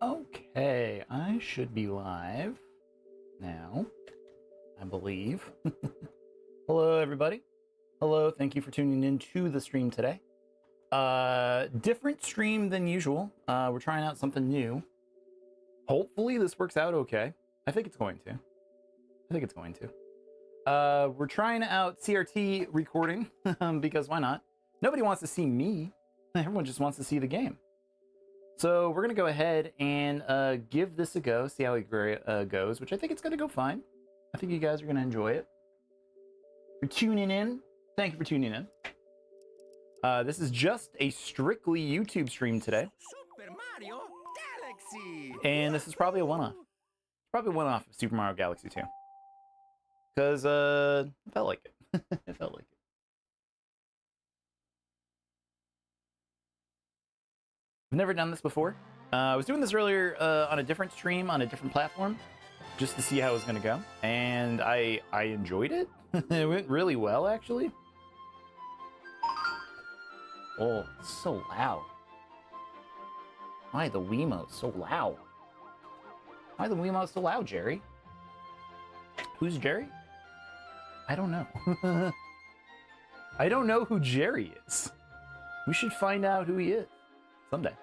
Okay, I should be live now, I believe. Hello, everybody. Hello, thank you for tuning in to the stream today. Different stream than usual. We're trying out something new. Hopefully this works out okay. I think it's going to. We're trying out CRT recording, because why not? Nobody wants to see me. Everyone just wants to see the game. So we're going to go ahead and give this a go, see how it goes, which I think it's going to go fine. I think you guys are going to enjoy it. For tuning in, thank you for tuning in. This is just a strictly YouTube stream today. Super Mario Galaxy! And this is probably a one-off. Probably one-off of Super Mario Galaxy 2. Because, it felt like it. It felt like it. I've never done this before. I was doing this earlier on a different stream, on a different platform, just to see how it was going to go. And I enjoyed it. It went really well, actually. Oh, it's so loud. Why are the Wiimotes so loud? Why are the Wiimotes so loud, Jerry? Who's Jerry? I don't know. I don't know who Jerry is. We should find out who he is someday.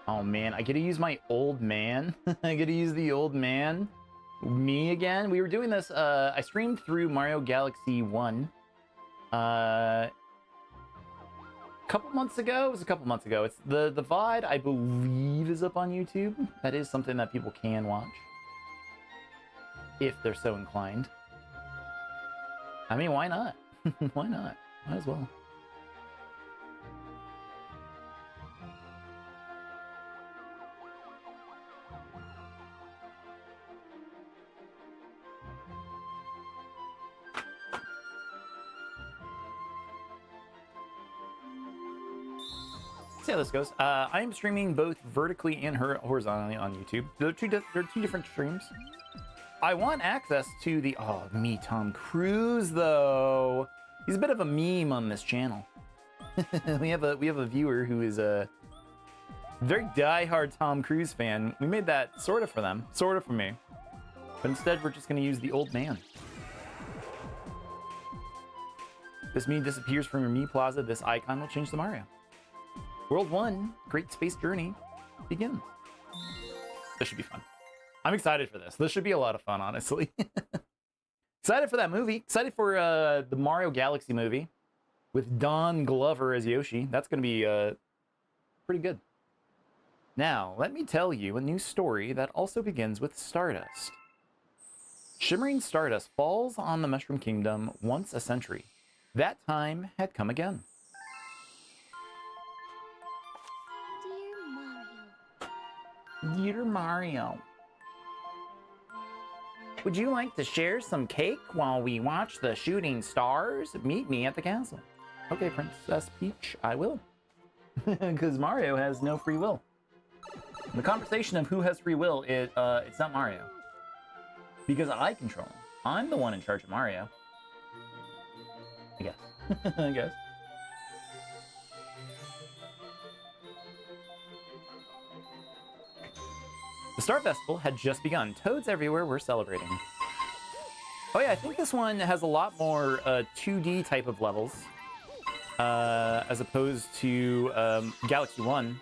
Oh man, I get to use my old man. I get to use the old man. Me again. We were doing this, I streamed through Mario Galaxy 1. A couple months ago. It was a couple months ago. It's the VOD, I believe, is up on YouTube. That is something that people can watch. If they're so inclined. I mean, why not? Why not? Might as well. See how this goes. I am streaming both vertically and horizontally on YouTube. They're two different streams. I want access to the... Oh, me, Tom Cruise, though. He's a bit of a meme on this channel. we have a viewer who is a very die-hard Tom Cruise fan. We made that sort of for them, sort of for me. But instead, we're just going to use the old man. This Mii disappears from your Mii Plaza. This icon will change to Mario. World 1, Great Space Journey, begins. This should be fun. I'm excited for this. This should be a lot of fun, honestly. Excited for that movie. Excited for the Mario Galaxy movie with Don Glover as Yoshi. That's going to be pretty good. Now, let me tell you a new story that also begins with Stardust. Shimmering Stardust falls on the Mushroom Kingdom once a century. That time had come again. Dear Mario, would you like to share some cake while we watch the shooting stars? Meet me at the castle. Okay, Princess Peach, I will. Because Mario has no free will. The conversation of who has free will is, it's not Mario. Because I control him. I'm the one in charge of Mario. I guess. I guess. The Star Festival had just begun. Toads everywhere were celebrating. Oh yeah, I think this one has a lot more 2D type of levels as opposed to Galaxy 1,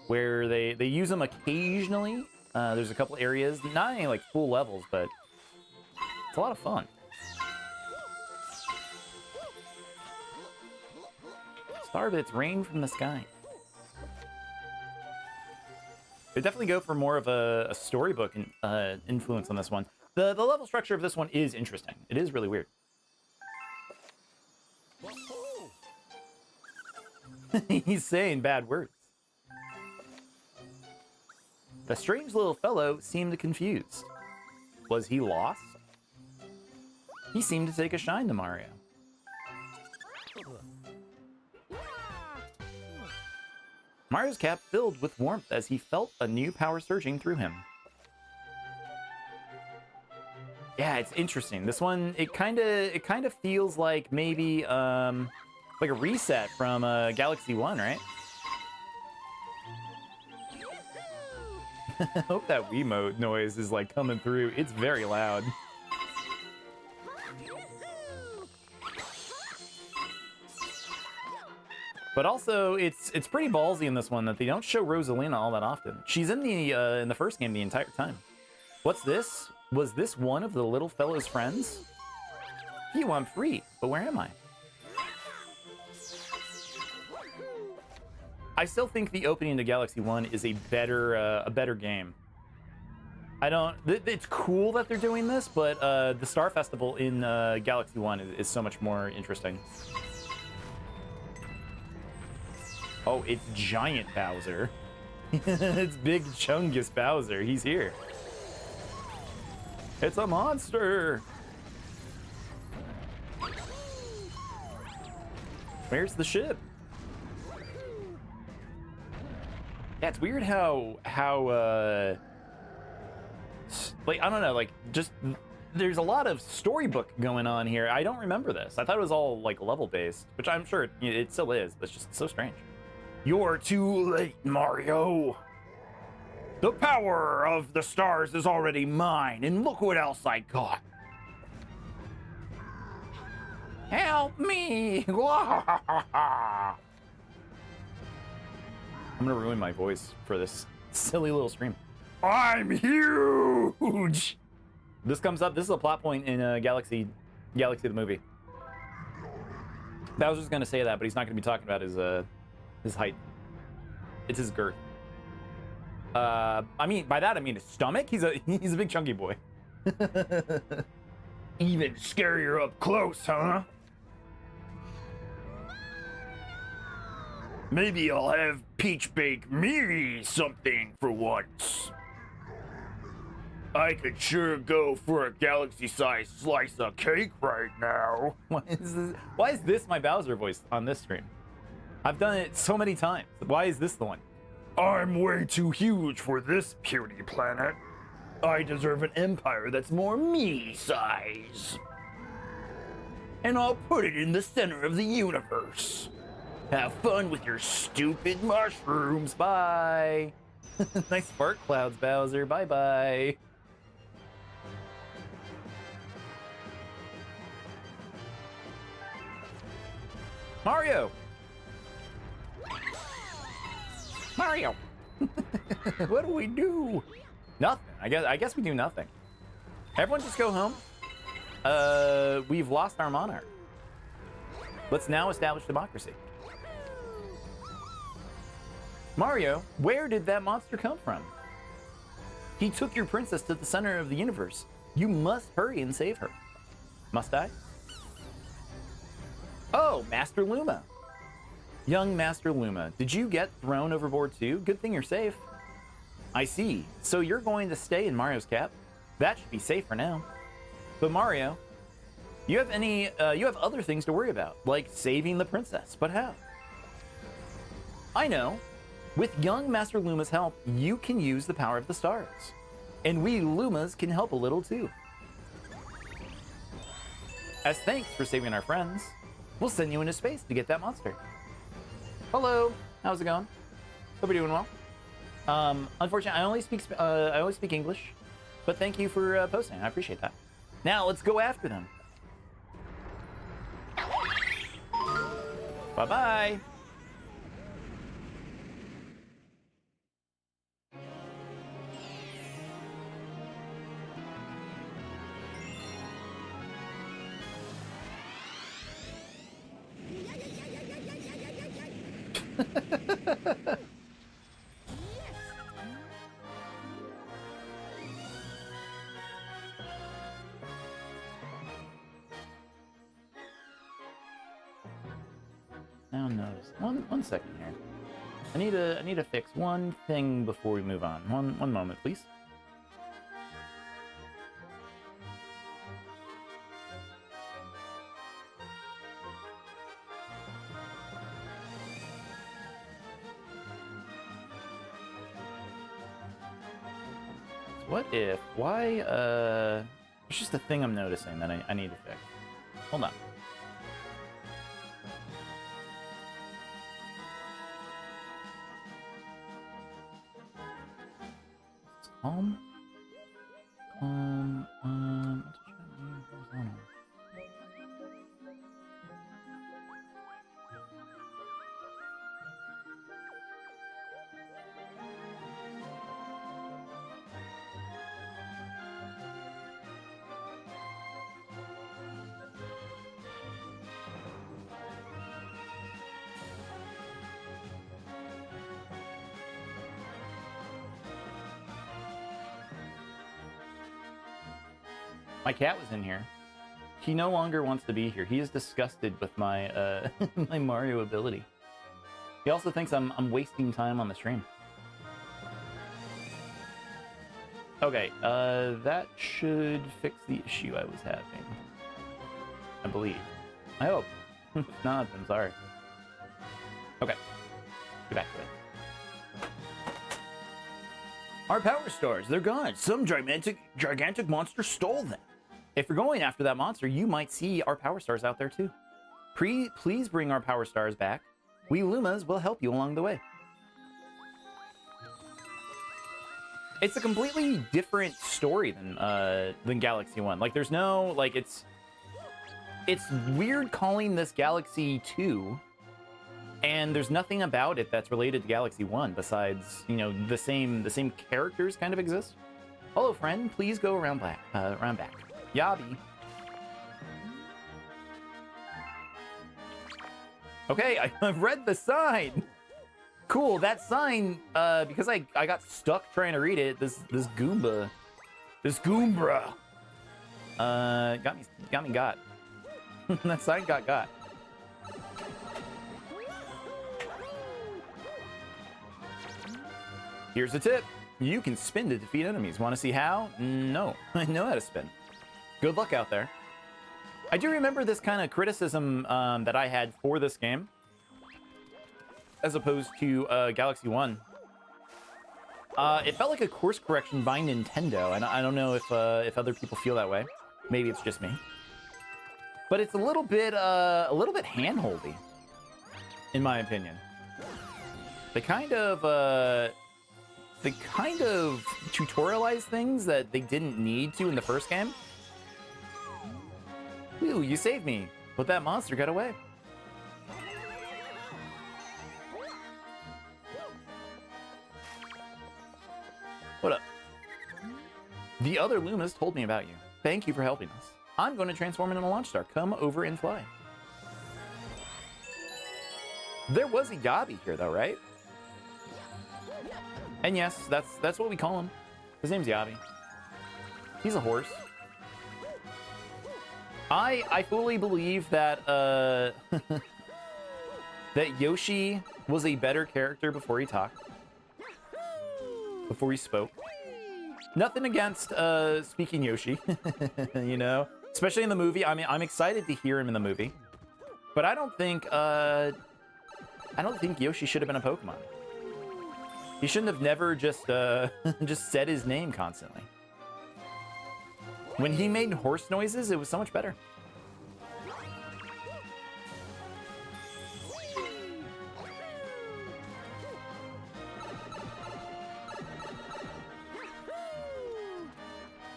where they use them occasionally. There's a couple areas, not any like full levels, but it's a lot of fun. Starbits rain from the sky. They definitely go for more of a storybook influence on this one. The level structure of this one is interesting. It is really weird. He's saying bad words. The strange little fellow seemed confused. Was he lost? He seemed to take a shine to Mario. Mario's cap filled with warmth as he felt a new power surging through him. Yeah, it's interesting. This one, it kind of feels like maybe like a reset from Galaxy 1, right? I hope that Wiimote noise is like coming through. It's very loud. But also, it's pretty ballsy in this one that they don't show Rosalina all that often. She's in the first game the entire time. What's this? Was this one of the little fellow's friends? Phew, I'm free, but where am I? I still think the opening to Galaxy 1 is a better game. I don't. It's cool that they're doing this, but the Star Festival in Galaxy 1 is so much more interesting. Oh, it's giant Bowser. It's big Chungus Bowser. He's here. It's a monster. Where's the ship? Yeah, it's weird how like, I don't know, like, just there's a lot of storybook going on here. I don't remember this. I thought it was all like level based, which I'm sure it still is, but it's just so strange. You're too late, Mario. The power of the stars is already mine, and look what else I got. Help me! I'm gonna ruin my voice for this silly little stream. I'm huge! This comes up, this is a plot point in Galaxy the movie. I was just gonna say that, but he's not gonna be talking about his height. It's his girth. I mean, by that I mean his stomach. He's a big chunky boy. Even scarier up close, huh? Maybe I'll have Peach bake me something for once. I could sure go for a galaxy-sized slice of cake right now. Why is this my Bowser voice on this stream? I've done it so many times. Why is this the one? I'm way too huge for this puny planet. I deserve an empire that's more me size. And I'll put it in the center of the universe. Have fun with your stupid mushrooms. Bye. Nice spark clouds, Bowser. Bye-bye. Mario. Mario. What do we do? Nothing. I guess we do nothing. Everyone just go home. We've lost our monarch. Let's now establish democracy. Mario, where did that monster come from? He took your princess to the center of the universe. You must hurry and save her. Must I? Oh, Master Luma. Young Master Luma, did you get thrown overboard too? Good thing you're safe. I see. So you're going to stay in Mario's cap? That should be safe for now. But Mario, you have other things to worry about, like saving the princess. But how? I know. With young Master Luma's help, you can use the power of the stars. And we Lumas can help a little too. As thanks for saving our friends, we'll send you into space to get that monster. Hello, how's it going? Hope you're doing well. Unfortunately, I only speak English, but thank you for posting. I appreciate that. Now let's go after them. Bye-bye. Now notice one second here. I need to fix one thing before we move on. One moment, please. What if, why It's just a thing I'm noticing that I need to fix. Hold on. Calm. Horizontal. My cat was in here. He no longer wants to be here. He is disgusted with my my Mario ability. He also thinks I'm wasting time on the stream. Okay, that should fix the issue I was having. I believe. I hope. If not, I'm sorry. Okay. Get back to it. Our power stars, they're gone. Some gigantic monster stole them. If you're going after that monster, you might see our power stars out there too. Please bring our power stars back. We Lumas will help you along the way. It's a completely different story than Galaxy 1. Like, there's no, like, it's weird calling this Galaxy 2, and there's nothing about it that's related to Galaxy 1 besides, you know, the same characters kind of exist. Hello, friend. Please go around back. Yabi. Okay, I've read the sign. Cool, that sign, because I got stuck trying to read it, this Goombra, got me. That sign got. Here's a tip. You can spin to defeat enemies. Want to see how? No, I know how to spin. Good luck out there. I do remember this kind of criticism that I had for this game, as opposed to Galaxy 1. It felt like a course correction by Nintendo, and I don't know if other people feel that way. Maybe it's just me. But it's a little bit hand-holdy, in my opinion. They kind of tutorialize things that they didn't need to in the first game. Ooh, you saved me, but that monster got away. What up? The other Lumas told me about you. Thank you for helping us. I'm going to transform into a launch star. Come over and fly. There was a Yabi here, though, right? And yes, that's what we call him. His name's Yabi. He's a horse. I fully believe that that Yoshi was a better character before he talked. Before he spoke. Nothing against speaking Yoshi, you know, especially in the movie. I mean, I'm excited to hear him in the movie, but I don't think Yoshi should have been a Pokemon. He shouldn't have never just just said his name constantly. When he made horse noises, it was so much better.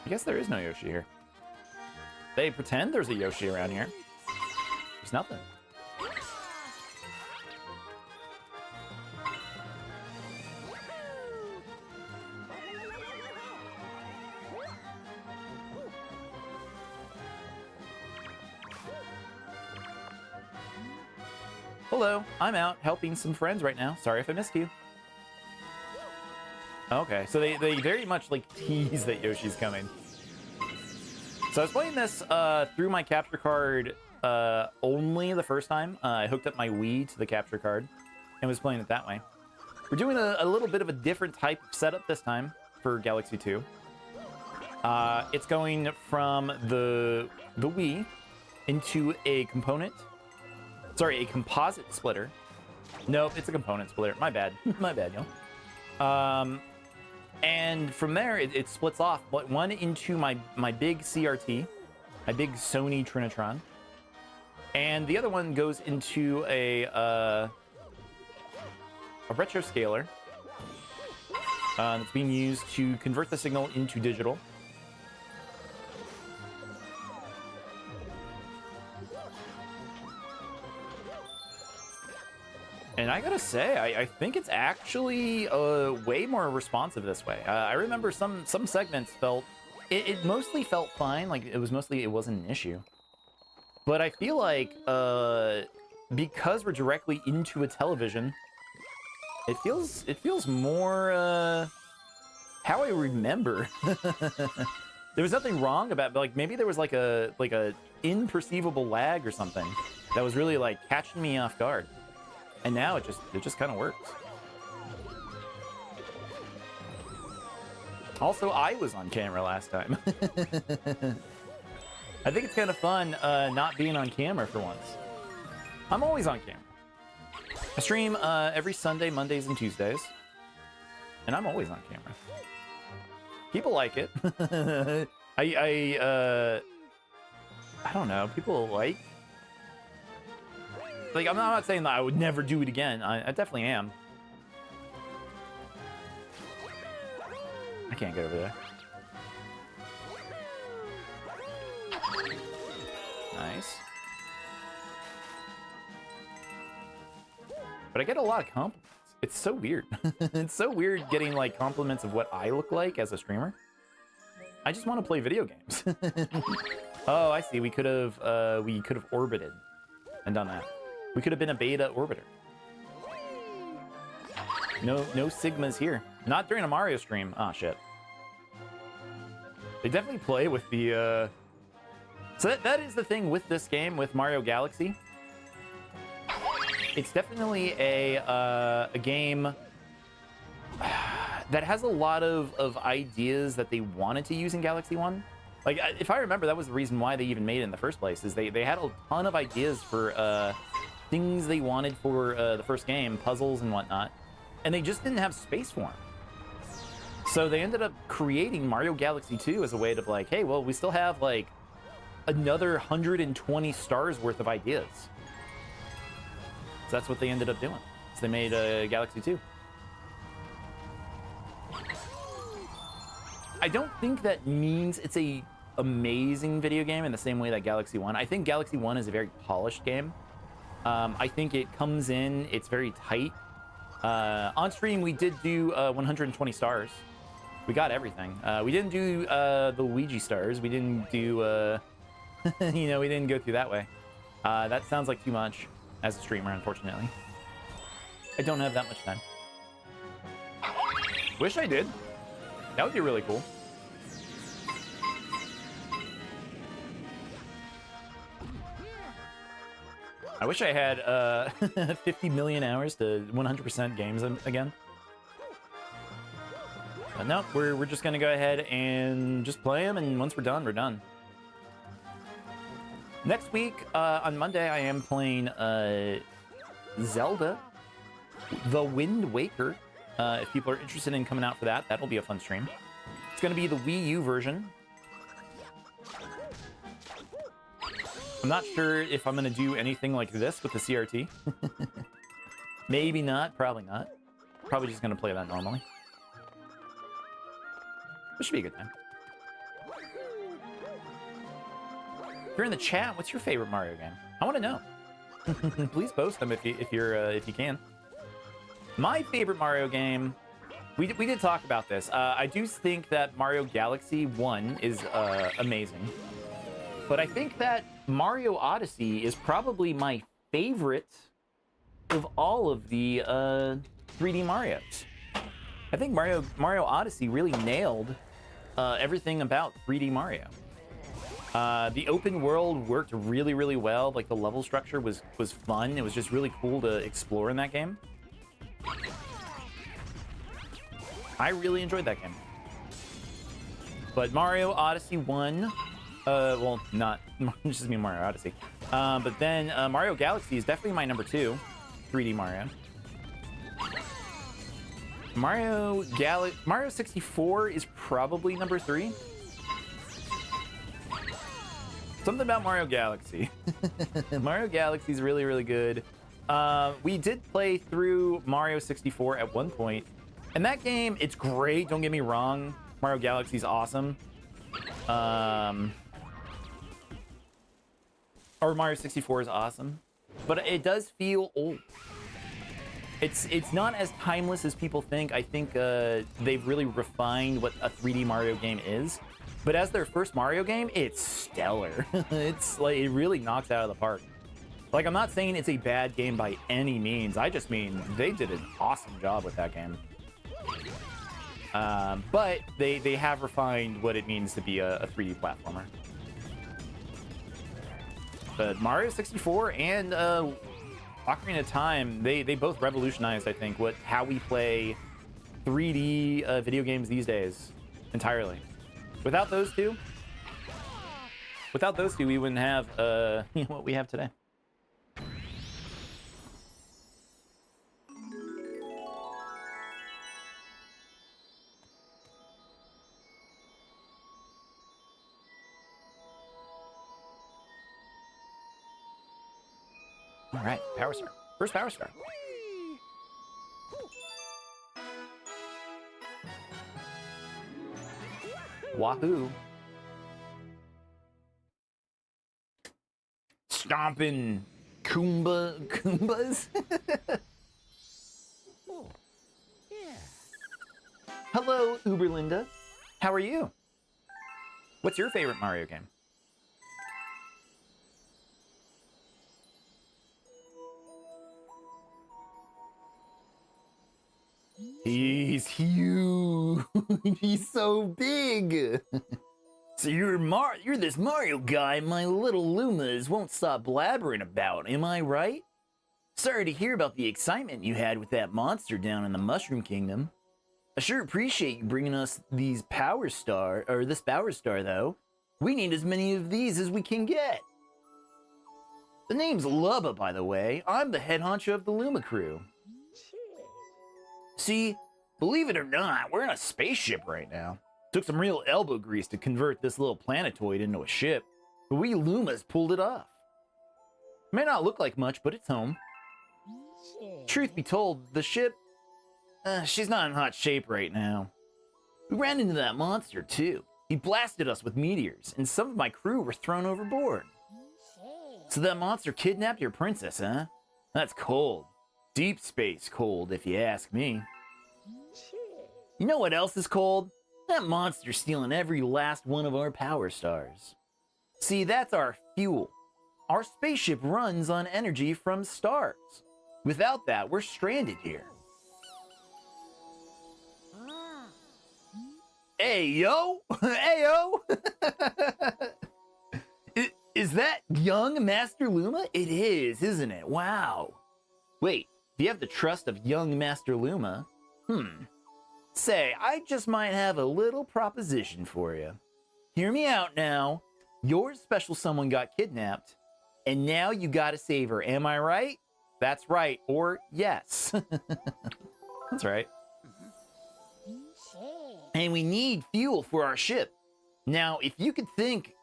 I guess there is no Yoshi here. They pretend there's a Yoshi around here. There's nothing. Hello, I'm out helping some friends right now. Sorry if I missed you. Okay, so they very much like tease that Yoshi's coming. So I was playing this through my capture card only the first time. I hooked up my Wii to the capture card and was playing it that way. We're doing a little bit of a different type of setup this time for Galaxy 2. It's going from the Wii into a composite splitter. Nope, it's a component splitter. My bad. My bad, y'all. And from there, it splits off. One into my big CRT, my big Sony Trinitron, and the other one goes into a retro scaler that's being used to convert the signal into digital. And I gotta say, I think it's actually way more responsive this way. I remember some segments felt, it mostly felt fine, like it wasn't an issue. But I feel like because we're directly into a television, it feels more how I remember. There was nothing wrong about, like maybe there was like a imperceivable lag or something that was really like catching me off guard. And now it just kind of works. Also, I was on camera last time. I think it's kind of fun not being on camera for once. I'm always on camera. I stream every Sunday, Mondays, and Tuesdays. And I'm always on camera. People like it. I don't know. People like... Like, I'm not saying that I would never do it again. I definitely am. I can't get over there. Nice. But I get a lot of compliments. It's so weird. It's so weird getting, like, compliments of what I look like as a streamer. I just want to play video games. Oh, I see. We could have orbited and done that. We could have been a beta orbiter. No Sigmas here. Not during a Mario stream. Ah, shit. They definitely play with the, So that is the thing with this game, with Mario Galaxy. It's definitely a game that has a lot of ideas that they wanted to use in Galaxy 1. Like, if I remember, that was the reason why they even made it in the first place, is they had a ton of ideas for, things they wanted for the first game, puzzles and whatnot, and they just didn't have space for them. So they ended up creating Mario Galaxy 2 as a way to like, hey, well, we still have like another 120 stars worth of ideas. So that's what they ended up doing. So they made Galaxy 2. I don't think that means it's a amazing video game in the same way that Galaxy 1. I think Galaxy 1 is a very polished game. I think it comes in, it's very tight. On stream, we did do 120 stars. We got everything. We didn't do the Luigi stars. We didn't do, you know, we didn't go through that way. That sounds like too much as a streamer, unfortunately. I don't have that much time. Wish I did. That would be really cool. I wish I had 50 million hours to 100% games again. But no, we're just gonna go ahead and just play them, and once we're done, we're done. Next week, on Monday, I am playing Zelda, The Wind Waker. If people are interested in coming out for that, that'll be a fun stream. It's gonna be the Wii U version. I'm not sure if I'm gonna do anything like this with the CRT. Maybe not, probably not. Probably just gonna play that normally. This should be a good time. If you're in the chat, what's your favorite Mario game? I want to know. Please post them if you can. My favorite Mario game, we did talk about this. I do think that Mario Galaxy 1 is amazing. But I think that Mario Odyssey is probably my favorite of all of the 3D Marios. I think Mario Odyssey really nailed everything about 3D Mario. The open world worked really, really well. Like, the level structure was fun. It was just really cool to explore in that game. I really enjoyed that game. But Mario Odyssey 1... well, not just me, Mario Odyssey. But then Mario Galaxy is definitely my number 2, 3D Mario. Mario 64 is probably number 3. Something about Mario Galaxy. Mario Galaxy is really, really good. We did play through Mario 64 at one point, and that game, it's great. Don't get me wrong. Mario Galaxy is awesome. Or Mario 64 is awesome, but it does feel old. It's not as timeless as people think. I think they've really refined what a 3D Mario game is. But as their first Mario game, it's stellar. It's like, it really knocks it out of the park. Like, I'm not saying it's a bad game by any means. I just mean they did an awesome job with that game. But they have refined what it means to be a 3D platformer. But Mario 64 and Ocarina of Time, they both revolutionized, I think, how we play 3D video games these days entirely. Without those two, we wouldn't have what we have today. All right, Power Star. First Power Star. Wahoo. Stomping Goombas. Oh, yeah. Hello, Uberlinda. How are you? What's your favorite Mario game? He's huge. He's so big. So you're this Mario guy my little Lumas won't stop blabbering about, am I right? Sorry to hear about the excitement you had with that monster down in the Mushroom Kingdom. I sure appreciate you bringing us this Power Star, though. We need as many of these as we can get. The name's Lubba, by the way. I'm the head honcho of the Luma crew. See, believe it or not, we're in a spaceship right now. Took some real elbow grease to convert this little planetoid into a ship, but we Lumas pulled it off. May not look like much, but it's home. Truth be told, the ship, she's not in hot shape right now. We ran into that monster, too. He blasted us with meteors, and some of my crew were thrown overboard. So that monster kidnapped your princess, huh? That's cold. Deep space cold, if you ask me. You know what else is cold? That monster stealing every last one of our Power Stars. See, that's our fuel. Our spaceship runs on energy from stars. Without that, we're stranded here. Hey, yo! Hey, yo! Is that young Master Luma? It is, isn't it? Wow. Wait, if you have the trust of young Master Luma, say, I just might have a little proposition for you. Hear me out now. Your special someone got kidnapped, and now you gotta save her. Am I right? That's right, or yes. That's right. And we need fuel for our ship. Now, if you think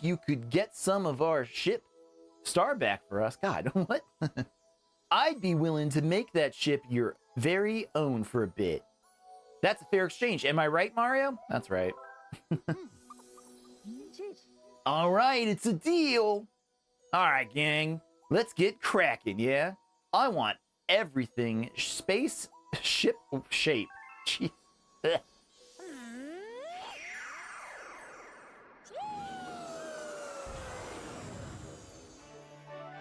you could get some of our ship star back for us, God, what? I'd be willing to make that ship your very own for a bit. That's a fair exchange. Am I right, Mario? That's right. All right, it's a deal. All right, gang, let's get cracking, yeah? I want everything space ship shape. Jeez.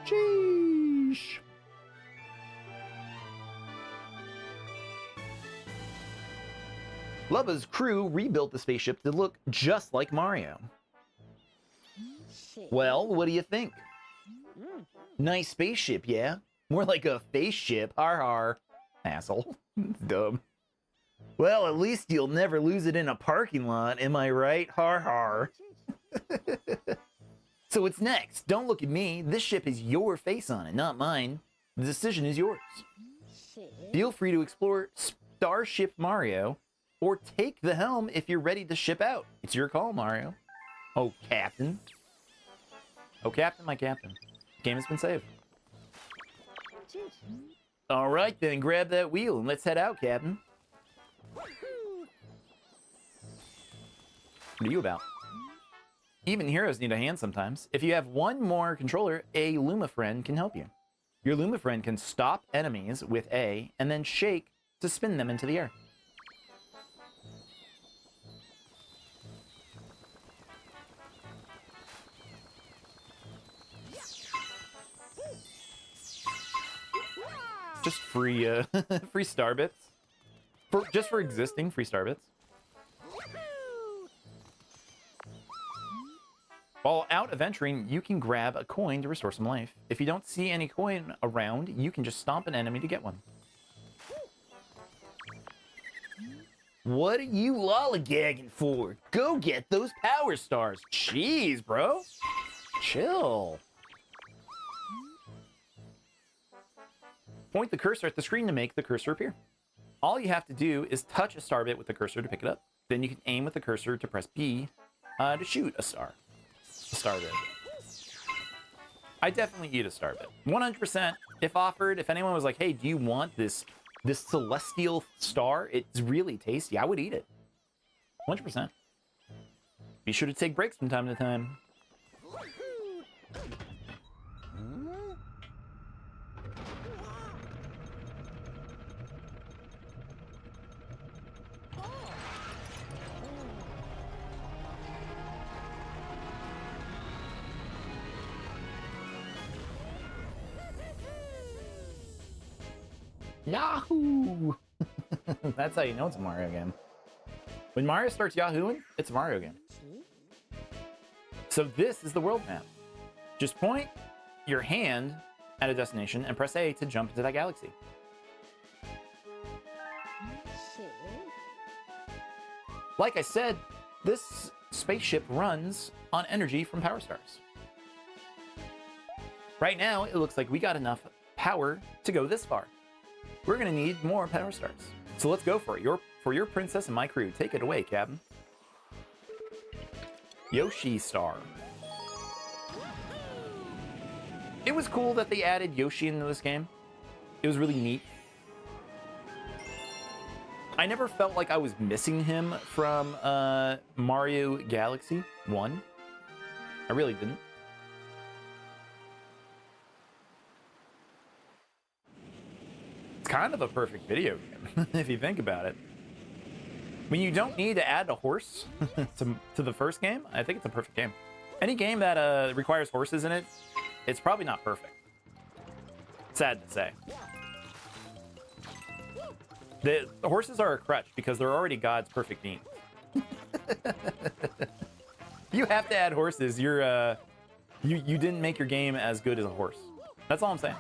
Sheesh. Lubba's crew rebuilt the spaceship to look just like Mario. Well, what do you think? Nice spaceship, yeah? More like a face ship. Har har. Asshole. Dumb. Well, at least you'll never lose it in a parking lot, am I right? Har har. So what's next? Don't look at me. This ship has your face on it, not mine. The decision is yours. Feel free to explore Starship Mario or take the helm if you're ready to ship out. It's your call, Mario. Oh, Captain. Oh, Captain, my Captain. Game has been saved. All right, then, grab that wheel and let's head out, Captain. What are you about? Even heroes need a hand sometimes. If you have one more controller, a Luma friend can help you. Your Luma friend can stop enemies with A and then shake to spin them into the air. Just free, free star bits. Just for existing free star bits. While out adventuring, you can grab a coin to restore some life. If you don't see any coin around, you can just stomp an enemy to get one. What are you lollygagging for? Go get those power stars. Jeez, bro. Chill. Point the cursor at the screen to make the cursor appear. All you have to do is touch a star bit with the cursor to pick it up. Then you can aim with the cursor to press B to shoot a star. A star bit. I definitely eat a star bit. 100%. If offered, if anyone was like, hey, do you want this celestial star? It's really tasty. I would eat it. 100%. Be sure to take breaks from time to time. Yahoo! That's how you know it's a Mario game. When Mario starts yahooing, it's a Mario game. So this is the world map. Just point your hand at a destination and press A to jump into that galaxy. Like I said, this spaceship runs on energy from power stars. Right now, it looks like we got enough power to go this far. We're gonna need more power stars. So let's go for it. For your princess and my crew. Take it away, Captain. Yoshi Star. It was cool that they added Yoshi into this game. It was really neat. I never felt like I was missing him from Mario Galaxy 1. I really didn't. It's kind of a perfect video game, if you think about it. When you don't need to add a horse to the first game, I think it's a perfect game. Any game that requires horses in it, it's probably not perfect. Sad to say. The horses are a crutch because they're already God's perfect being. You have to add horses. You didn't make your game as good as a horse. That's all I'm saying.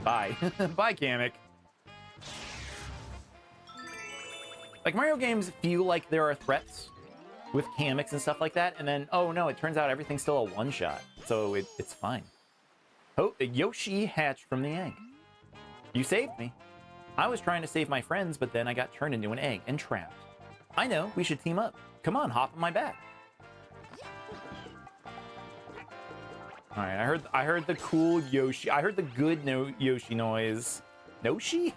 Bye. Bye, Kamek. Like, Mario games feel like there are threats with Kameks and stuff like that, and then, oh no, it turns out everything's still a one-shot, so it's fine. Oh, Yoshi hatched from the egg. You saved me. I was trying to save my friends, but then I got turned into an egg and trapped. I know, we should team up. Come on, hop on my back. All right, I heard the cool Yoshi. I heard the good Yoshi noise. Noshi?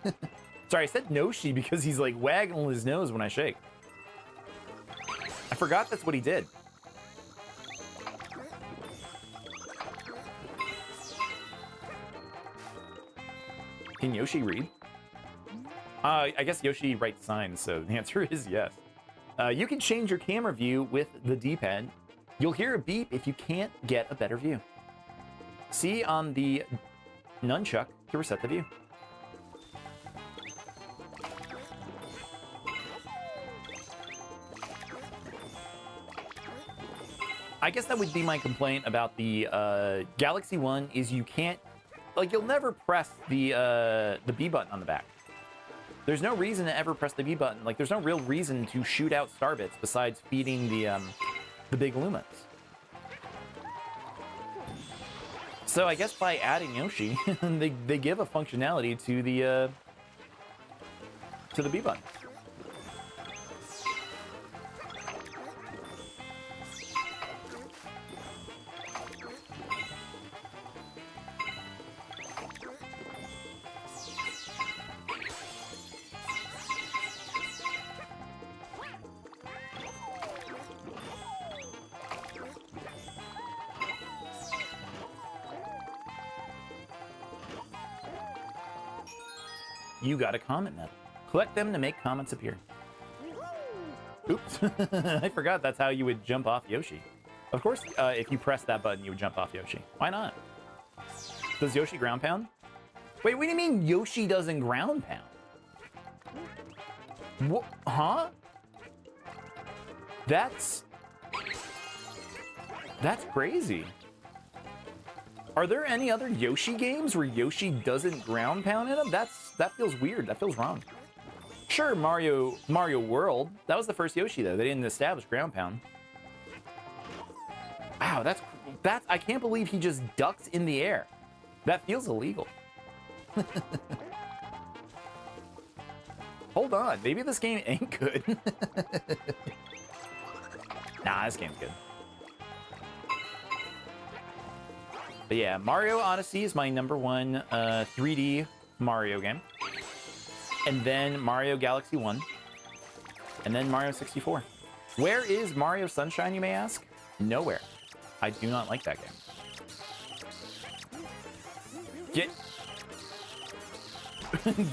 Sorry, I said Noshi because he's like waggling his nose when I shake. I forgot that's what he did. Can Yoshi read? I guess Yoshi writes signs, so the answer is yes. You can change your camera view with the D-pad. You'll hear a beep if you can't get a better view. See on the nunchuck to reset the view. I guess that would be my complaint about the Galaxy 1 is you can't, like, you'll never press the B button on the back. There's no reason to ever press the B button. Like, there's no real reason to shoot out star bits besides feeding the big Lumas. So I guess by adding Yoshi, they give a functionality to the B button. You got a comment medal. Collect them to make comments appear. Oops. I forgot that's how you would jump off Yoshi. Of course, if you press that button, you would jump off Yoshi. Why not? Does Yoshi ground pound? Wait, what do you mean Yoshi doesn't ground pound? What? Huh? That's crazy. Are there any other Yoshi games where Yoshi doesn't ground pound in them? That feels weird. That feels wrong. Sure, Mario World. That was the first Yoshi though. They didn't establish ground pound. Wow, that's I can't believe he just ducks in the air. That feels illegal. Hold on, maybe this game ain't good. Nah, this game's good. But yeah, Mario Odyssey is my #1 3D Mario game. And then Mario Galaxy 1. And then Mario 64. Where is Mario Sunshine, you may ask? Nowhere. I do not like that game.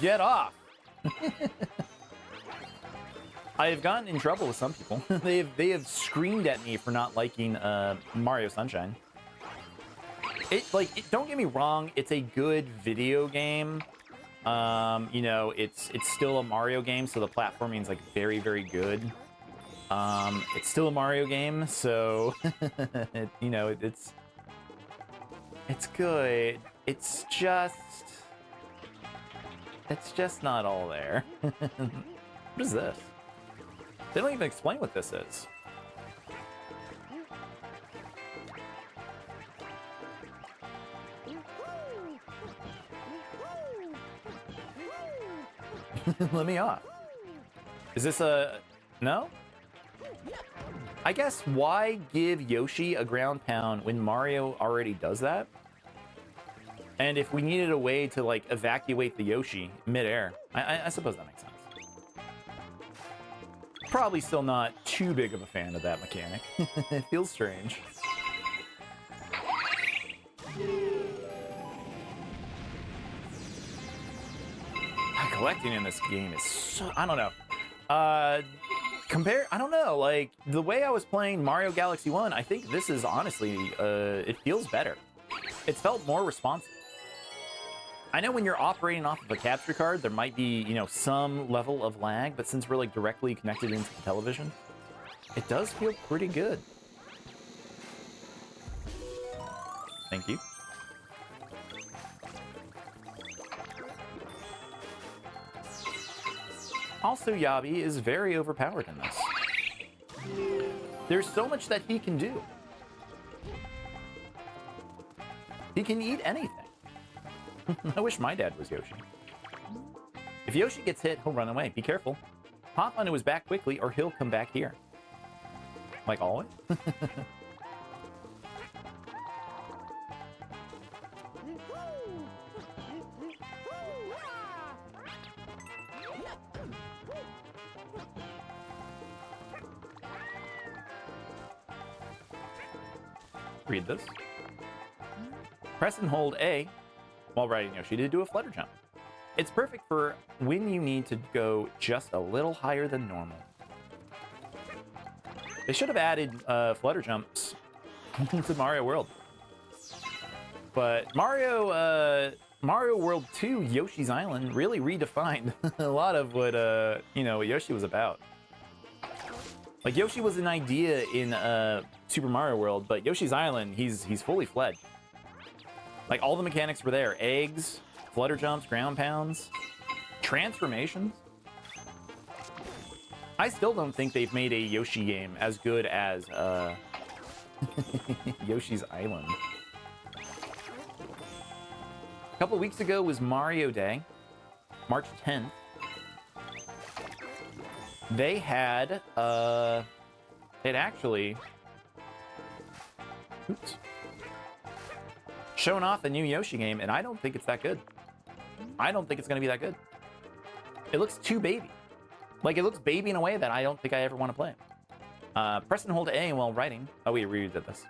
Get off. I have gotten in trouble with some people. they have screamed at me for not liking Mario Sunshine. Don't get me wrong, it's a good video game. You know, it's still a Mario game, so the platforming is like very, very good. It's still a Mario game, so you know, it's good. It's just not all there. What is this? They don't even explain what this is. Let me off. Is this a... No? I guess why give Yoshi a ground pound when Mario already does that? And if we needed a way to, like, evacuate the Yoshi mid-air, I suppose that makes sense. Probably still not too big of a fan of that mechanic. It feels strange. Collecting in this game is so... I don't know. I don't know. Like, the way I was playing Mario Galaxy 1, I think this is honestly... it feels better. It's felt more responsive. I know when you're operating off of a capture card, there might be, you know, some level of lag, but since we're, like, directly connected into the television, it does feel pretty good. Thank you. Also, Yabi is very overpowered in this. There's so much that he can do. He can eat anything. I wish my dad was Yoshi. If Yoshi gets hit, he'll run away. Be careful. Hop onto his back quickly, or he'll come back here. Like always. Read this. Press and hold A while riding Yoshi to do a flutter jump. It's perfect for when you need to go just a little higher than normal. They should have added flutter jumps to Mario World. But Mario World 2 Yoshi's Island really redefined a lot of what you know, what Yoshi was about. Like, Yoshi was an idea in Super Mario World, but Yoshi's Island, he's fully fledged. Like, all the mechanics were there. Eggs, flutter jumps, ground pounds, transformations. I still don't think they've made a Yoshi game as good as Yoshi's Island. A couple weeks ago was Mario Day, March 10th. They had actually shown off a new Yoshi game, and I don't think it's that good. I don't think it's going to be that good. It looks too baby. Like, it looks baby in a way that I don't think I ever want to play. Press and hold A while writing. Oh, we redid this.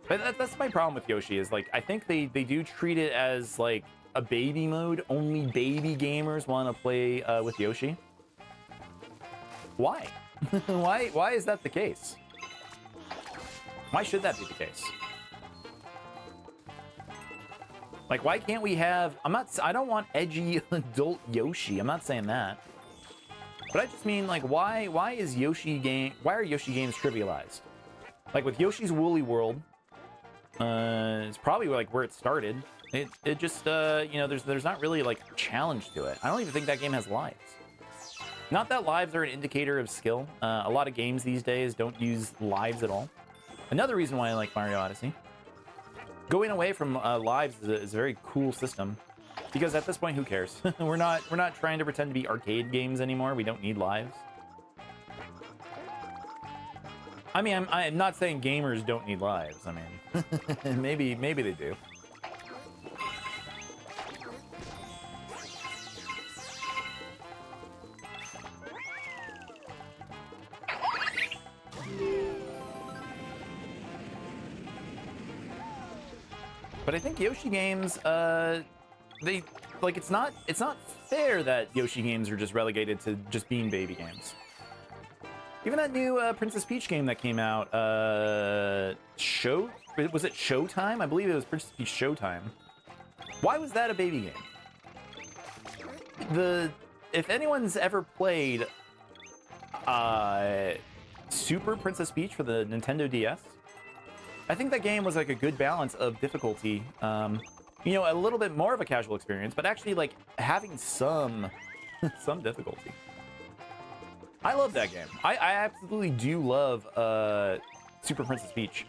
But that's my problem with Yoshi, is like, I think they do treat it as like a baby mode. Only baby gamers want to play with Yoshi. Why? Why is that the case? Why should that be the case? Like, why can't we have... I don't want edgy adult Yoshi. I'm not saying that. But I just mean, like, why are Yoshi games trivialized? Like, with Yoshi's Woolly World, it's probably, like, where it started. It just, you know, there's not really, like, a challenge to it. I don't even think that game has lives. Not that lives are an indicator of skill. A lot of games these days don't use lives at all. Another reason why I like Mario Odyssey. Going away from lives is a very cool system, because at this point, who cares? we're not trying to pretend to be arcade games anymore. We don't need lives. I mean, I'm not saying gamers don't need lives. I mean, maybe they do. But I think Yoshi games, they like it's not fair that Yoshi games are just relegated to just being baby games. Even that new Princess Peach game that came out, was it Showtime? I believe it was Princess Peach Showtime. Why was that a baby game? If anyone's ever played Super Princess Peach for the Nintendo DS, I think that game was like a good balance of difficulty. You know, a little bit more of a casual experience, but actually like having some difficulty. I love that game. I absolutely do love Super Princess Peach.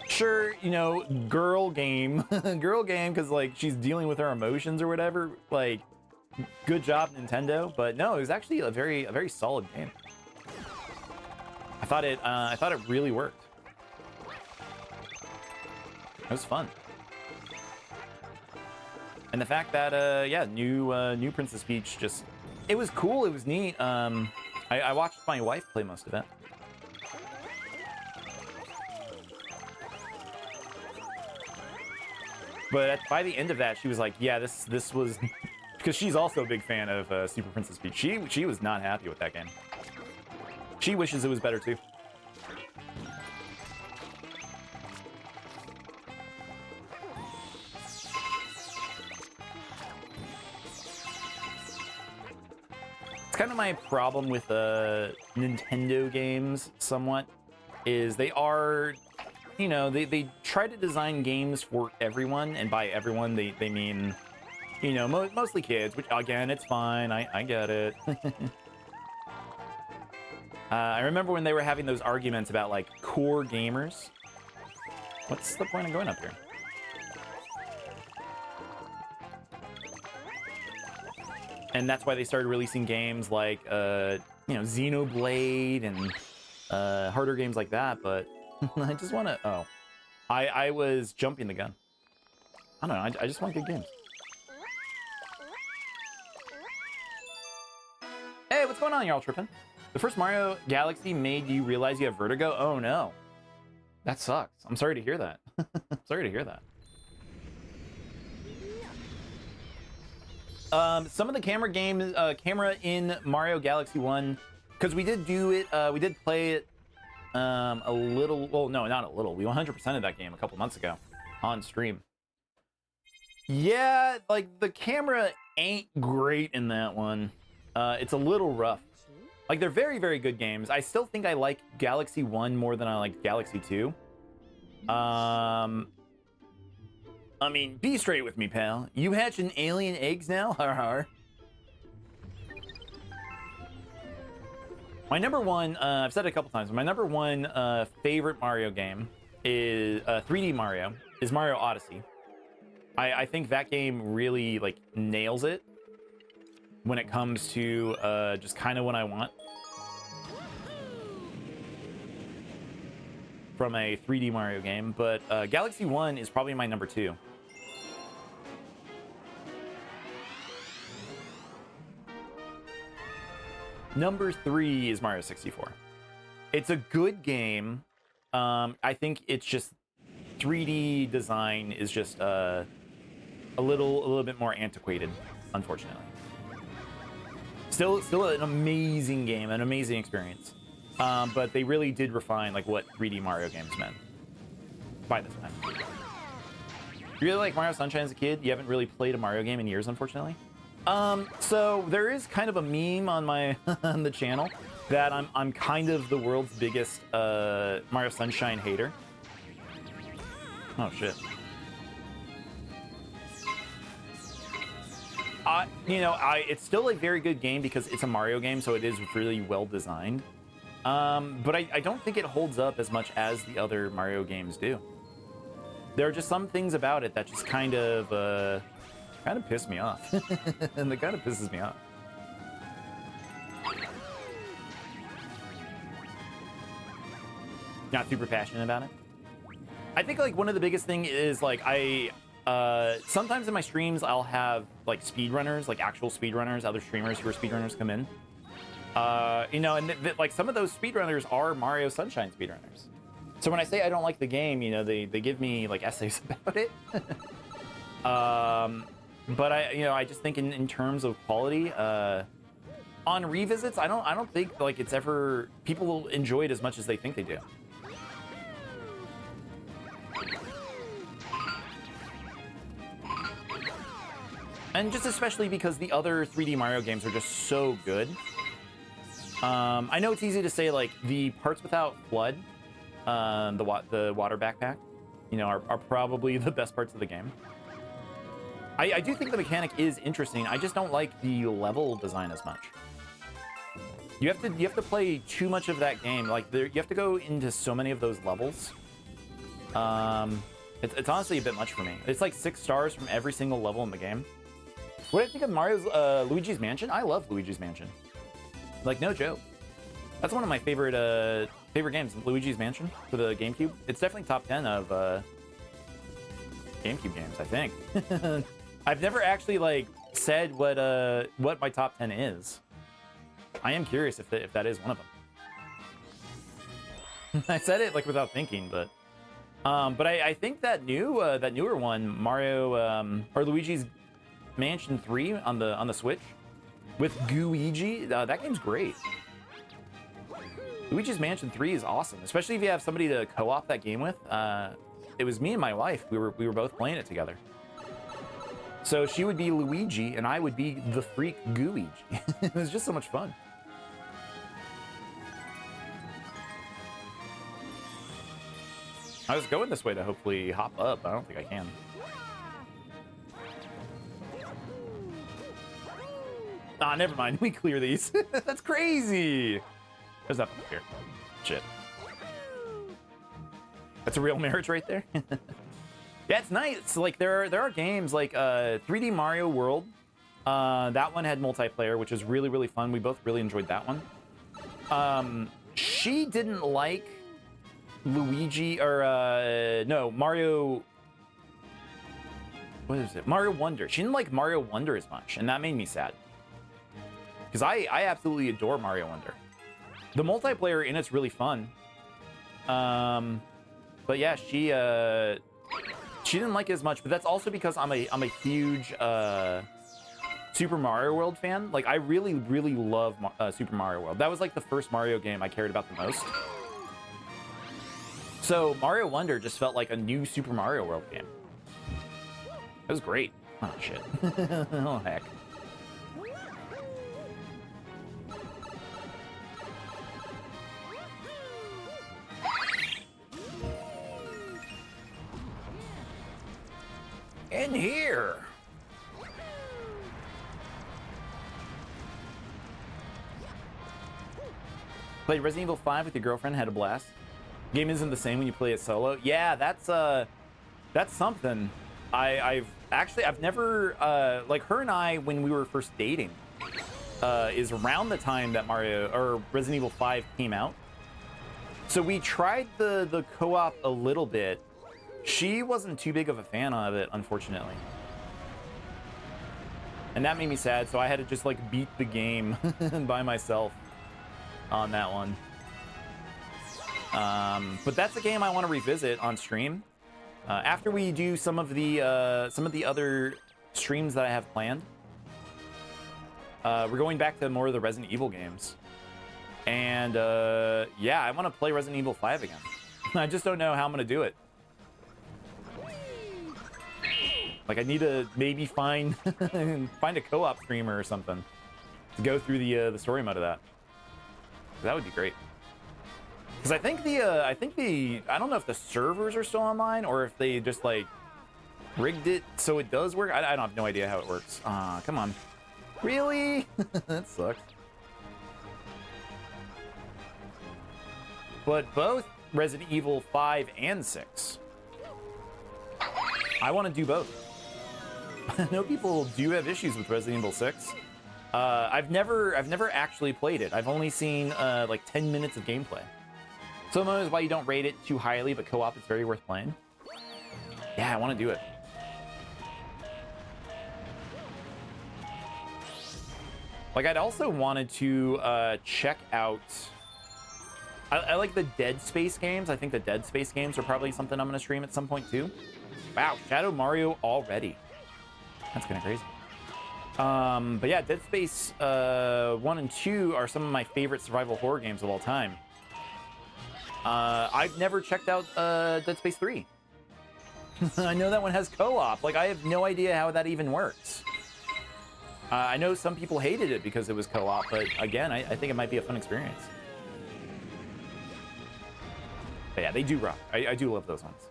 Sure, you know, girl game, because like she's dealing with her emotions or whatever. Like, good job, Nintendo. But no, it was actually a very solid game. I thought it really worked. It was fun. And the fact that, yeah, new Princess Peach just... It was cool, it was neat. I watched my wife play most of it. But by the end of that, she was like, yeah, this was... Because she's also a big fan of Super Princess Peach. She was not happy with that game. She wishes it was better, too. Kind of my problem with Nintendo games somewhat is they are, you know, they try to design games for everyone, and by everyone they mean, you know, mostly kids, which again, it's fine. I get it. I remember when they were having those arguments about like core gamers. What's the point of going up here? And that's why they started releasing games like, you know, Xenoblade and harder games like that. But I just want to... Oh. I was jumping the gun. I don't know. I just want good games. Hey, what's going on, y'all tripping? The first Mario Galaxy made you realize you have vertigo? Oh, no. That sucks. I'm sorry to hear that. I'm sorry to hear that. Some of the camera in Mario Galaxy 1, because we did do it, we did play it a little, well, no, not a little. We 100%ed that game a couple months ago on stream. Yeah, like, the camera ain't great in that one. It's a little rough. Like, they're very, very good games. I still think I like Galaxy 1 more than I like Galaxy 2. I mean, be straight with me, pal. You hatching alien eggs now? Har har. My number one, I've said it a couple times, my number one favorite Mario game is 3D Mario, is Mario Odyssey. I think that game really like nails it when it comes to just kind of what I want from a 3D Mario game. But Galaxy 1 is probably my number 2. Number 3 is Mario 64. It's a good game. I think it's just 3D design is just a little bit more antiquated, unfortunately. Still an amazing game, an amazing experience. But they really did refine like what 3D Mario games meant by this time. You really like Mario Sunshine as a kid? You haven't really played a Mario game in years, unfortunately. So there is kind of a meme on my on the channel that I'm kind of the world's biggest Mario Sunshine hater. Oh shit. It's still a very good game because it's a Mario game, so it is really well designed. But I don't think it holds up as much as the other Mario games do. There are just some things about it that just kind of piss me off. And it kind of pisses me off. Not super passionate about it. I think like one of the biggest thing is like sometimes in my streams I'll have like speedrunners, like actual speedrunners, other streamers who are speedrunners come in. And like some of those speedrunners are Mario Sunshine speedrunners. So when I say I don't like the game, they give me like essays about it. But I just think in terms of quality, on revisits, I don't think like it's ever people enjoy it as much as they think they do. And just especially because the other 3D Mario games are just so good. I know it's easy to say like the parts without FLUDD, the water backpack, are probably the best parts of the game. I do think the mechanic is interesting. I just don't like the level design as much. You have to play too much of that game. Like you have to go into so many of those levels. It's honestly a bit much for me. It's like 6 stars from every single level in the game. What do I think of Luigi's Mansion? I love Luigi's Mansion. Like, no joke. That's one of my favorite games, Luigi's Mansion for the GameCube. It's definitely top 10 of GameCube games, I think. I've never actually like said what my top 10 is. I am curious if that is one of them. I said it like without thinking, but I think that newer one, Mario or Luigi's Mansion 3 on the Switch with Gooigi, that game's great. Luigi's Mansion 3 is awesome, especially if you have somebody to co-op that game with. It was me and my wife. We were both playing it together. So she would be Luigi and I would be the freak Gooigi. It was just so much fun. I was going this way to hopefully hop up, but I don't think I can. Ah, never mind. We clear these. That's crazy. There's nothing up here. Shit. That's a real marriage right there. Yeah, it's nice. Like there are games like 3D Mario World. That one had multiplayer, which was really, really fun. We both really enjoyed that one. She didn't like Luigi or no, Mario. What is it? Mario Wonder. She didn't like Mario Wonder as much, and that made me sad. Because I absolutely adore Mario Wonder. The multiplayer in it's really fun. But yeah, she didn't like it as much, but that's also because I'm a huge Super Mario World fan. Like I really, really love Super Mario World. That was like the first Mario game I cared about the most. So Mario Wonder just felt like a new Super Mario World game. It was great. Oh shit. Oh heck. In here. Played Resident Evil 5 with your girlfriend, had a blast. Game isn't the same when you play it solo. Yeah, that's something. I've never like her and I when we were first dating is around the time that Mario or Resident Evil 5 came out. So we tried the co-op a little bit. She wasn't too big of a fan of it, unfortunately. And that made me sad, so I had to just like beat the game by myself on that one. But that's a game I want to revisit on stream. After we do some of the other streams that I have planned. We're going back to more of the Resident Evil games. And yeah, I want to play Resident Evil 5 again. I just don't know how I'm going to do it. Like, I need to maybe find a co-op streamer or something to go through the story mode of that. That would be great. Because I think I don't know if the servers are still online or if they just like rigged it so it does work. I don't have no idea how it works. Come on. Really? That sucks. But both Resident Evil 5 and 6. I want to do both. I know people do have issues with Resident Evil 6. I've never actually played it. I've only seen like 10 minutes of gameplay. So that is why you don't rate it too highly, but co-op is very worth playing. Yeah, I want to do it. Like, I'd also wanted to check out... I like the Dead Space games. I think the Dead Space games are probably something I'm going to stream at some point, too. Wow, Shadow Mario already. That's kind of crazy. But yeah, Dead Space 1 and 2 are some of my favorite survival horror games of all time. I've never checked out Dead Space 3. I know that one has co-op. Like, I have no idea how that even works. I know some people hated it because it was co-op, but again, I think it might be a fun experience. But yeah, they do rock. I do love those ones.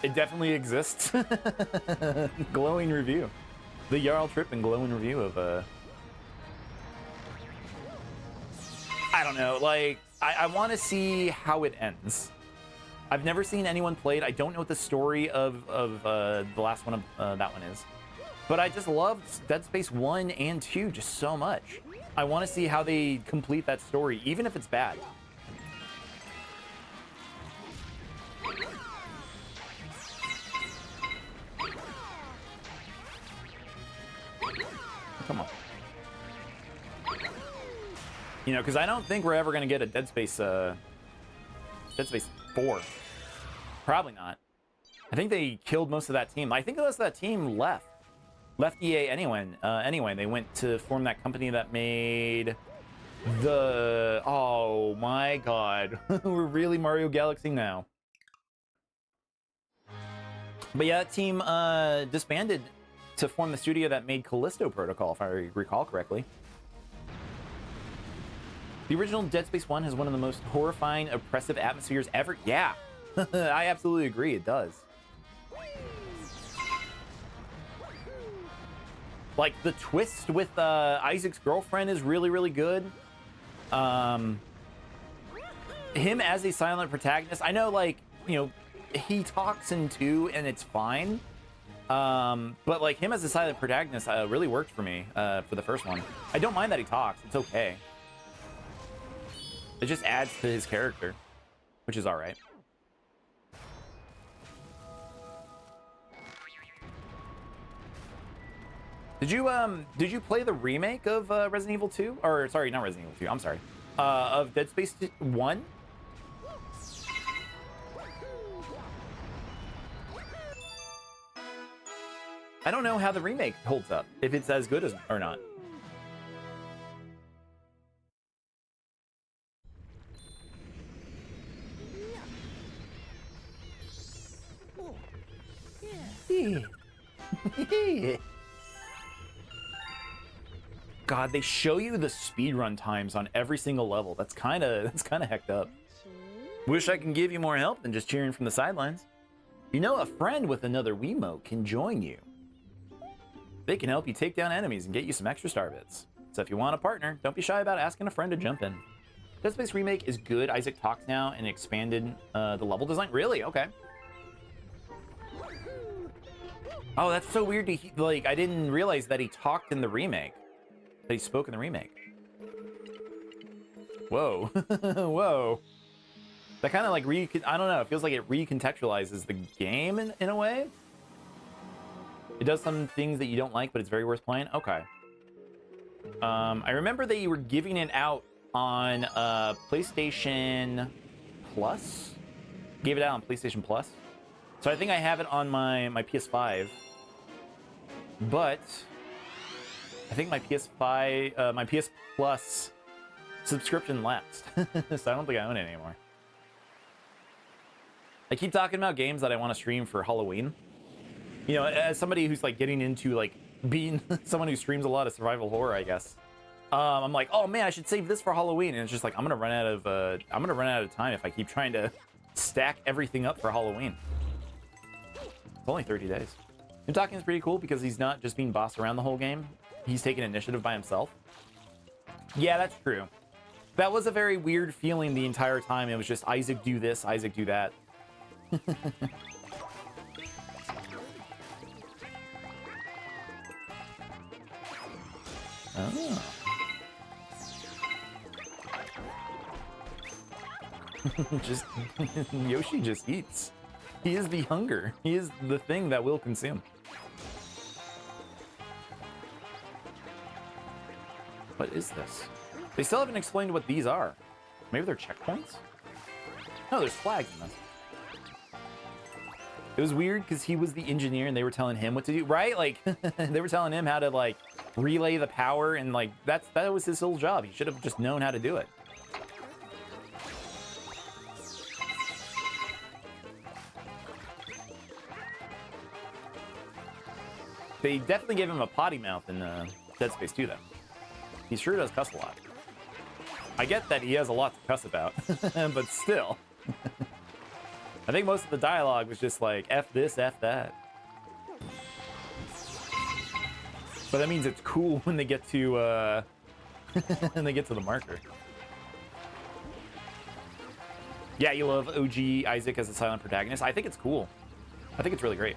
It definitely exists. Glowing review. The Jarl Trip and glowing review of I don't know, like I want to see how it ends. I've never seen anyone play it. I don't know what the story of the last one of that one is. But I just loved Dead Space 1 and 2 just so much. I want to see how they complete that story, even if it's bad. Come on. You know, because I don't think we're ever going to get a Dead Space 4. Probably not. I think they killed most of that team. I think most of that team left EA anyway. Anyway, they went to form that company that made the... Oh my god. We're really Mario Galaxy now. But yeah, that team disbanded to form the studio that made Callisto Protocol, if I recall correctly. The original Dead Space 1 has one of the most horrifying, oppressive atmospheres ever. Yeah, I absolutely agree, it does. Like, the twist with Isaac's girlfriend is really, really good. Him as a silent protagonist, I know, like, you know, he talks in 2 and it's fine. But like him as a silent protagonist really worked for me for the first one. I don't mind that he talks, it's okay. It just adds to his character, which is all right. Did you play the remake of Resident Evil 2? Or sorry, not Resident Evil 2. I'm sorry. Of Dead Space 1? I don't know how the remake holds up, if it's as good as or not. God, they show you the speedrun times on every single level. That's kind of hecked up. Wish I can give you more help than just cheering from the sidelines. You know, a friend with another Wiimote can join you. They can help you take down enemies and get you some extra star bits. So if you want a partner, don't be shy about asking a friend to jump in. Dead Space Remake is good. Isaac talks now and expanded the level design. Really? Okay. Oh, that's so weird to like. I didn't realize that he talked in the remake. That he spoke in the remake. Whoa, whoa. That kind of like I don't know. It feels like it recontextualizes the game in a way. It does some things that you don't like, but it's very worth playing. Okay. I remember that you were giving it out on PlayStation Plus. Gave it out on PlayStation Plus. So I think I have it on my PS5. But I think my PS5, my PS Plus subscription lapsed. So I don't think I own it anymore. I keep talking about games that I want to stream for Halloween. You know, as somebody who's like getting into like being someone who streams a lot of survival horror, I guess. I'm like, oh man, I should save this for Halloween, and it's just like I'm gonna run out of time if I keep trying to stack everything up for Halloween. It's only 30 days. Talking is pretty cool because he's not just being bossed around the whole game. He's taking initiative by himself. Yeah, that's true. That was a very weird feeling the entire time. It was just Isaac do this, Isaac do that. Oh. Just Yoshi just eats. He is the hunger. He is the thing that will consume. What is this? They still haven't explained what these are. Maybe they're checkpoints? No, there's flags in this. It was weird because he was the engineer and they were telling him what to do, right? Like, they were telling him how to, like, relay the power, and, like, that was his whole job. He should have just known how to do it. They definitely gave him a potty mouth in Dead Space 2, though. He sure does cuss a lot. I get that he has a lot to cuss about, but still. I think most of the dialogue was just like, F this, F that. But that means it's cool when they get to, when they get to the marker. Yeah, you love OG Isaac as a silent protagonist. I think it's cool. I think it's really great.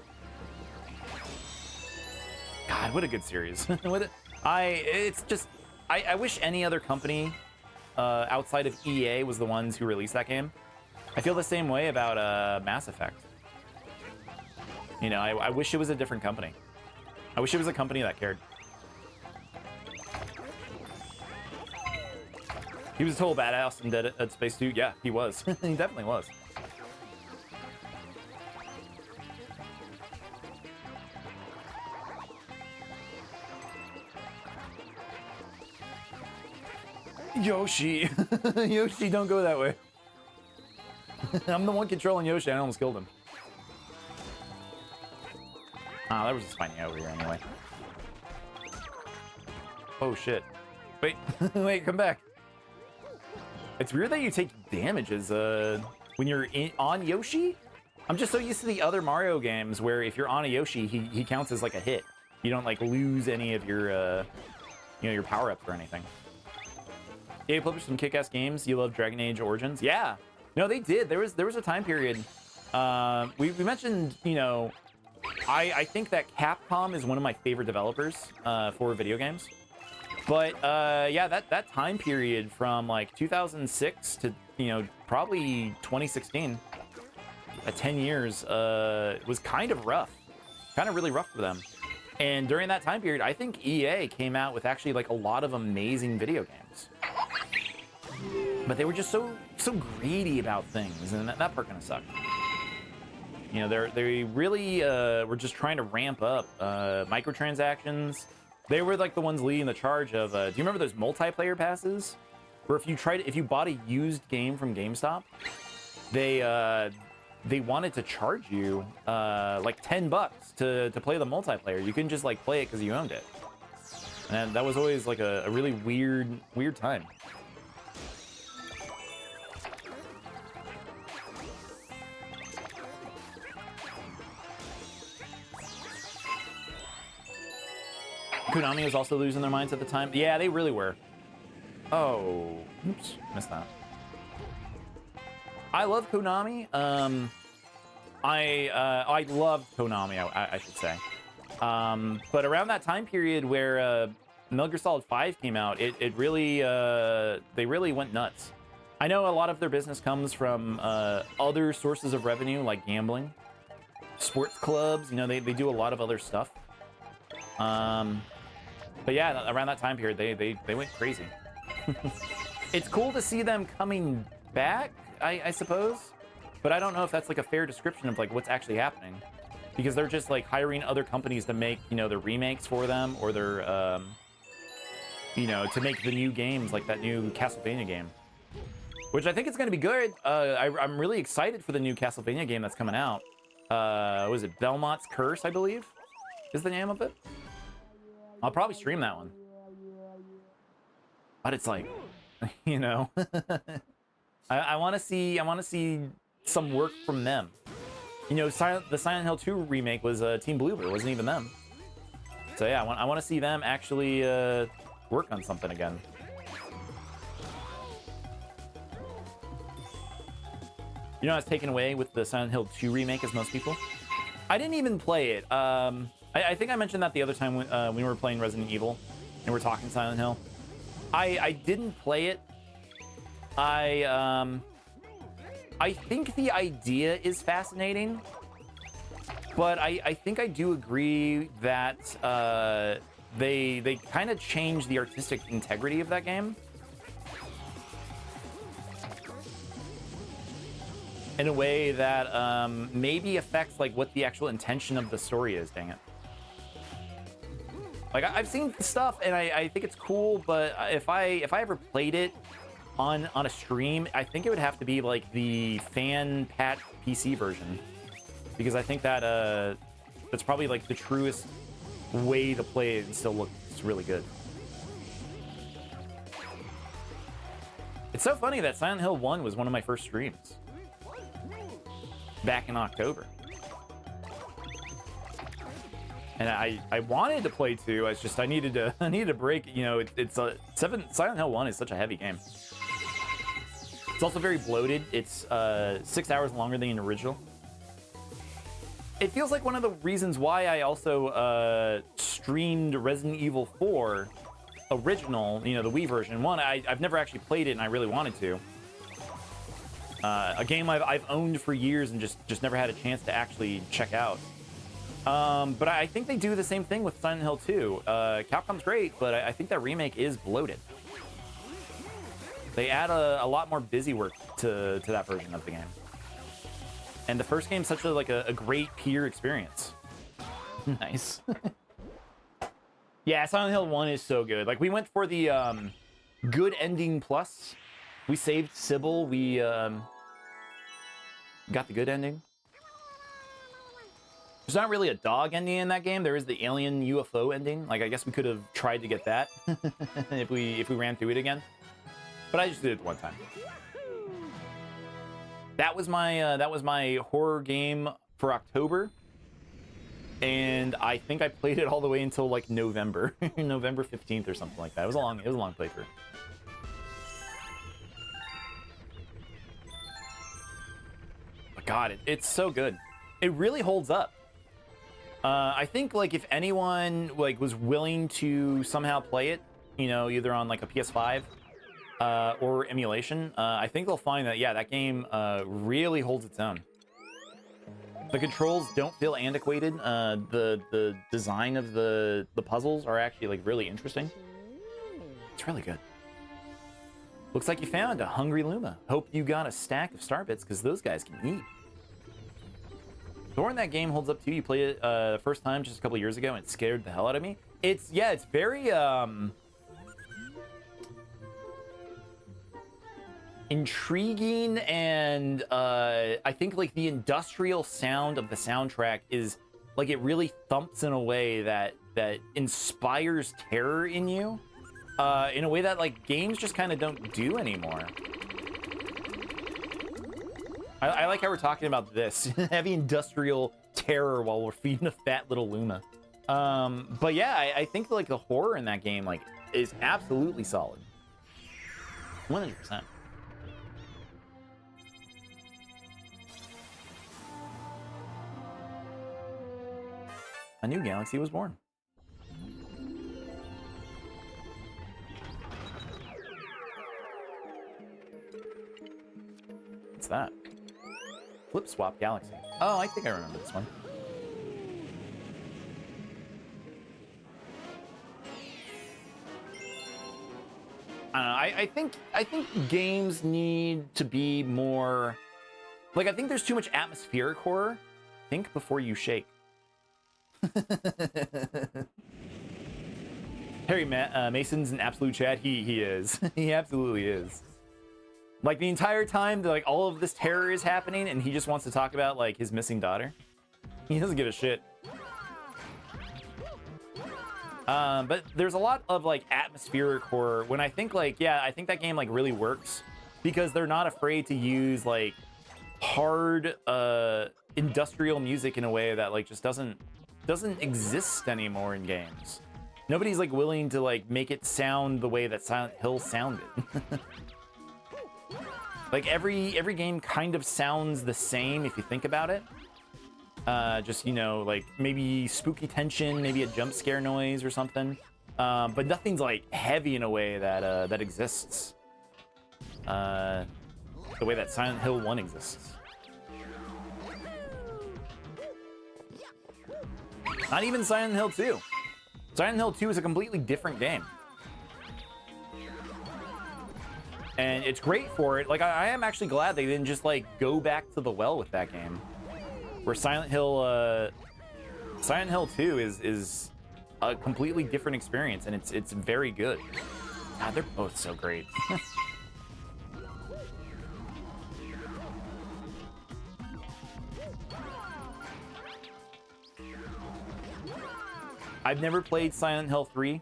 God, what a good series. It's just, I wish any other company outside of EA was the ones who released that game. I feel the same way about Mass Effect. You know, I wish it was a different company. I wish it was a company that cared. He was a total badass in Dead Space 2. Yeah, he was. He definitely was. Yoshi. Yoshi, don't go that way. I'm the one controlling Yoshi. I almost killed him. Ah, there was a spiny over here anyway. Oh, shit. Wait. Wait, come back. It's weird that you take damage as, when you're on Yoshi. I'm just so used to the other Mario games where if you're on a Yoshi, he counts as like a hit. You don't like lose any of your, you know, your power-ups or anything. Yeah, published some kick-ass games. You love Dragon Age Origins? Yeah. No, they did. There was a time period. We mentioned, you know, I think that Capcom is one of my favorite developers for video games. But yeah, that time period from like 2006 to, you know, probably 2016, 10 years, was kind of rough. Kind of really rough for them. And during that time period, I think EA came out with actually like a lot of amazing video games. But they were just so greedy about things, and that part kind of sucked. You know, they really were just trying to ramp up microtransactions. They were like the ones leading the charge of. Do you remember those multiplayer passes, where if you bought a used game from GameStop, they wanted to charge you like $10 to play the multiplayer. You couldn't just like play it because you owned it, and that was always like a really weird time. Konami was also losing their minds at the time. Yeah, they really were. Oh, oops, missed that. I love Konami. I loved Konami, I should say. But around that time period where Metal Gear Solid 5 came out, it really they really went nuts. I know a lot of their business comes from other sources of revenue, like gambling, sports clubs. You know, they do a lot of other stuff. But yeah, around that time period, they went crazy. It's cool to see them coming back, I suppose, but I don't know if that's like a fair description of like what's actually happening, because they're just like hiring other companies to make, you know, their remakes for them, or their you know, to make the new games, like that new Castlevania game, which I think is going to be good. I'm really excited for the new Castlevania game that's coming out. Was it Belmont's Curse, I believe, is the name of it? I'll probably stream that one. But it's like, you know, I want to see some work from them. You know, the Silent Hill 2 remake was Team Bloober, it wasn't even them. So yeah, I want to see them actually work on something again. You know, I was taken away with the Silent Hill 2 remake as most people. I didn't even play it. I think I mentioned that the other time when we were playing Resident Evil and we're talking Silent Hill. I didn't play it. I think the idea is fascinating, but I think I do agree that they kind of changed the artistic integrity of that game in a way that maybe affects like what the actual intention of the story is. Dang it. Like, I've seen stuff and I think it's cool, but if I ever played it on a stream, I think it would have to be like the fan patch PC version, because I think that that's probably like the truest way to play it and still looks really good. It's so funny that Silent Hill 1 was one of my first streams back in October. And I wanted to play 2. It's just I needed to break. You know, Silent Hill 1 is such a heavy game. It's also very bloated. It's 6 hours longer than the original. It feels like one of the reasons why I also streamed Resident Evil 4 original, you know, the Wii version. One, I've never actually played it, and I really wanted to. A game I've owned for years and just never had a chance to actually check out. But I think they do the same thing with Silent Hill 2. Capcom's great, but I think that remake is bloated. They add a lot more busy work to that version of the game. And the first game's such a great peer experience. Nice. Yeah, Silent Hill 1 is so good. Like, we went for the good ending plus. We saved Sybil. We got the good ending. There's not really a dog ending in that game. There is the alien UFO ending. Like, I guess we could have tried to get that if we ran through it again. But I just did it one time. That was my horror game for October, and I think I played it all the way until like November, November 15th or something like that. It was a long playthrough. But God, it's so good. It really holds up. I think like if anyone like was willing to somehow play it, you know, either on like a PS5 or emulation, I think they'll find that, yeah, that game really holds its own. The controls don't feel antiquated. The design of the puzzles are actually like really interesting. It's really good. Looks like you found a hungry Luma. Hope you got a stack of star bits, because those guys can eat. Thor in that game holds up too. You played it the first time just a couple years ago and it scared the hell out of me. It's very intriguing, and I think like the industrial sound of the soundtrack is like, it really thumps in a way that inspires terror in you in a way that like games just kind of don't do anymore. I like how we're talking about this heavy industrial terror while we're feeding a fat little Luma. But yeah, I think like the horror in that game like is absolutely solid. 100%. A new galaxy was born. What's that? Flip Swap Galaxy. Oh, I think I remember this one. I don't know. I think games need to be more like I think there's too much atmospheric horror. Think before you shake. Harry Mason's an absolute Chad. He is. He absolutely is. Like the entire time, like all of this terror is happening, and he just wants to talk about like his missing daughter. He doesn't give a shit. But there's a lot of like atmospheric horror when I think like, yeah, I think that game like really works because they're not afraid to use like hard industrial music in a way that like just doesn't exist anymore in games. Nobody's like willing to like make it sound the way that Silent Hill sounded. Like every game kind of sounds the same if you think about it. Just, you know, like maybe spooky tension, maybe a jump scare noise or something. But nothing's like heavy in a way that that exists. The way that Silent Hill 1 exists. Not even Silent Hill 2. Silent Hill 2 is a completely different game. And it's great for it. Like, I am actually glad they didn't just, like, go back to the well with that game. Where Silent Hill 2 is a completely different experience, and it's very good. God, they're both so great. I've never played Silent Hill 3.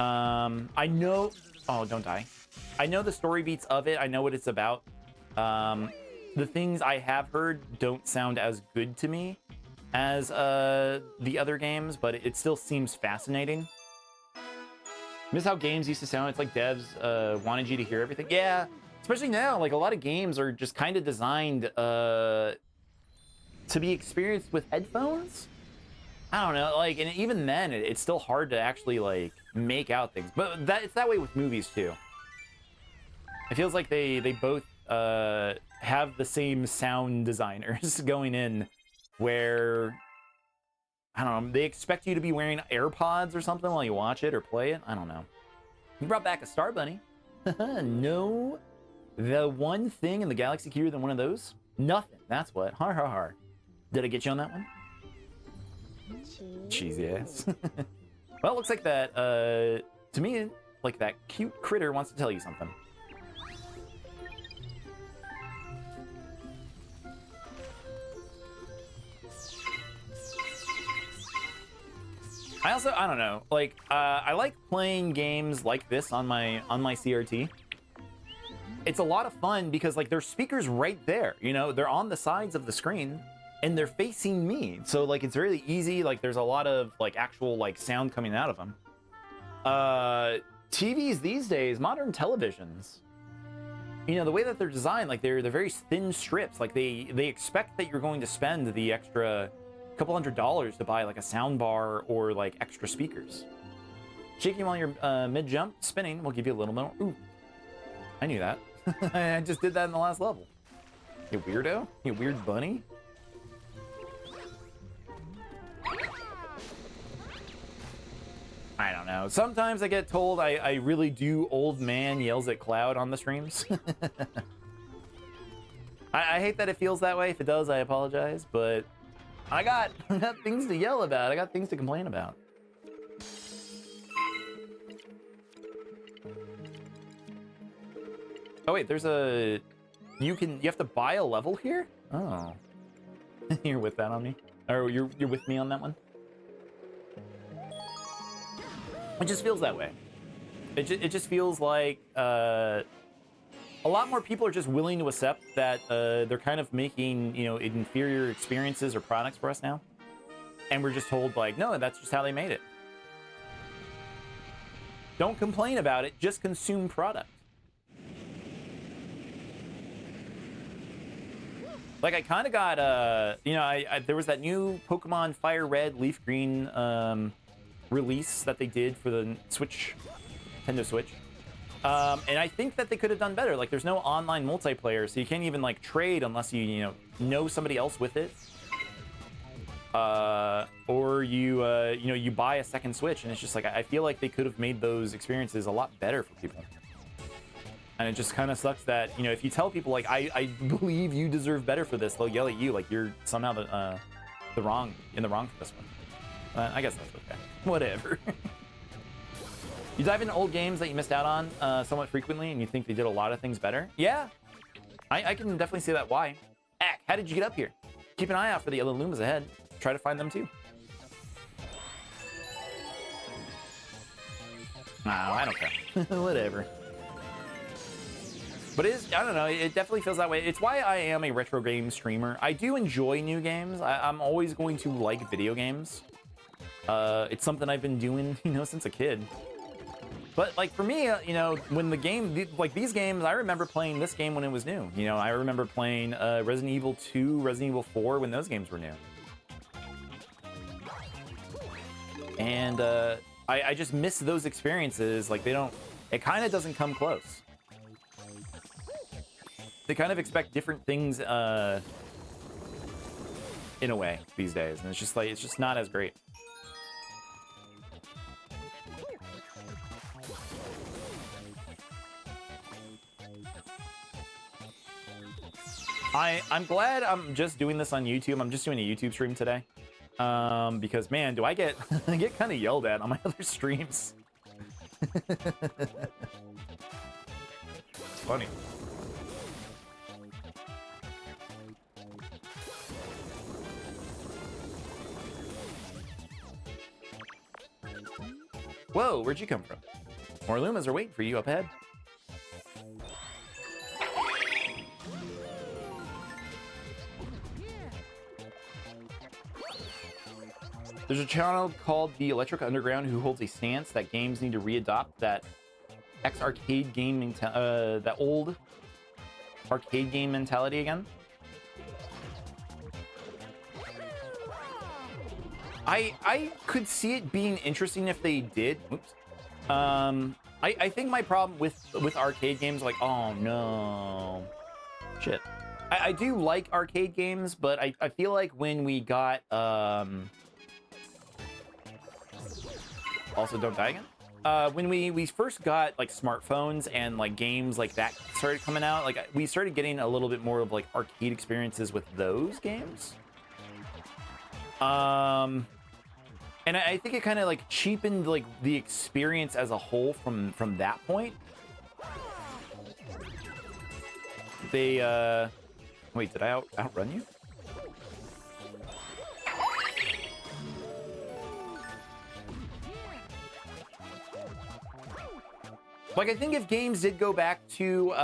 I know... Oh, don't die. I know the story beats of it. I know what it's about. The things I have heard don't sound as good to me as the other games, but it still seems fascinating. Miss how games used to sound? It's like devs wanted you to hear everything. Yeah, especially now. Like a lot of games are just kind of designed to be experienced with headphones. I don't know, like, and even then, it's still hard to actually like make out things. But it's that way with movies too. It feels like they both have the same sound designers going in, where I don't know, they expect you to be wearing AirPods or something while you watch it or play it. I don't know. You brought back a Star Bunny. No, the one thing in the galaxy cuter than one of those? Nothing. That's what. Har har har. Did I get you on that one? Cheesy ass. Well, it looks like that, to me, like that cute critter wants to tell you something. I don't know, like, I like playing games like this on my CRT. It's a lot of fun because, like, there's speakers right there, you know, they're on the sides of the screen. And they're facing me, so like it's really easy. Like there's a lot of like actual like sound coming out of them. TVs these days, modern televisions, you know, the way that they're designed, like they're very thin strips. Like they expect that you're going to spend the extra couple $100 to buy like a sound bar or like extra speakers. Shaking while you're mid jump, spinning will give you a little more. Ooh, I knew that. I just did that in the last level. You weirdo, you weird bunny. I don't know. Sometimes I get told I really do old man yells at cloud on the streams. I hate that it feels that way. If it does, I apologize. But I got things to yell about. I got things to complain about. Oh wait, there's a... You have to buy a level here? Oh. You're with that on me? Or you're with me on that one? It just feels that way. It just feels like a lot more people are just willing to accept that they're kind of making, you know, inferior experiences or products for us now. and we're just told like, no, that's just how they made it. Don't complain about it, just consume product. Like I kind of got you know, there was that new Pokemon Fire Red, Leaf Green release that they did for the Switch, Nintendo Switch. And I think that they could have done better. Like there's no online multiplayer, so you can't even like trade unless you know somebody else with it. Or you know, you buy a second Switch, and it's just like I feel like they could have made those experiences a lot better for people. And it just kind of sucks that, you know, if you tell people like I believe you deserve better for this, they'll yell at you like you're somehow in the wrong for this one. I guess that's okay. Whatever. You dive into old games that you missed out on somewhat frequently, and you think they did a lot of things better. Yeah, I can definitely see that. Why? Ack, how did you get up here? Keep an eye out for the other Lumas ahead. Try to find them too. No, I don't care. Whatever. But I don't know, it definitely feels that way. It's why I am a retro game streamer. I do enjoy new games. I'm always going to like video games. It's something I've been doing, you know, since a kid. But like for me, you know, when the game, like these games, I remember playing this game when it was new. You know, I remember playing Resident Evil 2, Resident Evil 4 when those games were new. And I just miss those experiences. Like it kind of doesn't come close. They kind of expect different things in a way these days, and it's just not as great. I'm glad I'm just doing this on YouTube. I'm just doing a YouTube stream today. Because man, do I get I get kind of yelled at on my other streams. It's funny. Whoa, where'd you come from? More Lumas are waiting for you up ahead. There's a channel called The Electric Underground who holds a stance that games need to readopt that ex-arcade game, that old arcade game mentality again. I could see it being interesting if they did. Oops. I think my problem with arcade games, like, oh no, shit. I do like arcade games, but I feel like when we got also don't die again. When we first got like smartphones and like games like that started coming out, like we started getting a little bit more of like arcade experiences with those games. And I think it kind of like cheapened like the experience as a whole from that point. They wait, did I outrun you? Like, I think if games did go back to,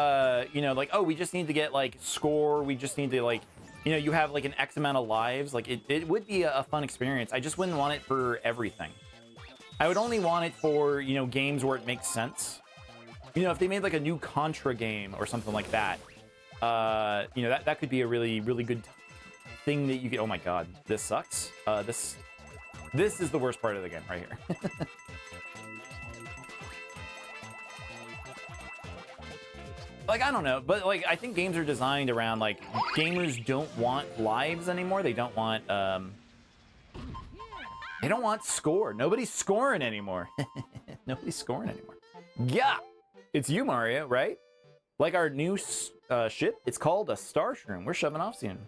you know, like, oh, we just need to get, like, score, we just need to, like, you know, you have, like, an X amount of lives, like, it would be a fun experience. I just wouldn't want it for everything. I would only want it for, you know, games where it makes sense. You know, if they made, like, a new Contra game or something like that, you know, that could be a really, really good thing that you could... Oh, my God. This sucks. This is the worst part of the game right here. Like, I don't know, but like I think games are designed around like gamers don't want lives anymore. They don't want score. Nobody's scoring anymore. Nobody's scoring anymore. Yeah, it's you, Mario, right? Like our new ship. It's called a Star Shroom. We're shoving off soon.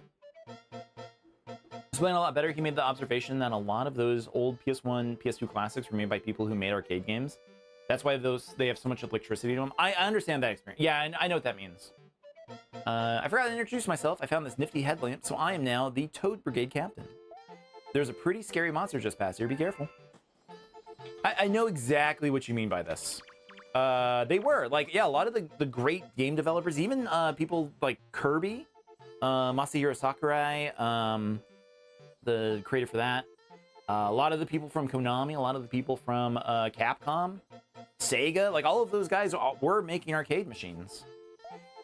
It's playing a lot better. He made the observation that a lot of those old PS1, PS2 classics were made by people who made arcade games. That's why they have so much electricity to them. I understand that experience. Yeah, I know what that means. I forgot to introduce myself. I found this nifty headlamp, so I am now the Toad Brigade captain. There's a pretty scary monster just past here. Be careful. I know exactly what you mean by this. They were like, yeah, a lot of the great game developers, even people like Kirby, Masahiro Sakurai, the creator for that. A lot of the people from Konami, a lot of the people from Capcom, Sega, like all of those guys were making arcade machines.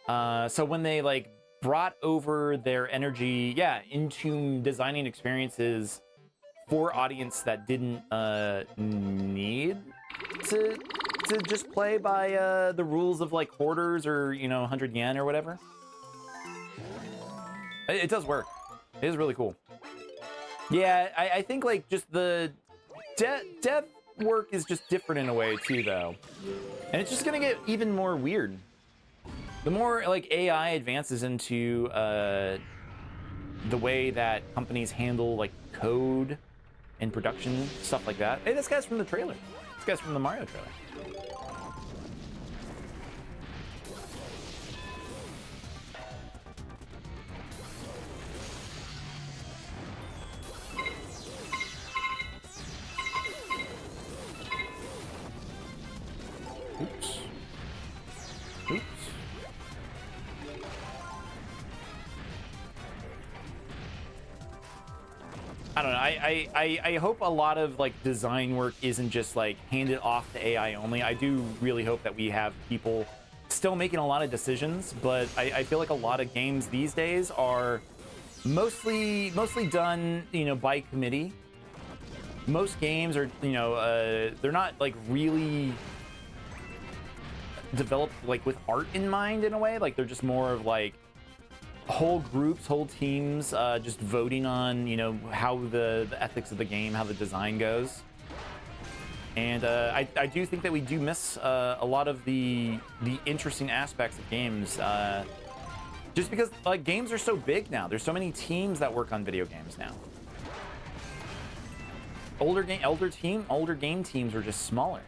So when they like brought over their energy, yeah, into designing experiences for audience that didn't need to just play by the rules of like Hoarders or 100 yen or whatever, it does work. It is really cool. Yeah, I think like just the dev work is just different in a way too, though, and it's just gonna get even more weird. The more like AI advances into the way that companies handle like code and production, stuff like that. Hey, this guy's from the trailer. This guy's from the Mario trailer. Oops. Oops. I don't know. I hope a lot of like design work isn't just like handed off to AI only. I do really hope that we have people still making a lot of decisions, but I feel like a lot of games these days are mostly done, by committee. Most games are, they're not like really developed like with art in mind in a way. Like they're just more of like whole groups, whole teams, just voting on, how the ethics of the game, how the design goes. And I do think that we do miss a lot of the interesting aspects of games, just because like games are so big now. There's so many teams that work on video games now. Older game teams were just smaller,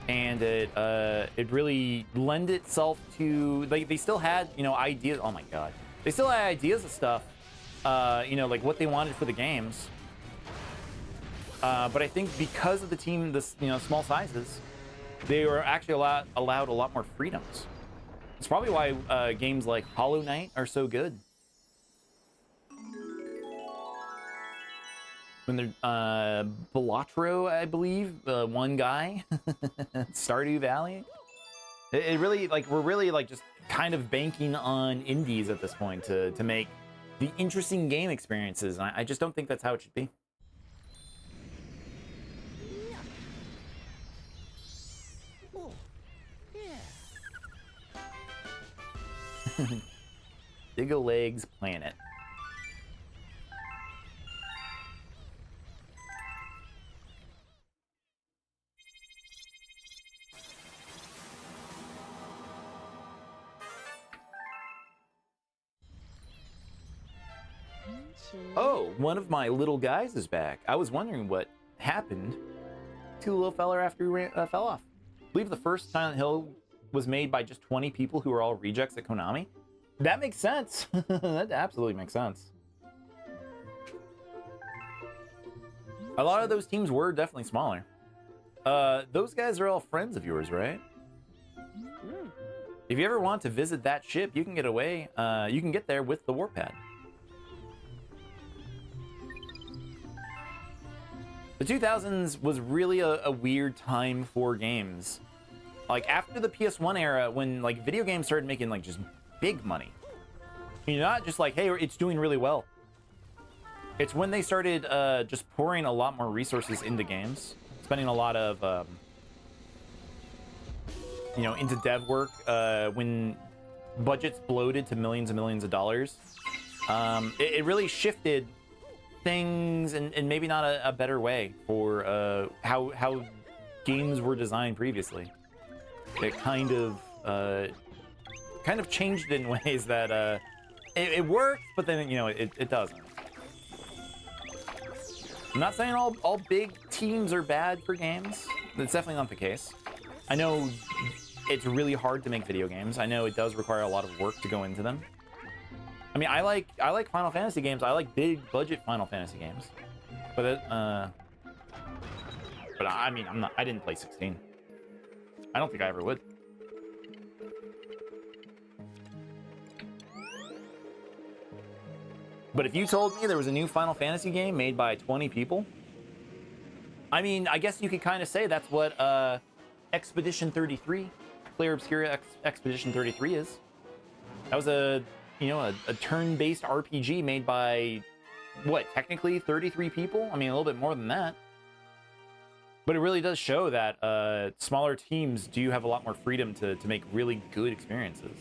and it really lend itself to like they still had ideas. Oh my god, they still had ideas of stuff, like what they wanted for the games. But I think because of the team, small sizes, they were actually allowed a lot more freedoms. It's probably why games like Hollow Knight are so good. When they're Balatro, I believe, one guy, Stardew Valley. It really like we're really like just kind of banking on indies at this point to make the interesting game experiences, and I just don't think that's how it should be. Oh, yeah. Diggle Legs Planet. Oh, one of my little guys is back. I was wondering what happened to the little feller after he fell off. I believe the first Silent Hill was made by just 20 people who were all rejects at Konami. That makes sense. That absolutely makes sense. A lot of those teams were definitely smaller. Those guys are all friends of yours, right? If you ever want to visit that ship, you can get away. You can get there with the warpad. The 2000s was really a weird time for games. Like after the PS1 era, when like video games started making like just big money. Not just like, hey, it's doing really well. It's when they started just pouring a lot more resources into games, spending a lot of into dev work. When budgets bloated to millions and millions of dollars, it really shifted things and maybe not a better way for how games were designed previously. It kind of changed in ways that it worked, but then it doesn't. I'm not saying all big teams are bad for games. That's definitely not the case. I know it's really hard to make video games. I know it does require a lot of work to go into them. I mean, I like Final Fantasy games. I like big budget Final Fantasy games, but I mean, I didn't play 16. I don't think I ever would. But if you told me there was a new Final Fantasy game made by 20 people, I mean, I guess you could kind of say that's what Expedition 33, Player Obscura Expedition 33 is. That was a turn-based RPG made by, what, technically 33 people? I mean, a little bit more than that. But it really does show that smaller teams do have a lot more freedom to make really good experiences.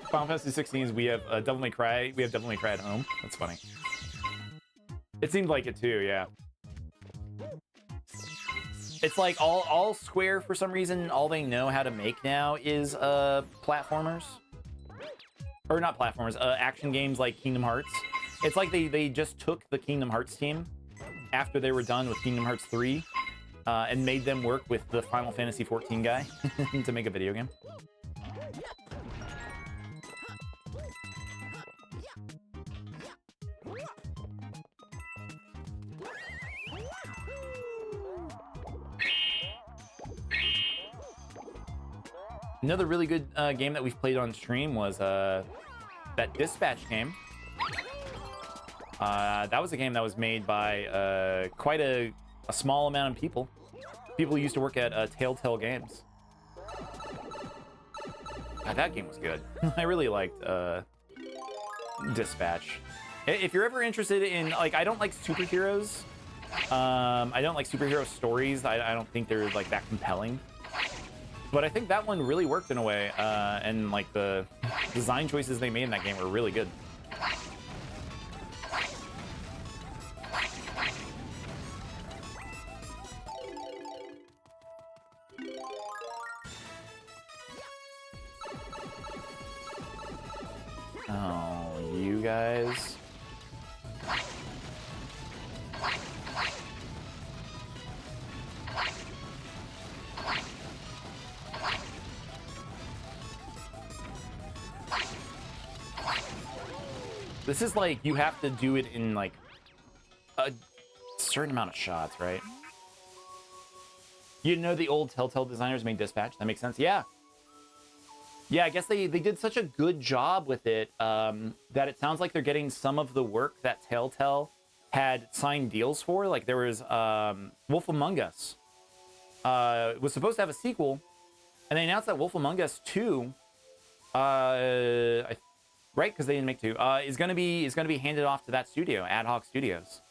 Final Fantasy 16's we have Devil May Cry. We have Devil May Cry at home. That's funny. It seemed like it too, yeah. It's like all Square, for some reason, all they know how to make now is platformers. Or not platformers, action games like Kingdom Hearts. It's like they just took the Kingdom Hearts team after they were done with Kingdom Hearts 3 and made them work with the Final Fantasy 14 guy to make a video game. Another really good game that we've played on stream was that Dispatch game. That was a game that was made by quite a small amount of people. People who used to work at Telltale Games. That game was good. I really liked Dispatch. If you're ever interested in, like, I don't like superheroes. I don't like superhero stories. I don't think they're like that compelling. But I think that one really worked in a way, and like the design choices they made in that game were really good. Oh, you guys. This is like, you have to do it in like a certain amount of shots, right? You know the old Telltale designers made Dispatch? That makes sense? Yeah. Yeah, I guess they did such a good job with it that it sounds like they're getting some of the work that Telltale had signed deals for. Like there was Wolf Among Us. Was supposed to have a sequel, and they announced that Wolf Among Us 2, right? Because they didn't make 2. Is gonna be handed off to that studio, Ad Hoc Studios.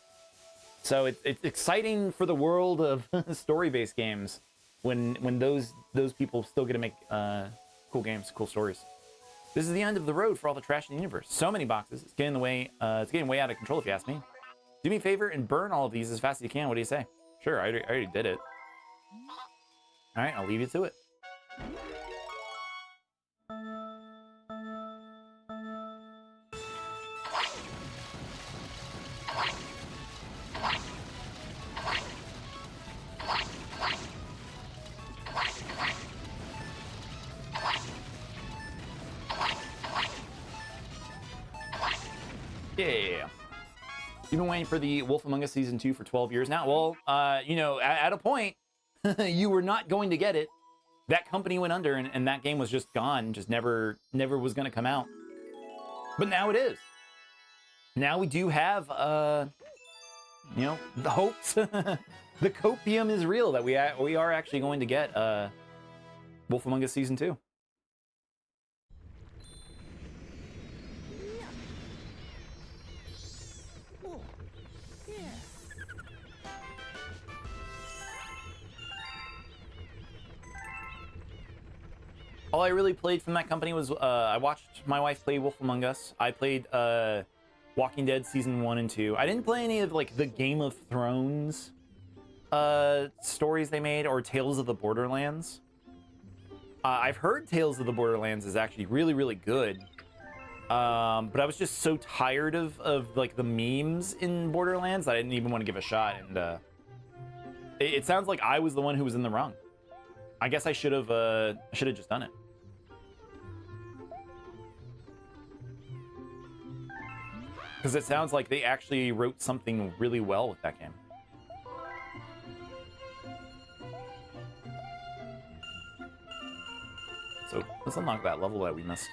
So it's exciting for the world of story-based games when those people still get to make cool games, cool stories. This is the end of the road for all the trash in the universe. So many boxes. It's getting way out of control, if you ask me. Do me a favor and burn all of these as fast as you can. What do you say? Sure, I already did it. All right, I'll leave you to it. Yeah. You've been waiting for the Wolf Among Us Season 2 for 12 years now. Well, you know, at a point, you were not going to get it. That company went under, and that game was just gone, just never was going to come out. But now it is. Now we do have, you know, the hopes. The copium is real that we are actually going to get Wolf Among Us Season 2. All I really played from that company was I watched my wife play Wolf Among Us. I played Walking Dead Season 1 and 2. I didn't play any of like the Game of Thrones stories they made or Tales of the Borderlands. I've heard Tales of the Borderlands is actually really, really good. But I was just so tired of like the memes in Borderlands that I didn't even want to give a shot. And it sounds like I was the one who was in the wrong. I guess I should have just done it. Because it sounds like they actually wrote something really well with that game. So let's unlock that level that we missed.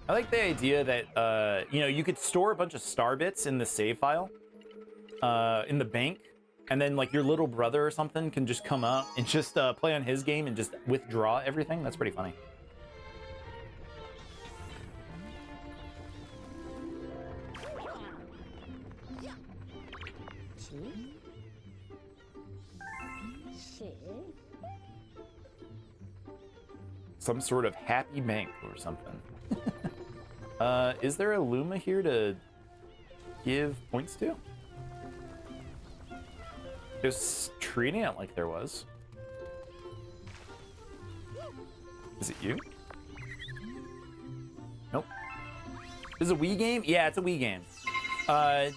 I like the idea that, you know, you could store a bunch of star bits in the save file, in the bank, and then, like, your little brother or something can just come up and just play on his game and just withdraw everything. That's pretty funny. Some sort of happy bank or something. Is there a Luma here to give points to? Just treating it like there was. Is it you? Nope. This is a Wii game? Yeah, it's a Wii game.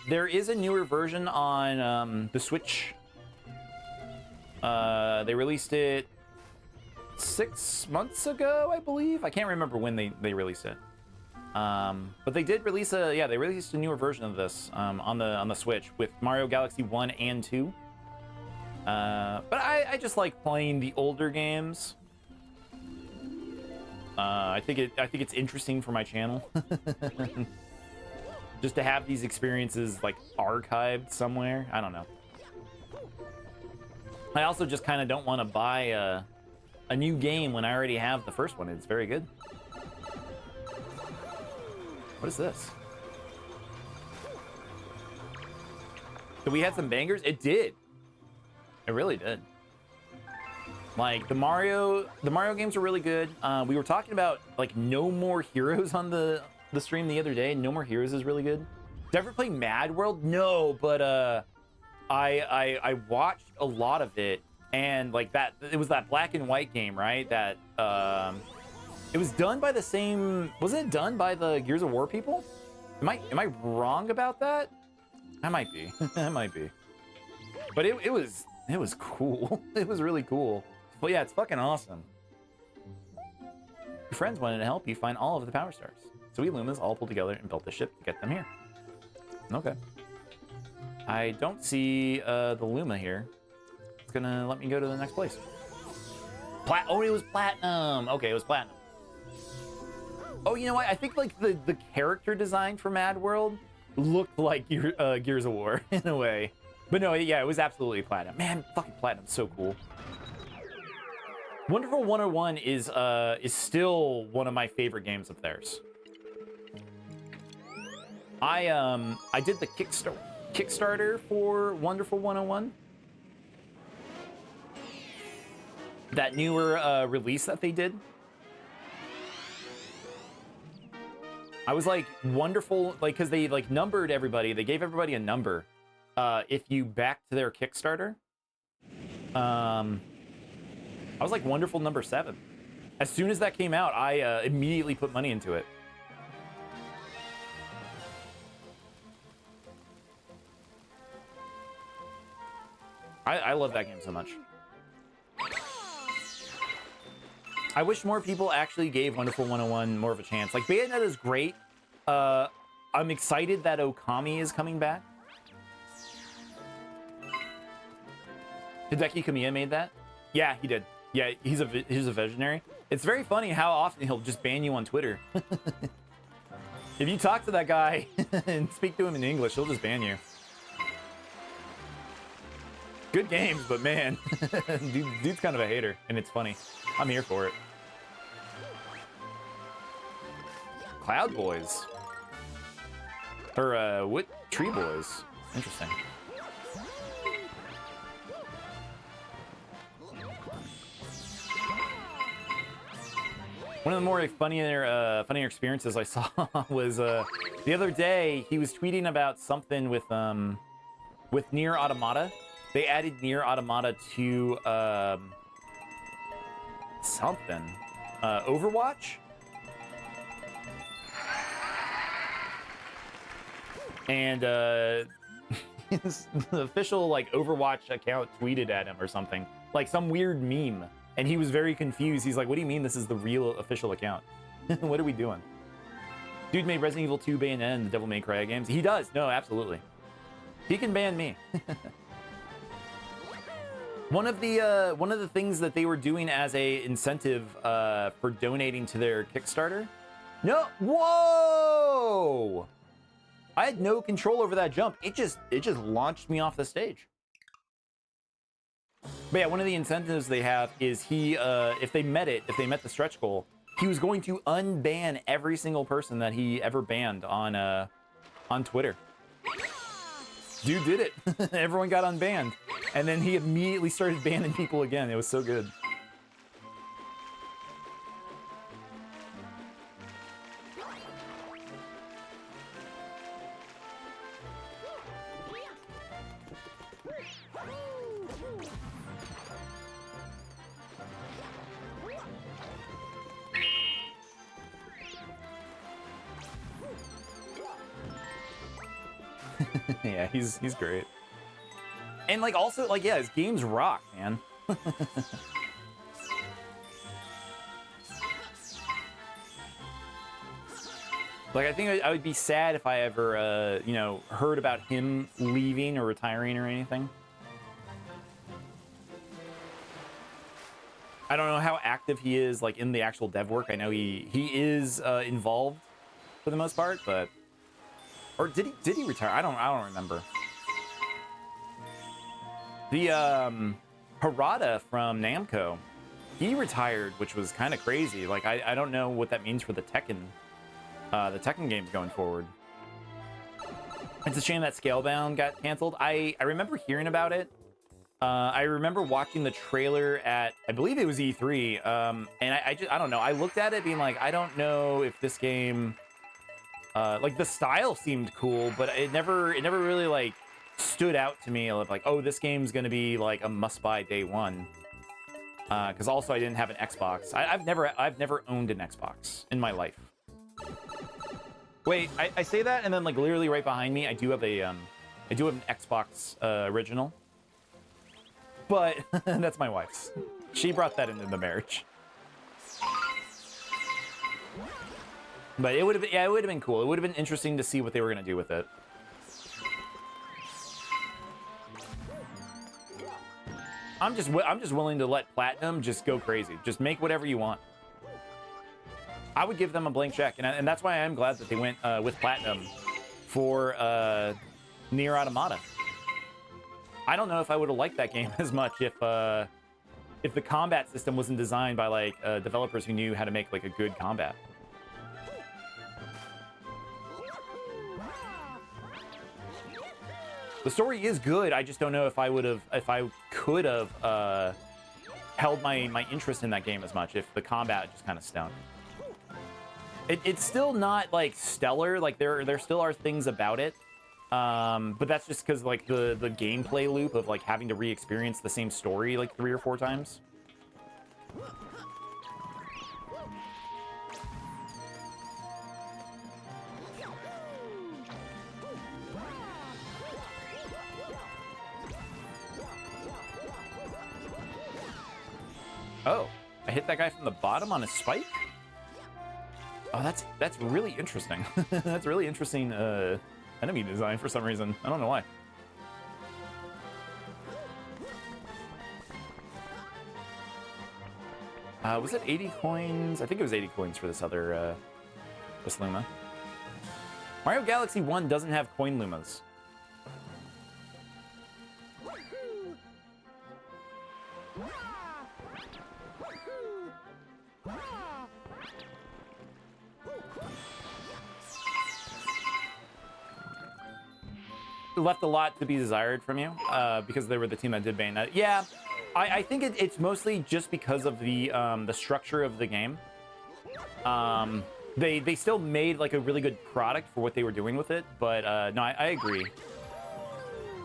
There is a newer version on the Switch. They released it 6 months ago, I believe. I can't remember when they released it. But they did release they released a newer version of this on the Switch with Mario Galaxy 1 and 2. But I just like playing the older games. I think it's interesting for my channel. Just to have these experiences like archived somewhere. I don't know. I also just kind of don't want to buy a new game when I already have the first one. It's very good. What is this? Did we have some bangers? It did. It really did. Like the Mario games are really good. We were talking about like No More Heroes on the stream the other day. No More Heroes is really good. Did I ever play Mad World? No, but I watched a lot of it, and like that, it was that black and white game, right? That it was done by the same. Wasn't it done by the Gears of War people? Am I wrong about that? I might be. I might be. But it was cool. It was really cool. But yeah, it's fucking awesome. Your friends wanted to help you find all of the Power Stars. So we Lumas all pulled together and built the ship to get them here. Okay. I don't see the Luma here. It's gonna let me go to the next place. Oh, it was platinum. Okay, it was platinum. Oh, you know what? I think like the character design for Mad World looked like Gears of War in a way. But no, yeah, it was absolutely platinum. Man, fucking platinum's so cool. Wonderful 101 is still one of my favorite games of theirs. I did the Kickstarter for Wonderful 101. That newer release that they did. I was like, wonderful, like, because they like numbered everybody. They gave everybody a number if you backed their Kickstarter. I was like wonderful number 7. As soon as that came out, I immediately put money into it. I love that game so much. I wish more people actually gave Wonderful 101 more of a chance. Like, Bayonetta is great. I'm excited that Okami is coming back. Hideki Kamiya made that? Yeah, he did. Yeah, he's a visionary. It's very funny how often he'll just ban you on Twitter. If you talk to that guy and speak to him in English, he'll just ban you. Good games, but man, dude's kind of a hater, and it's funny. I'm here for it. Cloud Boys. Or, what? Tree Boys. Interesting. One of the more funnier experiences I saw was the other day. He was tweeting about something with Nier Automata. They added Nier Automata to something, Overwatch, and his official like Overwatch account tweeted at him or something, like some weird meme. And he was very confused. He's like, what do you mean this is the real official account? What are we doing? Dude made Resident Evil 2, Bayonetta, and the Devil May Cry games. He does. No, absolutely. He can ban me. One of the things that they were doing as a incentive for donating to their Kickstarter. No, whoa! I had no control over that jump. It just launched me off the stage. But yeah, one of the incentives they have is if they met the stretch goal, he was going to unban every single person that he ever banned on Twitter. Dude did it. Everyone got unbanned. And then he immediately started banning people again. It was so good. Yeah, he's great. And like also like yeah, his games rock, man. Like I think I would be sad if I ever you know, heard about him leaving or retiring or anything. I don't know how active he is like in the actual dev work. I know he is involved for the most part, but or did he retire? I don't remember. The Harada from Namco, he retired, which was kind of crazy. Like I don't know what that means for the Tekken games going forward. It's a shame that Scalebound got canceled. I remember hearing about it. I remember watching the trailer at, I believe it was E3, and I don't know. I looked at it being like, I don't know if this game, like the style seemed cool, but it never really like stood out to me like, oh, this game's gonna be like a must-buy day one. Because also I didn't have an Xbox. I've never owned an Xbox in my life. Wait, I say that, and then like literally right behind me, I do have an Xbox original. But that's my wife's. She brought that into the marriage. But it would have been cool. It would have been interesting to see what they were gonna do with it. I'm just willing to let Platinum just go crazy. Just make whatever you want. I would give them a blank check, and that's why I'm glad that they went with Platinum for Nier Automata. I don't know if I would have liked that game as much if the combat system wasn't designed by like developers who knew how to make like a good combat. The story is good. I just don't know if I could have held my interest in that game as much if the combat just kind of stunk. It's still not like stellar. Like there still are things about it. But that's just because like the gameplay loop of like having to re-experience the same story like 3 or 4 times. Oh, I hit that guy from the bottom on a spike? Oh, that's really interesting. That's really interesting enemy design for some reason. I don't know why. Was it 80 coins? I think it was 80 coins for this other this Luma. Mario Galaxy 1 doesn't have coin Lumas. Left a lot to be desired from you because they were the team that did ban that. Yeah, I think it's mostly just because of the structure of the game. They still made like a really good product for what they were doing with it, but no, I agree.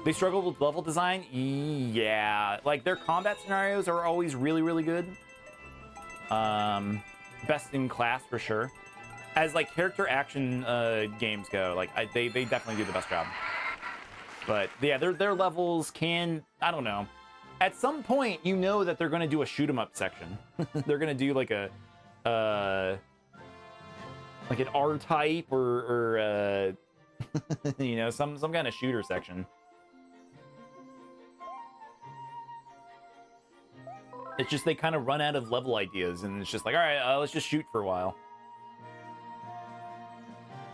They struggled with level design. Yeah, like their combat scenarios are always really good. Best in class for sure. As like character action games go, like they definitely do the best job. But yeah, their levels can, I don't know. At some point, you know that they're going to do a shoot 'em up section. They're going to do like a like an R type or you know, some kind of shooter section. It's just they kind of run out of level ideas, and it's just like, all right, let's just shoot for a while.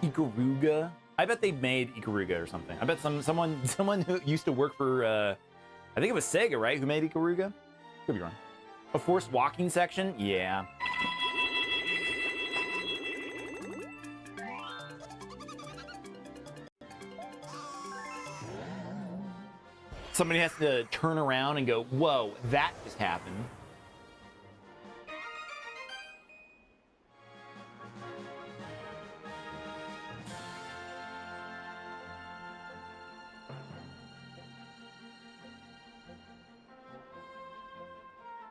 Ikaruga. I bet they made Ikaruga or something. I bet someone who used to work for, I think it was Sega, right? Who made Ikaruga? Could be wrong. A forced walking section? Yeah. Somebody has to turn around and go, whoa, that just happened.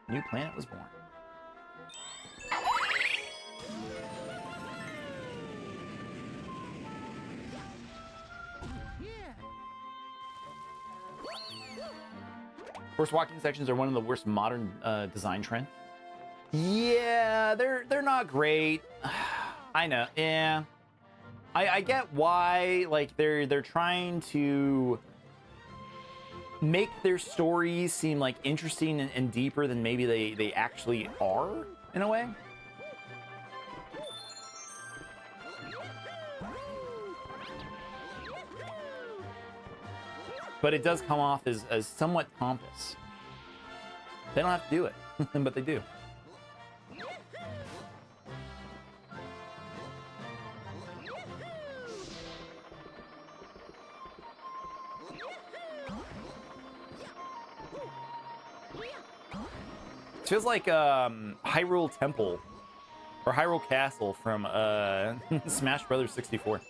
New planet was born. Forced walking sections are one of the worst modern design trends. Yeah, they're not great. I know. Yeah, I get why. Like they're trying to make their stories seem like interesting and deeper than maybe they actually are in a way. But it does come off as somewhat pompous. They don't have to do it, but they do. It feels like Hyrule Temple or Hyrule Castle from Smash Brothers 64.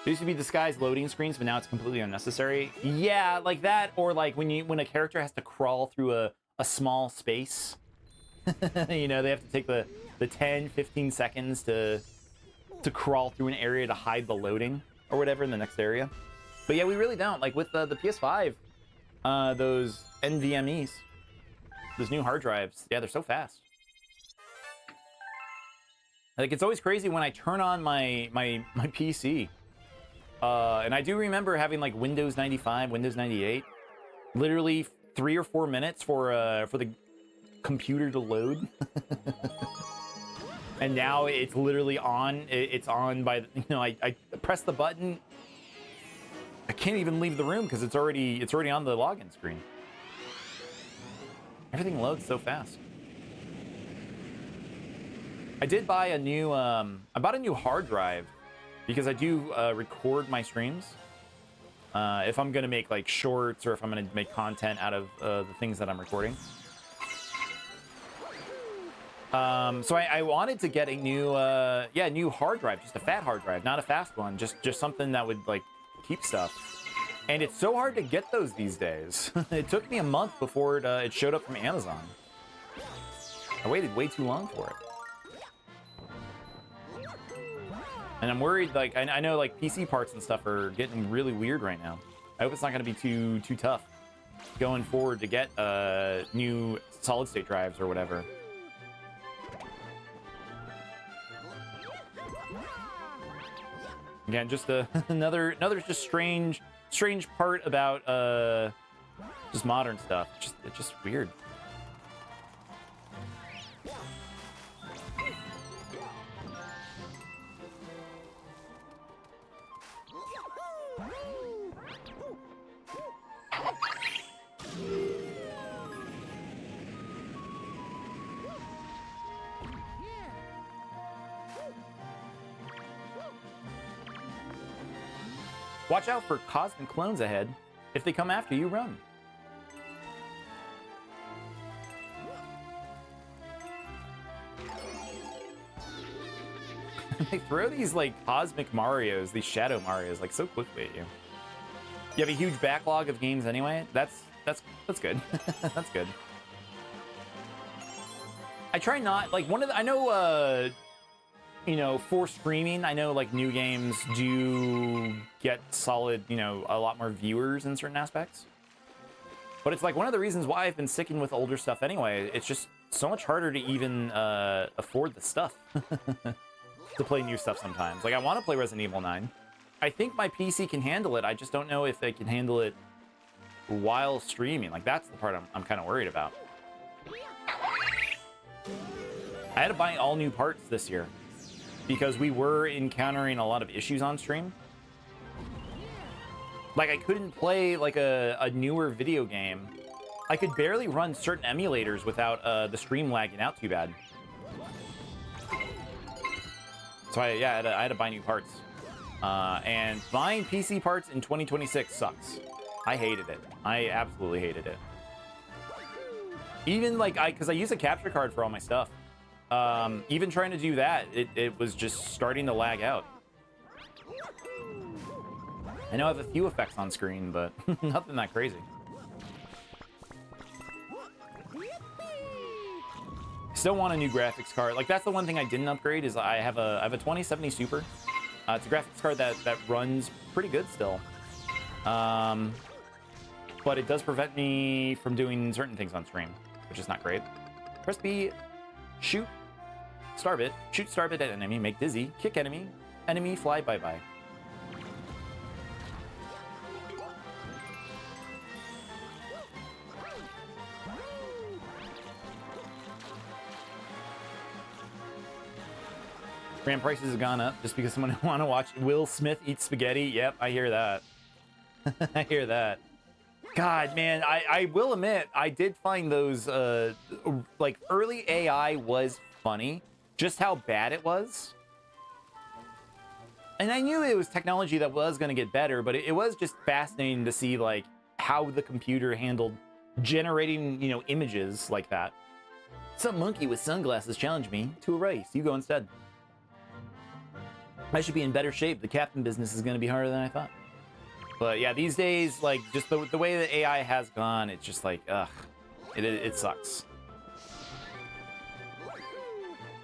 There used to be disguised loading screens, but now it's completely unnecessary. Yeah, like that, or like when a character has to crawl through a small space. You know, they have to take the 10, 15 seconds to crawl through an area to hide the loading or whatever in the next area. But yeah, we really don't. Like with the PS5, those NVMEs, those new hard drives, yeah, they're so fast. Like it's always crazy when I turn on my PC. And I do remember having like Windows 95, Windows 98, literally 3 or 4 minutes for the computer to load. And now it's literally on. It's on by, you know, I press the button. I can't even leave the room because it's already on the login screen. Everything loads so fast. I did buy a new I bought a new hard drive because I do record my streams. If I'm gonna make like shorts or if I'm gonna make content out of the things that I'm recording. So I wanted to get a new new hard drive, just a fat hard drive, not a fast one, just something that would like keep stuff. And it's so hard to get those these days. It took me a month before it showed up from Amazon. I waited way too long for it. And I'm worried, like, I know, like, PC parts and stuff are getting really weird right now. I hope it's not going to be too tough going forward to get new solid-state drives or whatever. Again, just another just strange part about just modern stuff. It's just weird. Watch out for cosmic clones ahead. If they come after you, run. They throw these like cosmic Marios, these shadow Marios, like so quickly at you. You have a huge backlog of games anyway. That's good. That's good. I try not like I know you know, for streaming, I know like new games do get solid, you know, a lot more viewers in certain aspects. But it's like one of the reasons why I've been sticking with older stuff anyway. It's just so much harder to even afford the stuff to play new stuff sometimes. Like I want to play Resident Evil 9. I think my PC can handle it. I just don't know if they can handle it while streaming. Like that's the part I'm kind of worried about. I had to buy all new parts this year because we were encountering a lot of issues on stream. Like, I couldn't play like a newer video game. I could barely run certain emulators without the stream lagging out too bad. So I had to buy new parts. And buying PC parts in 2026 sucks. I hated it. I absolutely hated it. Even like because I use a capture card for all my stuff. Even trying to do that, it was just starting to lag out. I know I have a few effects on screen, but nothing that crazy. Still want a new graphics card. Like, that's the one thing I didn't upgrade is I have a 2070 Super. It's a graphics card that runs pretty good still. But it does prevent me from doing certain things on stream, which is not great. Press B, shoot starbit, shoot starbit at enemy, make dizzy, kick enemy, enemy fly bye-bye. RAM prices have gone up just because someone want to watch Will Smith eat spaghetti. Yep, I hear that. I hear that. God, man, I will admit, I did find those, like, early AI was funny. Just how bad it was. And I knew it was technology that was going to get better, but it was just fascinating to see, like, how the computer handled generating, you know, images like that. Some monkey with sunglasses challenged me to a race. You go instead. I should be in better shape. The captain business is going to be harder than I thought. But yeah, these days, like, just the way that AI has gone, it's just like, ugh, it sucks.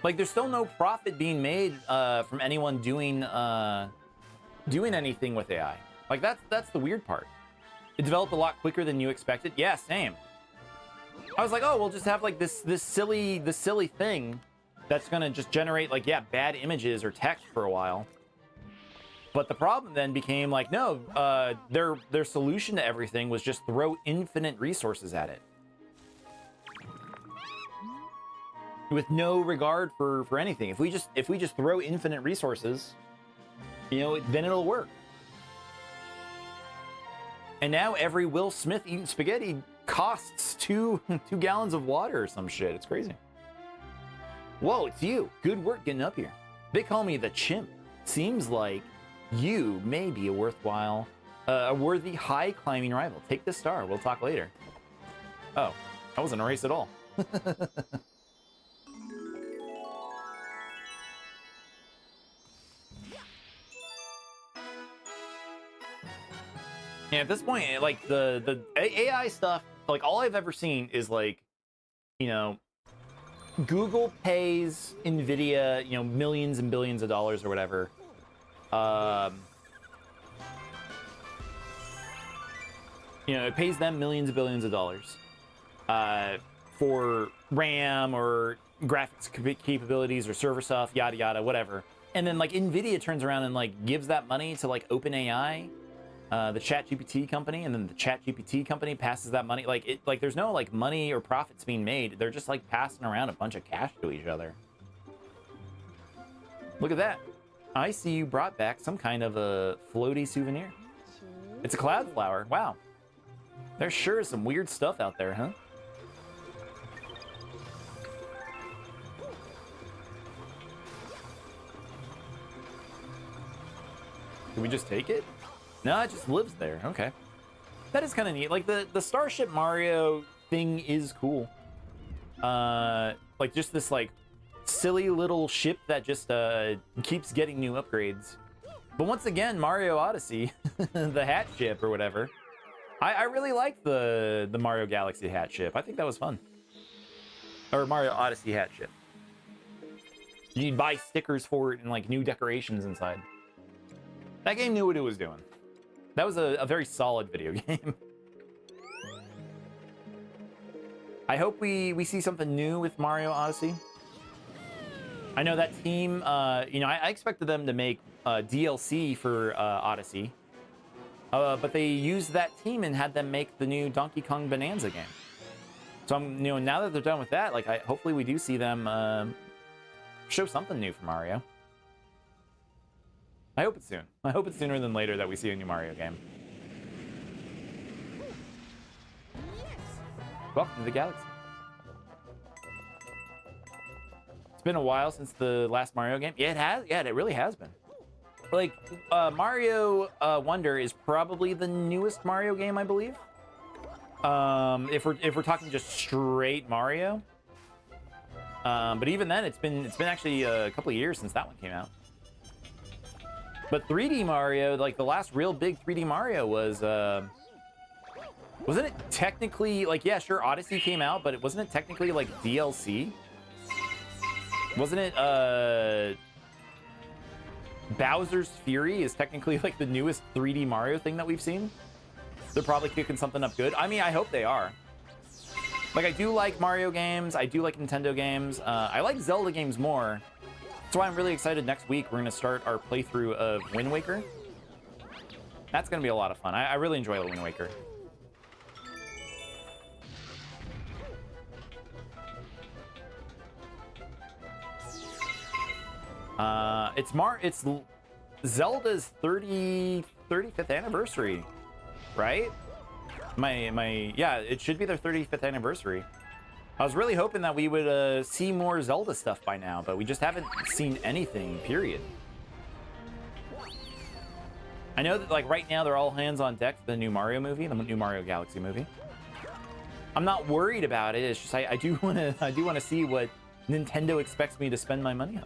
Like, there's still no profit being made from anyone doing anything with AI. Like, that's the weird part. It developed a lot quicker than you expected. Yeah, same. I was like, oh, we'll just have like this silly thing that's gonna just generate like, yeah, bad images or text for a while. But the problem then became like, no, their solution to everything was just throw infinite resources at it. With no regard for anything. If we just throw infinite resources, you know, then it'll work. And now every Will Smith eating spaghetti costs two gallons of water or some shit. It's crazy. Whoa, it's you. Good work getting up here. They call me the chimp. Seems like you may be a worthy high climbing rival. Take this star. We'll talk later. Oh, that wasn't a race at all. Yeah, at this point, like the AI stuff, like all I've ever seen is like, you know, Google pays Nvidia, you know, millions and billions of dollars or whatever. You know, it pays them millions and billions of dollars for RAM or graphics capabilities or server stuff, yada yada, whatever. And then like Nvidia turns around and like gives that money to like OpenAI, the ChatGPT company, and then the ChatGPT company passes that money. Like there's no like money or profits being made. They're just like passing around a bunch of cash to each other. Look at that. I see you brought back some kind of a floaty souvenir. It's a cloud flower. Wow. There's sure some weird stuff out there, huh? Can we just take it? No, it just lives there. Okay. That is kind of neat. Like, the Starship Mario thing is cool. Like, just this, like, silly little ship that just keeps getting new upgrades. But once again, Mario Odyssey, the hat ship or whatever. I really like the Mario Galaxy hat ship. I think that was fun. Or Mario Odyssey hat ship. You'd buy stickers for it and, like, new decorations inside. That game knew what it was doing. That was a very solid video game. I hope we see something new with Mario Odyssey. I know that team, you know, I expected them to make DLC for Odyssey. But they used that team and had them make the new Donkey Kong Bonanza game. So, you know, now that they're done with that, like, hopefully we do see them show something new from Mario. I hope it's soon. I hope it's sooner than later that we see a new Mario game. Welcome to the galaxy. It's been a while since the last Mario game. Yeah, it has. Yeah, it really has been. Like, Mario Wonder is probably the newest Mario game, I believe. If we're talking just straight Mario. But even then, it's been actually a couple of years since that one came out. But 3D Mario, like the last real big 3D Mario was, wasn't it technically, like, yeah, sure, Odyssey came out, but wasn't it technically like DLC? Wasn't it, Bowser's Fury is technically like the newest 3D Mario thing that we've seen? They're probably kicking something up good. I mean, I hope they are. Like, I do like Mario games. I do like Nintendo games. I like Zelda games more. That's why I'm really excited next week. We're going to start our playthrough of Wind Waker. That's going to be a lot of fun. I really enjoy Wind Waker. It's Zelda's 35th anniversary, right? Yeah, it should be their 35th anniversry. I was really hoping that we would see more Zelda stuff by now, but we just haven't seen anything, period. I know that, like, right now they're all hands on deck for the new Mario movie, the new Mario Galaxy movie. I'm not worried about it. It's just I do want to see what Nintendo expects me to spend my money on.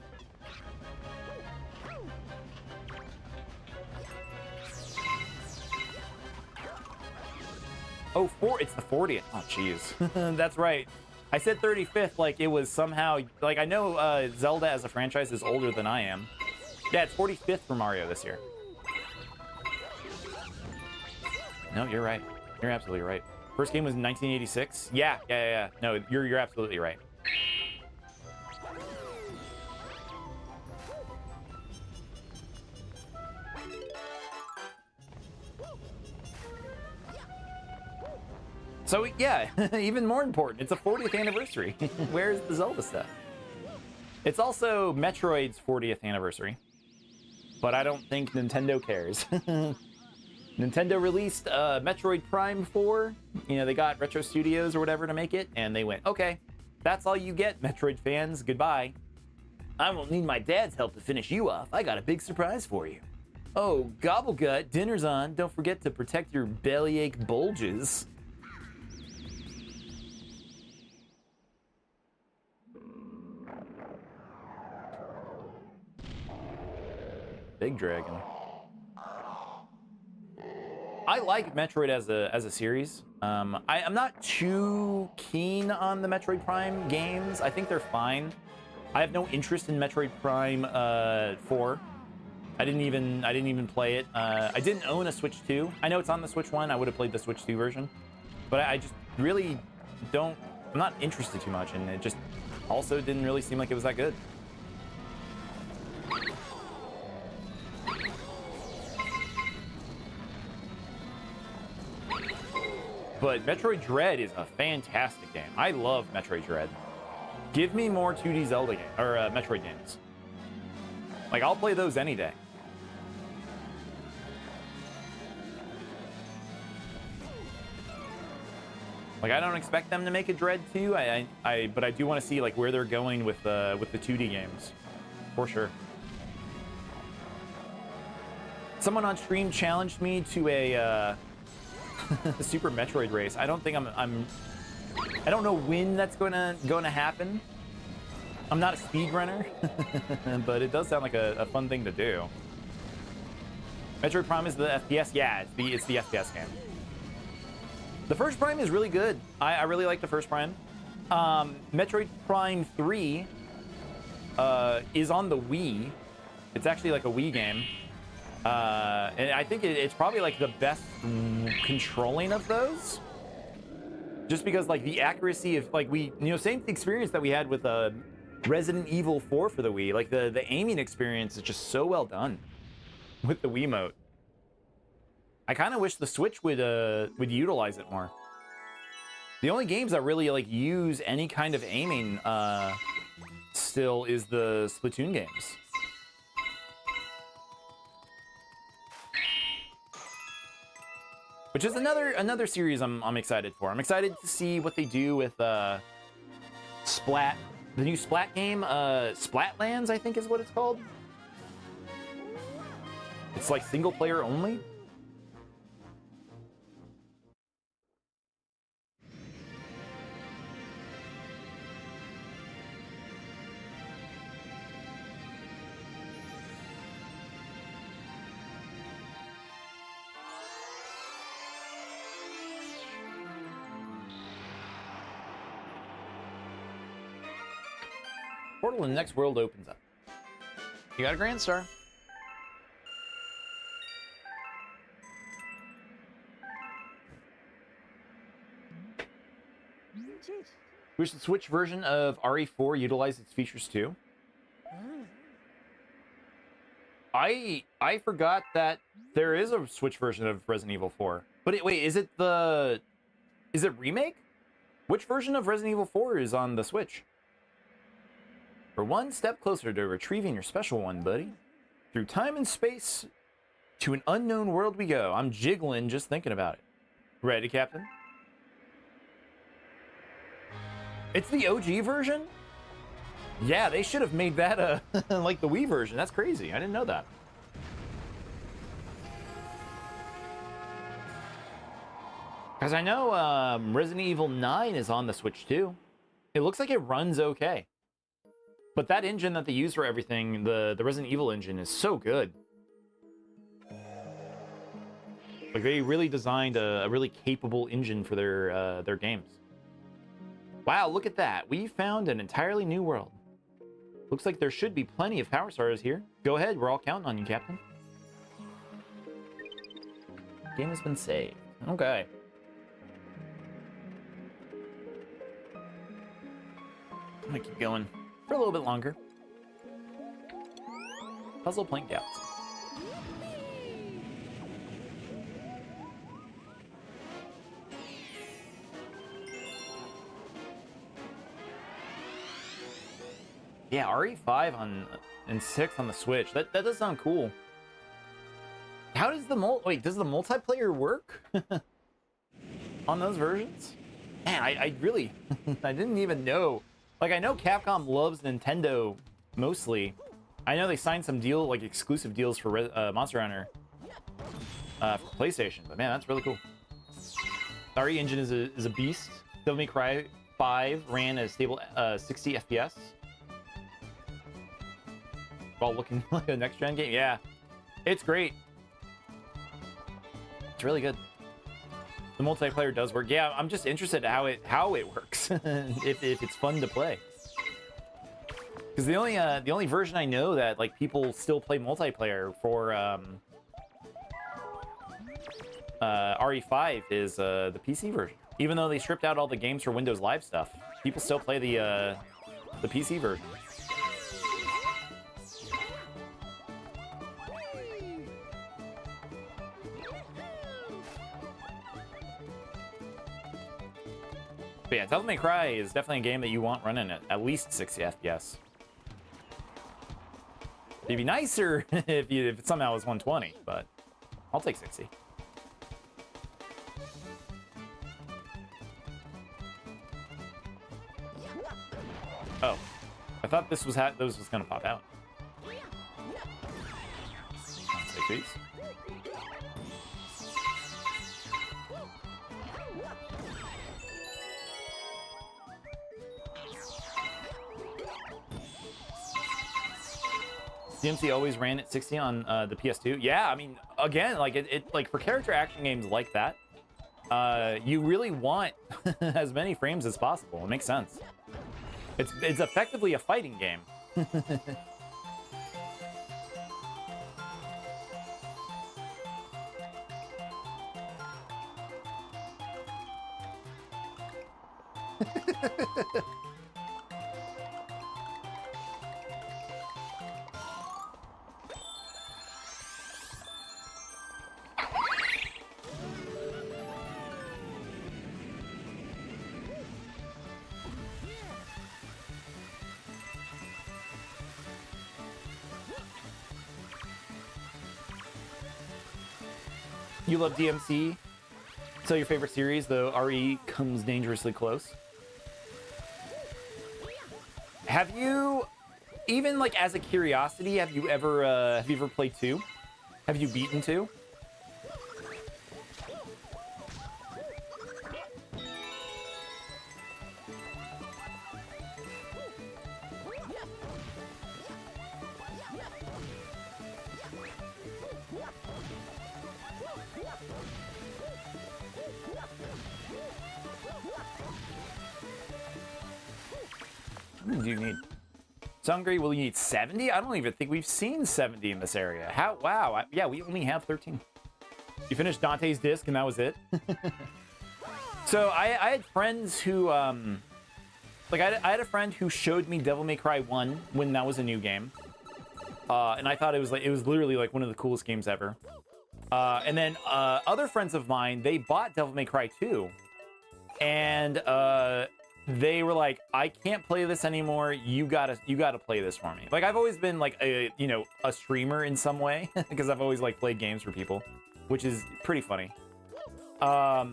Oh, it's the 40th. Oh, jeez. That's right. I said 35th like it was somehow... Like, I know Zelda as a franchise is older than I am. Yeah, it's 45th for Mario this year. No, you're right. You're absolutely right. First game was in 1986. Yeah. No, you're absolutely right. So, yeah, even more important, it's a 40th anniversary. Where's the Zelda stuff? It's also Metroid's 40th anniversary. But I don't think Nintendo cares. Nintendo released Metroid Prime 4. You know, they got Retro Studios or whatever to make it, and they went, okay, that's all you get, Metroid fans. Goodbye. I won't need my dad's help to finish you off. I got a big surprise for you. Oh, Gobblegut, dinner's on. Don't forget to protect your bellyache bulges. Big Dragon. I like Metroid as a series. I'm not too keen on the Metroid Prime games. I think they're fine. I have no interest in Metroid Prime 4. I didn't even play it. I didn't own a Switch 2. I know it's on the Switch 1. I would have played the Switch 2 version, but I just really don't. I'm not interested too much, and it just also didn't really seem like it was that good. But Metroid Dread is a fantastic game. I love Metroid Dread. Give me more 2D Zelda games, or Metroid games. Like, I'll play those any day. Like, I don't expect them to make a Dread 2, but I do want to see, like, where they're going with the 2D games. For sure. Someone on stream challenged me to a Super Metroid race. I don't think I don't know when that's gonna happen. I'm not a speedrunner, but it does sound like a fun thing to do. Metroid Prime is the FPS. Yeah, it's the FPS game. The first Prime is really good. I really like the first Prime. Metroid Prime 3 is on the Wii. It's actually like a Wii game. And I think it's probably like the best controlling of those. Just because like the accuracy of like same experience that we had with Resident Evil 4 for the Wii. Like the aiming experience is just so well done with the Wiimote. I kind of wish the Switch would utilize it more. The only games that really like use any kind of aiming still is the Splatoon games. Which is another series I'm excited for. I'm excited to see what they do with Splat, the new Splat game, Splatlands, I think is what it's called. It's like single player only. Portal in the next world opens up. You got a Grand Star. Wish the Switch version of RE4 utilized its features too. I forgot that there is a Switch version of Resident Evil 4. But wait, is it remake? Which version of Resident Evil 4 is on the Switch? We're one step closer to retrieving your special one, buddy. Through time and space, to an unknown world we go. I'm jiggling just thinking about it. Ready, Captain? It's the OG version? Yeah, they should have made that like the Wii version. That's crazy. I didn't know that. Because I know Resident Evil 9 is on the Switch too. It looks like it runs okay. But that engine that they use for everything, the Resident Evil engine, is so good. Like, they really designed a really capable engine for their games. Wow, look at that. We found an entirely new world. Looks like there should be plenty of power stars here. Go ahead, we're all counting on you, Captain. Game has been saved. Okay. I'm gonna keep going for a little bit longer. Puzzle Plank Galaxy. Yeah, RE5 and 6 on the Switch. That does sound cool. How does does the multiplayer work on those versions? Man, I really I didn't even know. Like, I know Capcom loves Nintendo mostly. I know they signed some exclusive deals for Monster Hunter for PlayStation, but man, that's really cool. The RE engine is a beast. Devil May Cry 5 ran at a stable 60 FPS. While looking like a next-gen game. Yeah, it's great. It's really good. The multiplayer does work. Yeah, I'm just interested in how it works. if it's fun to play. Because the only version I know that like people still play multiplayer for RE5 is the PC version. Even though they stripped out all the games for Windows Live stuff, people still play the PC version. But yeah, Devil May Cry is definitely a game that you want running at least 60 FPS. It'd be nicer if it somehow was 120, but I'll take 60. Oh, I thought this was gonna pop out. Let's take these. DMC always ran at 60 on the PS2. Yeah, I mean, again, like it like for character action games like that, you really want as many frames as possible. It makes sense. It's effectively a fighting game. You love DMC. So your favorite series, though RE comes dangerously close. Have you, even like as a curiosity, have you ever played 2? Have you beaten 2? Do you need? Sungry, will you need 70? I don't even think we've seen 70 in this area. How? Wow. Yeah, we only have 13. You finished Dante's Disc and that was it? So I had friends who, like I had a friend who showed me Devil May Cry 1 when that was a new game. And I thought it was literally like one of the coolest games ever. And then other friends of mine, they bought Devil May Cry 2. And they were like, I can't play this anymore. You gotta play this for me. Like I've always been like a streamer in some way because I've always like played games for people, which is pretty funny. Yeah.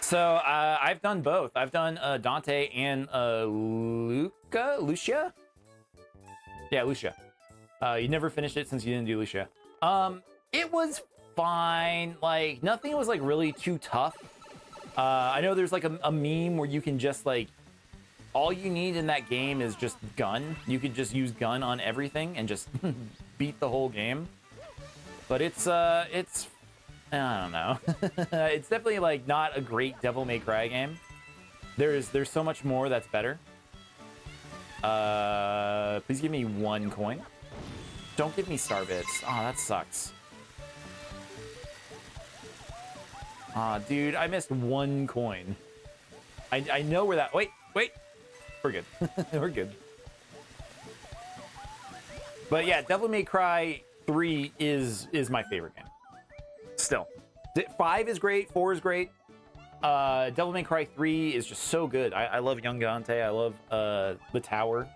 So I've done both. I've done Dante and Lucia. Yeah, Lucia. You never finished it since you didn't do Lucia. It was fine. Like nothing was like really too tough. I know there's like a meme where you can just like all you need in that game is just gun. You could just use gun on everything and just beat the whole game. But it's I don't know. It's definitely like not a great Devil May Cry game. There's so much more that's better. Please give me 1 coin. Don't give me star bits. Oh, that sucks. Aw, dude, I missed 1 coin. I know where that... Wait. We're good. We're good. But yeah, Devil May Cry 3 is my favorite game. Still. 5 is great. 4 is great. Devil May Cry 3 is just so good. I love Young Dante. I love the tower.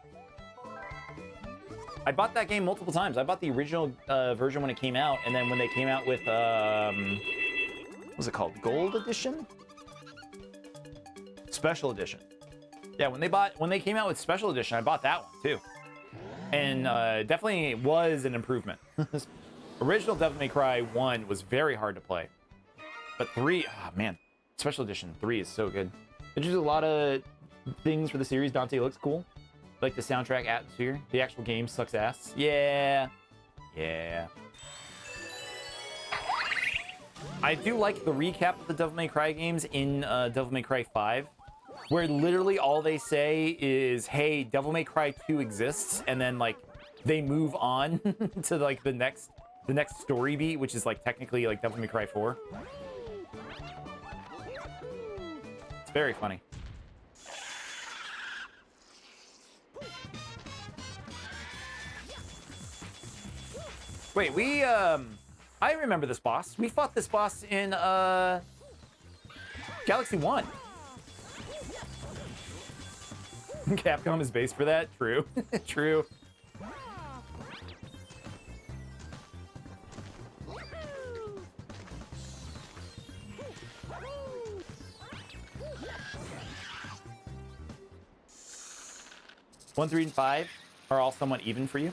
I bought that game multiple times. I bought the original version when it came out, and then when they came out with... what was it called? Gold Edition? Special Edition. Yeah, when they came out with Special Edition, I bought that one too. And definitely was an improvement. Original Devil May Cry 1 was very hard to play. But 3, oh man, Special Edition 3 is so good. There's a lot of things for the series. Dante looks cool. Like the soundtrack atmosphere. The actual game sucks ass. Yeah. I do like the recap of the Devil May Cry games in Devil May Cry 5, where literally all they say is, hey, Devil May Cry 2 exists, and then like they move on to like the next story beat, which is like technically like Devil May Cry 4. It's very funny. Wait, we I remember this boss. We fought this boss in Galaxy 1. Capcom is based for that? True. True. One, 3, and 5 are all somewhat even for you.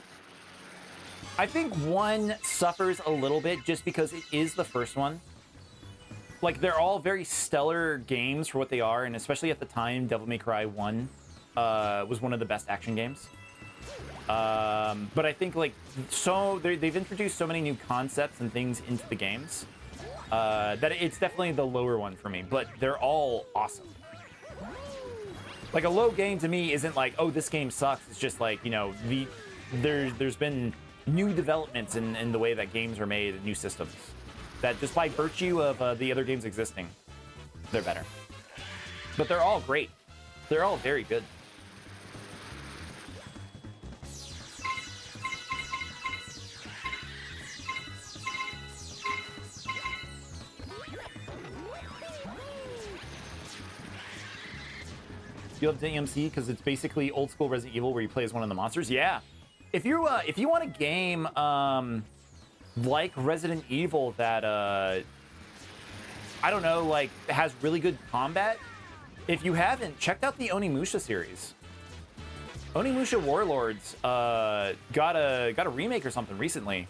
I think 1 suffers a little bit just because it is the first one. Like, they're all very stellar games for what they are, and especially at the time, Devil May Cry 1 was one of the best action games. But I think, like, they've introduced so many new concepts and things into the games that it's definitely the lower one for me, but they're all awesome. Like, a low game to me isn't like, oh, this game sucks. It's just like, you know, there's been new developments in the way that games are made and new systems that just by virtue of the other games existing, they're better. But they're all great. They're all very good. You love DMC because it's basically old school Resident Evil where you play as one of the monsters? Yeah. if you want a game like Resident Evil that I don't know, like has really good combat. If you haven't, checked out the Onimusha series. Onimusha Warlords got a remake or something recently,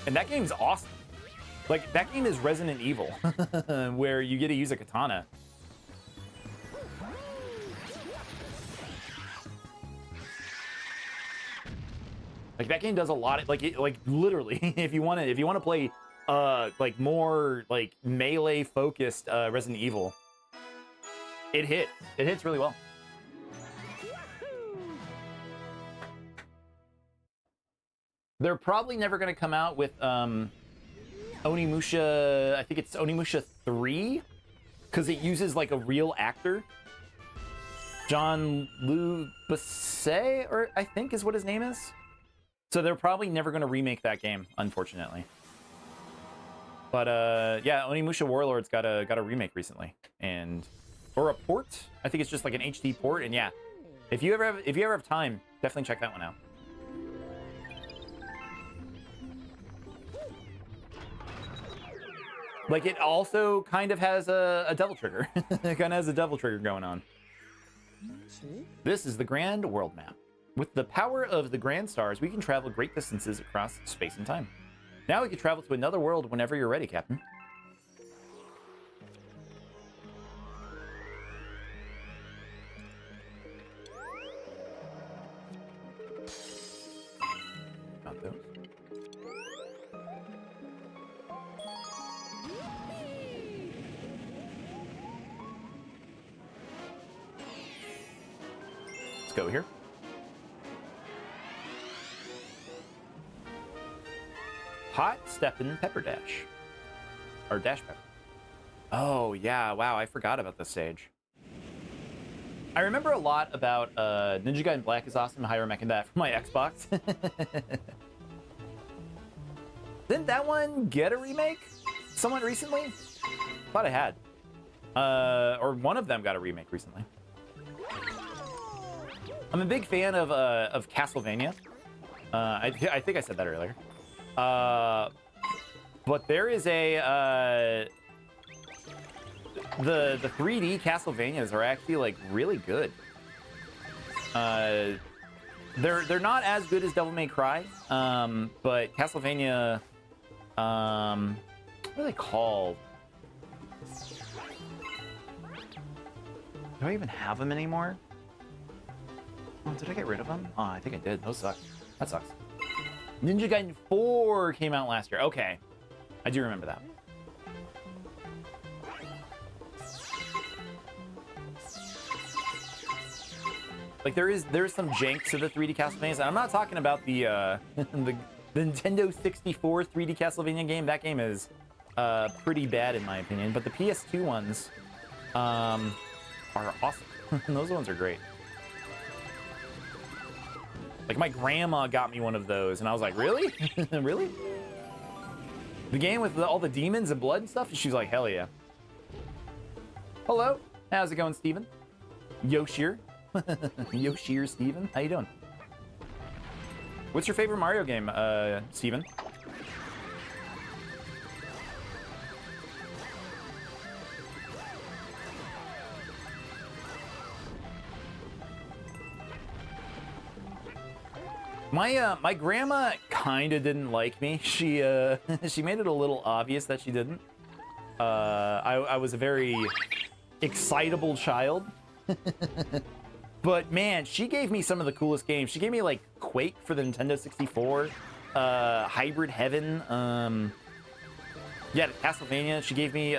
and that game's awesome. Like that game is Resident Evil, where you get to use a katana. Like that game does a lot of, like literally if you want to play like more like melee focused Resident Evil, it hits really well. They're probably never going to come out with Onimusha, I think it's Onimusha 3, because it uses like a real actor. Jean-Luc Basset, or I think is what his name is. So they're probably never going to remake that game, unfortunately. But yeah, Onimusha Warlords got a remake recently, or a port. I think it's just like an HD port. And yeah, if you ever have time, definitely check that one out. Like it also kind of has a devil trigger. It kind of has a devil trigger going on. This is the Grand World Map. With the power of the Grand Stars, we can travel great distances across space and time. Now we can travel to another world whenever you're ready, Captain. Not those. Let's go here. Hot Steppin' Pepper Dash. Or Dash Pepper. Oh, yeah. Wow, I forgot about this stage. I remember a lot about Ninja Gaiden Black is awesome. I recommend that for my Xbox. Didn't that one get a remake somewhat recently? Thought it had. Or one of them got a remake recently. I'm a big fan of Castlevania. I think I said that earlier. But there is a the 3D Castlevanias are actually like really good. They're not as good as Devil May Cry, but Castlevania, what are they called? Do I even have them anymore? Oh, did I get rid of them? Oh, I think I did. Those suck. That sucks. Ninja Gaiden 4 came out last year. Okay. I do remember that. Like there's some jank to the 3D Castlevanias. And I'm not talking about the the Nintendo 64 3D Castlevania game. That game is pretty bad in my opinion. But the PS2 ones are awesome. Those ones are great. Like my grandma got me one of those, and I was like, "Really? Really?" The game with all the demons and blood and stuff. And she's like, "Hell yeah!" Hello, how's it going, Steven? Yoshir, Yoshir, Steven, how you doing? What's your favorite Mario game, Steven? My grandma kind of didn't like me. She she made it a little obvious that she didn't. I was a very excitable child. But man, she gave me some of the coolest games. She gave me like Quake for the Nintendo 64, Hybrid Heaven, yeah, Castlevania. She gave me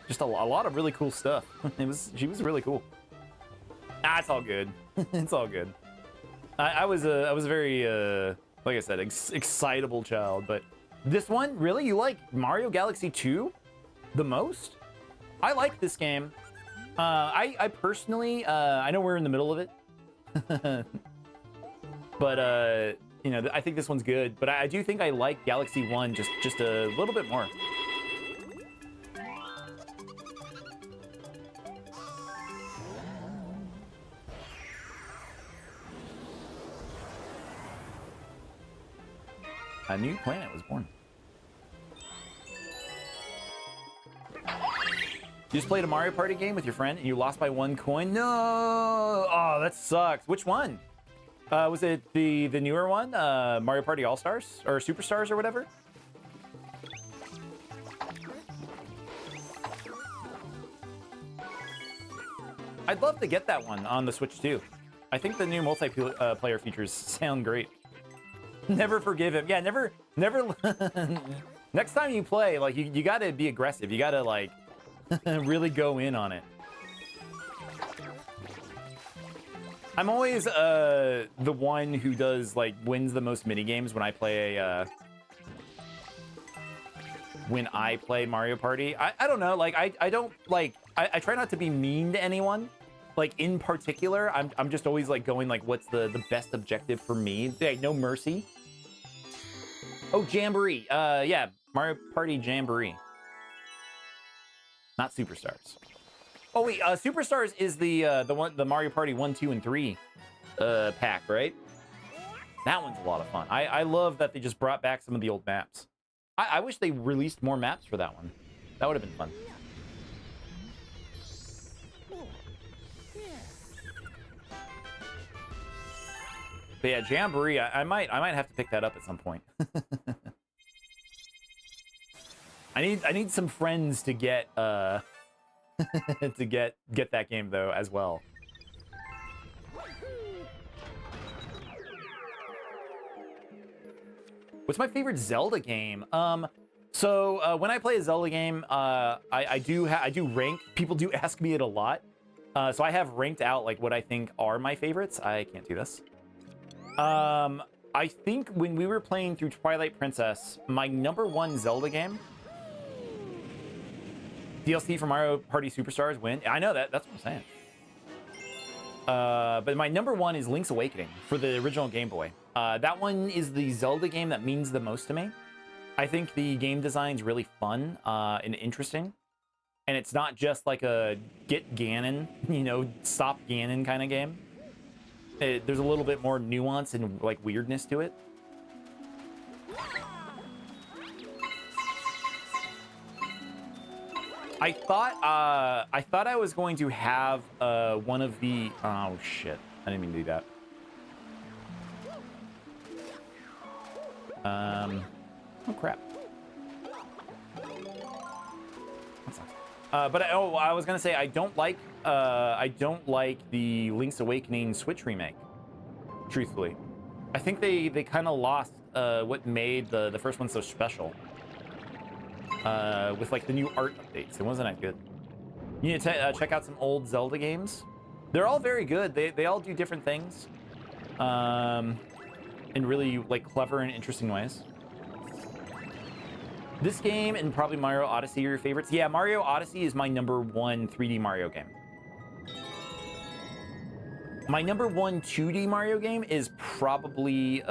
just a lot of really cool stuff. She was really cool. Ah, it's all good. It's all good. I was a very like I said, excitable child. But this one, really, you like Mario Galaxy 2 the most? I like this game. I personally, I know we're in the middle of it, but you know, I think this one's good. But I do think I like Galaxy 1 just a little bit more. A new planet was born. You just played a Mario Party game with your friend and you lost by 1 coin? No! Oh, that sucks. Which one? Was it the newer one? Mario Party All-Stars? Or Superstars or whatever? I'd love to get that one on the Switch too. I think the new multiplayer features sound great. Never forgive him. Yeah, never. Next time you play, like, you gotta be aggressive. You gotta, like, really go in on it. I'm always the one who does, like, wins the most mini games when I play Mario Party. I don't know, like, I don't, like, I try not to be mean to anyone, like, in particular. I'm just always, like, going, like, what's the best objective for me? Hey, no mercy. Oh, Jamboree. Yeah, Mario Party Jamboree. Not Superstars. Oh wait, Superstars is the Mario Party 1, 2, and 3 pack, right? That one's a lot of fun. I love that they just brought back some of the old maps. I wish they released more maps for that one. That would have been fun. But yeah, Jamboree, I might have to pick that up at some point. I need some friends to get to get that game though as well. What's my favorite Zelda game? So when I play a Zelda game, I do rank. People do ask me it a lot. So I have ranked out like what I think are my favorites. I can't do this. I think when we were playing through Twilight Princess, my #1 Zelda game, DLC for Mario Party Superstars win. I know that's what I'm saying. But my #1 is Link's Awakening for the original Game Boy. That one is the Zelda game that means the most to me. I think the game design's really fun and interesting. And it's not just like a get Ganon, you know, stop Ganon kind of game. There's a little bit more nuance and like weirdness to it. I thought I was going to have one of the, oh shit, I didn't mean to do that. Oh crap. That sucks. But I was gonna say I don't like the Link's Awakening Switch remake. Truthfully, I think they kind of lost what made the first one so special. With like the new art updates, it wasn't that good. You need to check out some old Zelda games. They're all very good. They all do different things, in really like clever and interesting ways. This game and probably Mario Odyssey are your favorites. Yeah, Mario Odyssey is my #1 3D Mario game. My #1 2D Mario game is probably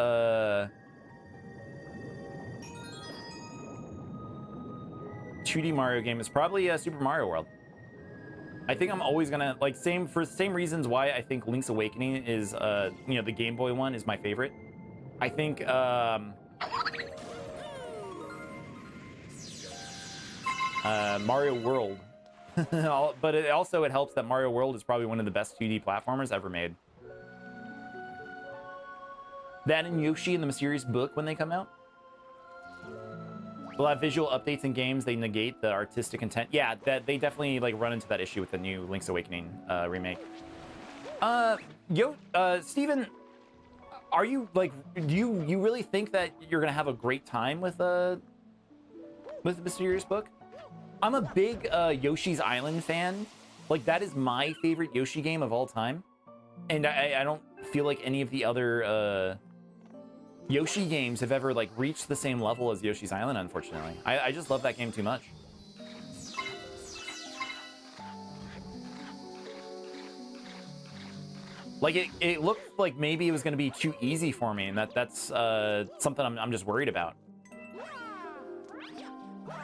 2D Mario game is probably Super Mario World. I think I'm always gonna like for same reasons why I think Link's Awakening is you know, the Game Boy one is my favorite. I think Mario World, but it helps that Mario World is probably one of the best 2D platformers ever made. That and Yoshi and the Mysterious Book when they come out. They'll have visual updates in games. They negate the artistic intent. Yeah, that they definitely like run into that issue with the new Link's Awakening remake. Steven, are you like, do you really think that you're gonna have a great time with the Mysterious Book? I'm a big Yoshi's Island fan. Like, that is my favorite Yoshi game of all time. And I don't feel like any of the other Yoshi games have ever like reached the same level as Yoshi's Island, unfortunately. I just love that game too much. Like, it looked like maybe it was going to be too easy for me, and that's something I'm just worried about.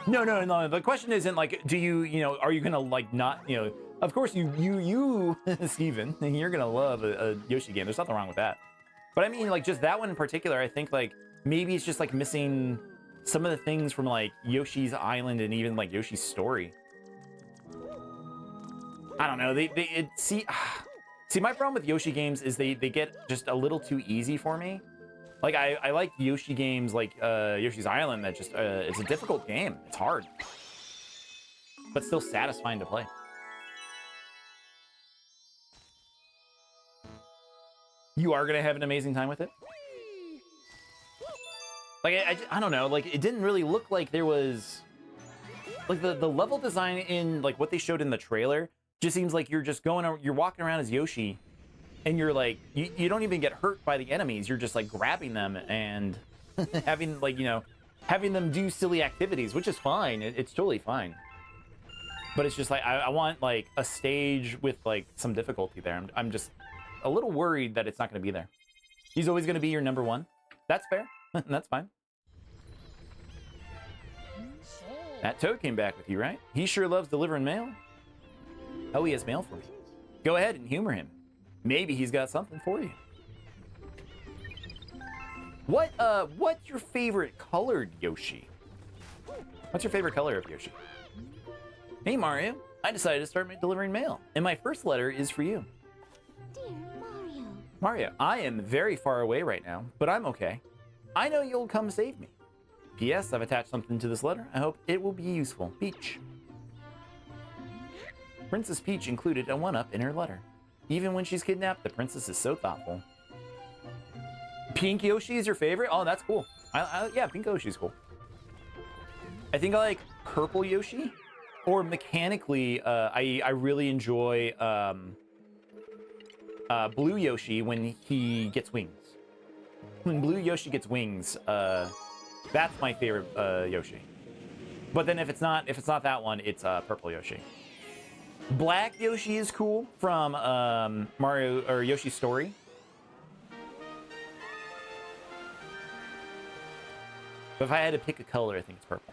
No. The question isn't like, do you know, are you gonna like not, you know? Of course, you, Steven, you're gonna love a Yoshi game. There's nothing wrong with that. But I mean, like, just that one in particular, I think like maybe it's just like missing some of the things from like Yoshi's Island and even like Yoshi's Story. I don't know. See, my problem with Yoshi games is they get just a little too easy for me. Like I like Yoshi games like Yoshi's Island that just it's a difficult game. It's hard, but still satisfying to play. You are gonna have an amazing time with it. Like I don't know. Like it didn't really look like there was like the level design in like what they showed in the trailer just seems like you're just you're walking around as Yoshi, and you're like you don't even get hurt by the enemies. You're just like grabbing them and having like having them do silly activities, which is fine. It's totally fine. But it's just like I want like a stage with like some difficulty there. I'm just a little worried that it's not going to be there. He's always going to be your number one. That's fair. That's fine. That Toad came back with you, right? He sure loves delivering mail. Oh, he has mail for me. Go ahead and humor him. Maybe he's got something for you. What's your favorite colored Yoshi? What's your favorite color of Yoshi? Hey, Mario. I decided to start delivering mail, and my first letter is for you. Dear Mario. Mario, I am very far away right now, but I'm okay. I know you'll come save me. P.S. I've attached something to this letter. I hope it will be useful. Peach. Princess Peach included a 1-up in her letter. Even when she's kidnapped, the princess is so thoughtful. Pink Yoshi is your favorite? Oh, that's cool. Yeah, Pink Yoshi's cool. I think I like Purple Yoshi, or mechanically, I really enjoy Blue Yoshi when he gets wings. When Blue Yoshi gets wings, that's my favorite Yoshi. But then if it's not that one, it's Purple Yoshi. Black Yoshi is cool from Mario or Yoshi's Story. But if I had to pick a color, I think it's purple.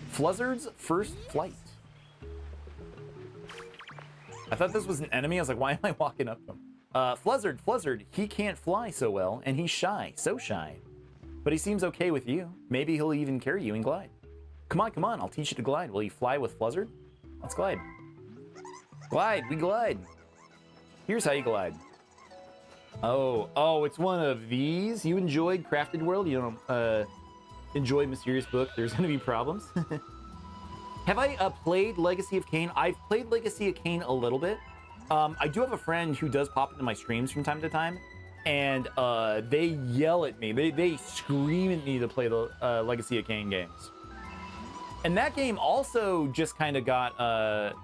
Fluzzard's first flight. I thought this was an enemy. I was like, why am I walking up to him? Fluzzard, he can't fly so well, and he's shy, so shy. But he seems okay with you. Maybe he'll even carry you and glide. Come on, I'll teach you to glide. Will you fly with Fluzzard? Let's glide. Glide, we glide. Here's how you glide. Oh, it's one of these? You enjoyed Crafted World? You don't enjoy Mysterious Book? There's gonna be problems. Have I played Legacy of Kain? I've played Legacy of Kain a little bit. I do have a friend who does pop into my streams from time to time, and they yell at me. They scream at me to play the Legacy of Kain games. And that game also just kind of got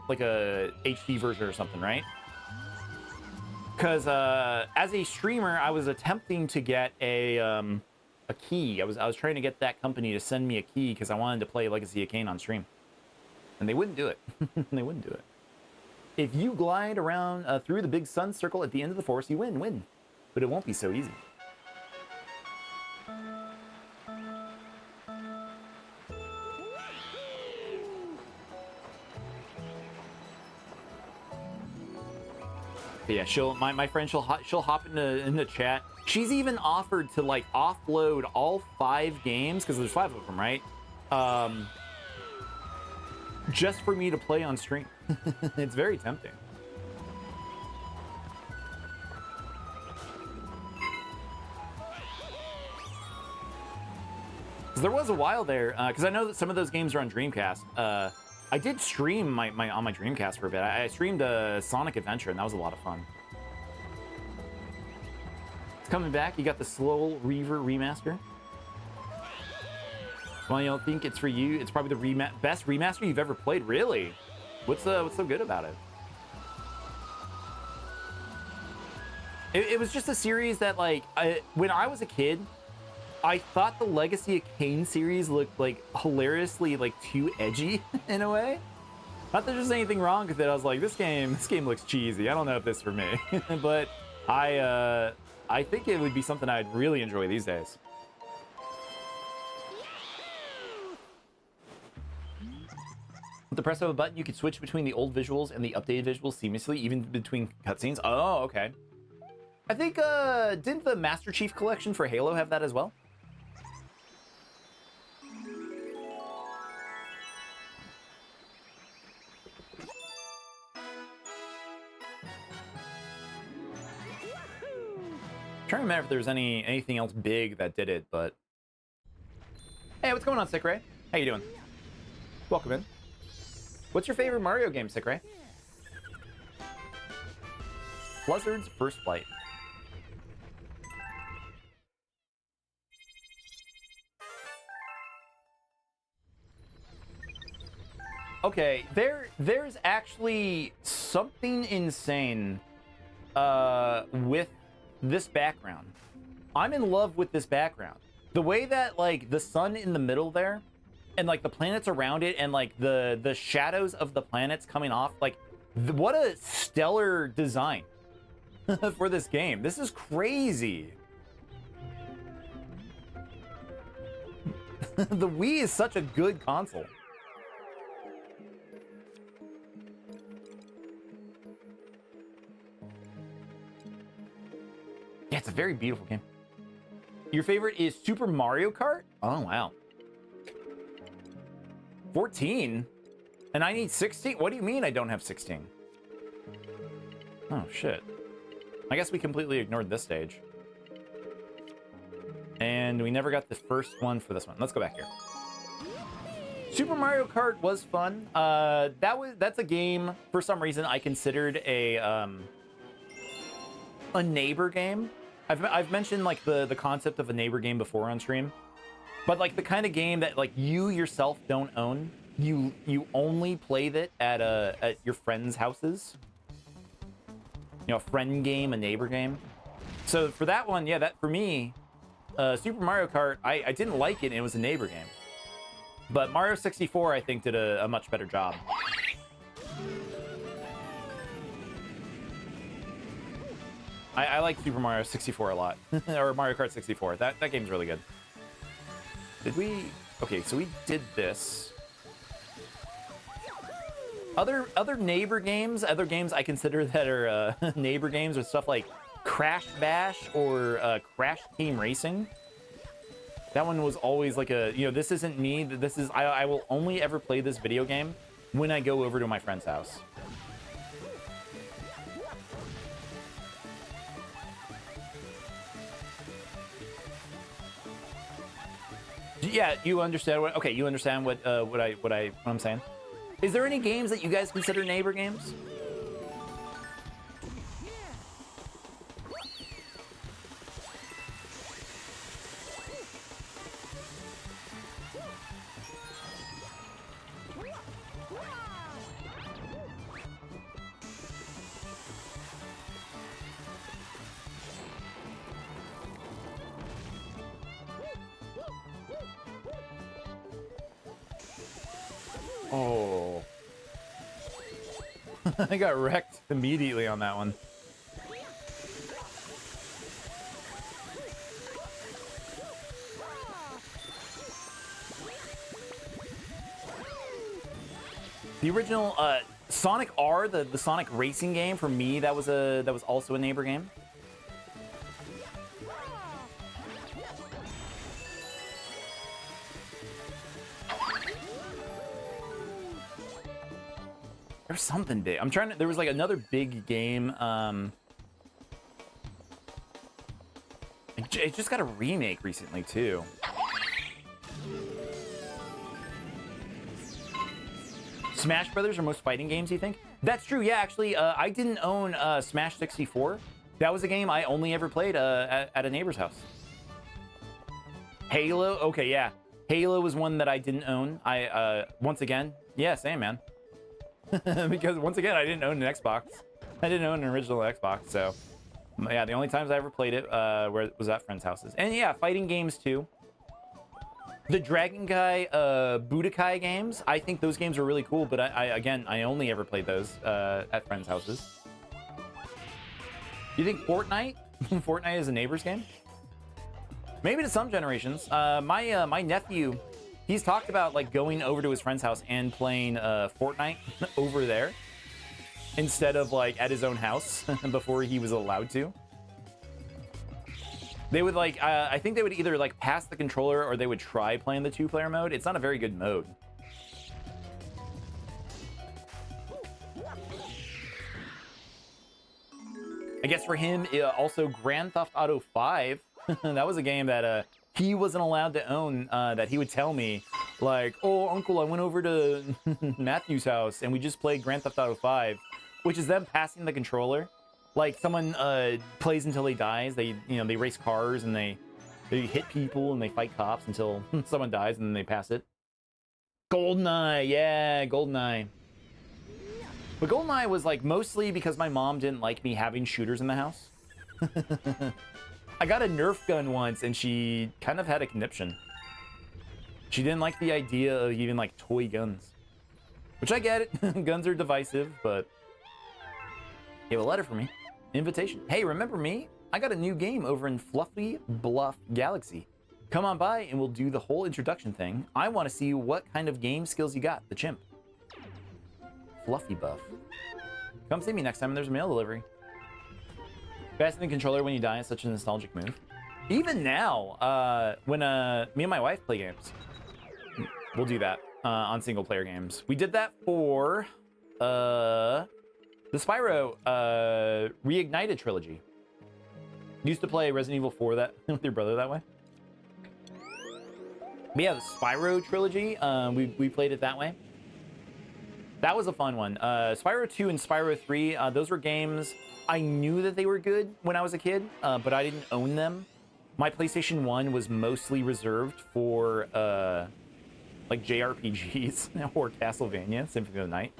like a HD version or something, right? Because as a streamer, I was attempting to get a key. I was trying to get that company to send me a key because I wanted to play Legacy of Kain on stream. And they wouldn't do it. They wouldn't do it. If you glide around through the big sun circle at the end of the forest, you win. But it won't be so easy. But yeah, my friend, she'll hop into chat. She's even offered to like offload all 5 games, because there's 5 of them, right? Just for me to play on stream. It's very tempting. There was a while there, because I know that some of those games are on Dreamcast. I did stream on my Dreamcast for a bit. I streamed Sonic Adventure, and that was a lot of fun. It's coming back. You got the Soul Reaver remaster. Well, you don't think it's for you? It's probably the best remaster you've ever played. Really? What's so good about it? It was just a series that, like, when I was a kid, I thought the Legacy of Kain series looked like hilariously like too edgy in a way. Not that there's anything wrong with it. I was like, this game looks cheesy. I don't know if this is for me, but I think it would be something I'd really enjoy these days. With the press of a button, you can switch between the old visuals and the updated visuals seamlessly, even between cutscenes. Oh, okay. I think, didn't the Master Chief Collection for Halo have that as well? I'm trying to remember if there was anything else big that did it, but... Hey, what's going on, Sick Ray? How you doing? Welcome in. What's your favorite Mario game, Sick Ray? Blizzard's First Flight. Okay, there's actually something insane with this background. I'm in love with this background. The way that, like, the sun in the middle there, and, like, the planets around it, and, like, the shadows of the planets coming off, like, what a stellar design for this game. This is crazy. The Wii is such a good console. Yeah, it's a very beautiful game. Your favorite is Super Mario Kart? Oh, wow. 14? And I need 16? What do you mean I don't have 16? Oh, shit. I guess we completely ignored this stage. And we never got the first one for this one. Let's go back here. Super Mario Kart was fun. That's a game, for some reason, I considered a neighbor game. I've mentioned, like, the concept of a neighbor game before on stream, but, like, the kind of game that, like, you yourself don't own. You only play it at your friends' houses. You know, a friend game, a neighbor game. So for that one, yeah, that for me, Super Mario Kart, I didn't like it, and it was a neighbor game. But Mario 64, I think, did a much better job. I like Super Mario 64 a lot. Or Mario Kart 64. That game's really good. Did we... Okay, so we did this. Other neighbor games, other games I consider that are neighbor games are stuff like Crash Bash or Crash Team Racing. That one was always like a... You know, this isn't me. This is... I will only ever play this video game when I go over to my friend's house. Yeah, you understand what? Okay, you understand what I'm saying. Is there any games that you guys consider neighbor games? Oh. I got wrecked immediately on that one. The original Sonic R, the Sonic racing game, for me that was also a neighbor game. There's something big. I'm trying to... There was like another big game. It just got a remake recently too. Smash Brothers are most fighting games, you think? That's true. Yeah, actually, I didn't own Smash 64. That was a game I only ever played at a neighbor's house. Halo. Okay, yeah. Halo was one that I didn't own. Once again, yeah, same, man. Because once again, I didn't own an Xbox. I didn't own an original Xbox, so yeah, the only times I ever played it was at friends' houses. And yeah, fighting games too. The Dragon Guy Budokai games, I think those games are really cool, but I only ever played those at friends' houses. You think Fortnite? Fortnite is a neighbor's game? Maybe to some generations. My nephew he's talked about like going over to his friend's house and playing Fortnite over there instead of like at his own house before he was allowed to. They would like, I think they would either like pass the controller or they would try playing the 2-player mode. It's not a very good mode. I guess for him, also Grand Theft Auto 5, that was a game that he wasn't allowed to own, that he would tell me, like, oh, uncle, I went over to Matthew's house and we just played Grand Theft Auto 5, which is them passing the controller. Like, someone plays until he dies. They, you know, they race cars and they hit people and they fight cops until someone dies and then they pass it. GoldenEye, yeah, GoldenEye. But GoldenEye was like mostly because my mom didn't like me having shooters in the house. I got a Nerf gun once and she kind of had a conniption. She didn't like the idea of even like toy guns. Which I get it. Guns are divisive, but you have a letter for me. Invitation. Hey, remember me? I got a new game over in Fluffy Bluff Galaxy. Come on by and we'll do the whole introduction thing. I want to see what kind of game skills you got, the chimp. Fluffy Buff. Come see me next time there's a mail delivery. Fasten the controller when you die is such a nostalgic move. Even now, when me and my wife play games, we'll do that on single player games. We did that for the Spyro Reignited trilogy. Used to play Resident Evil 4 that with your brother that way. But yeah, the Spyro trilogy, we played it that way. That was a fun one. Spyro 2 and Spyro 3, those were games I knew that they were good when I was a kid, but I didn't own them. My PlayStation 1 was mostly reserved for like JRPGs or Castlevania, Symphony of the Night.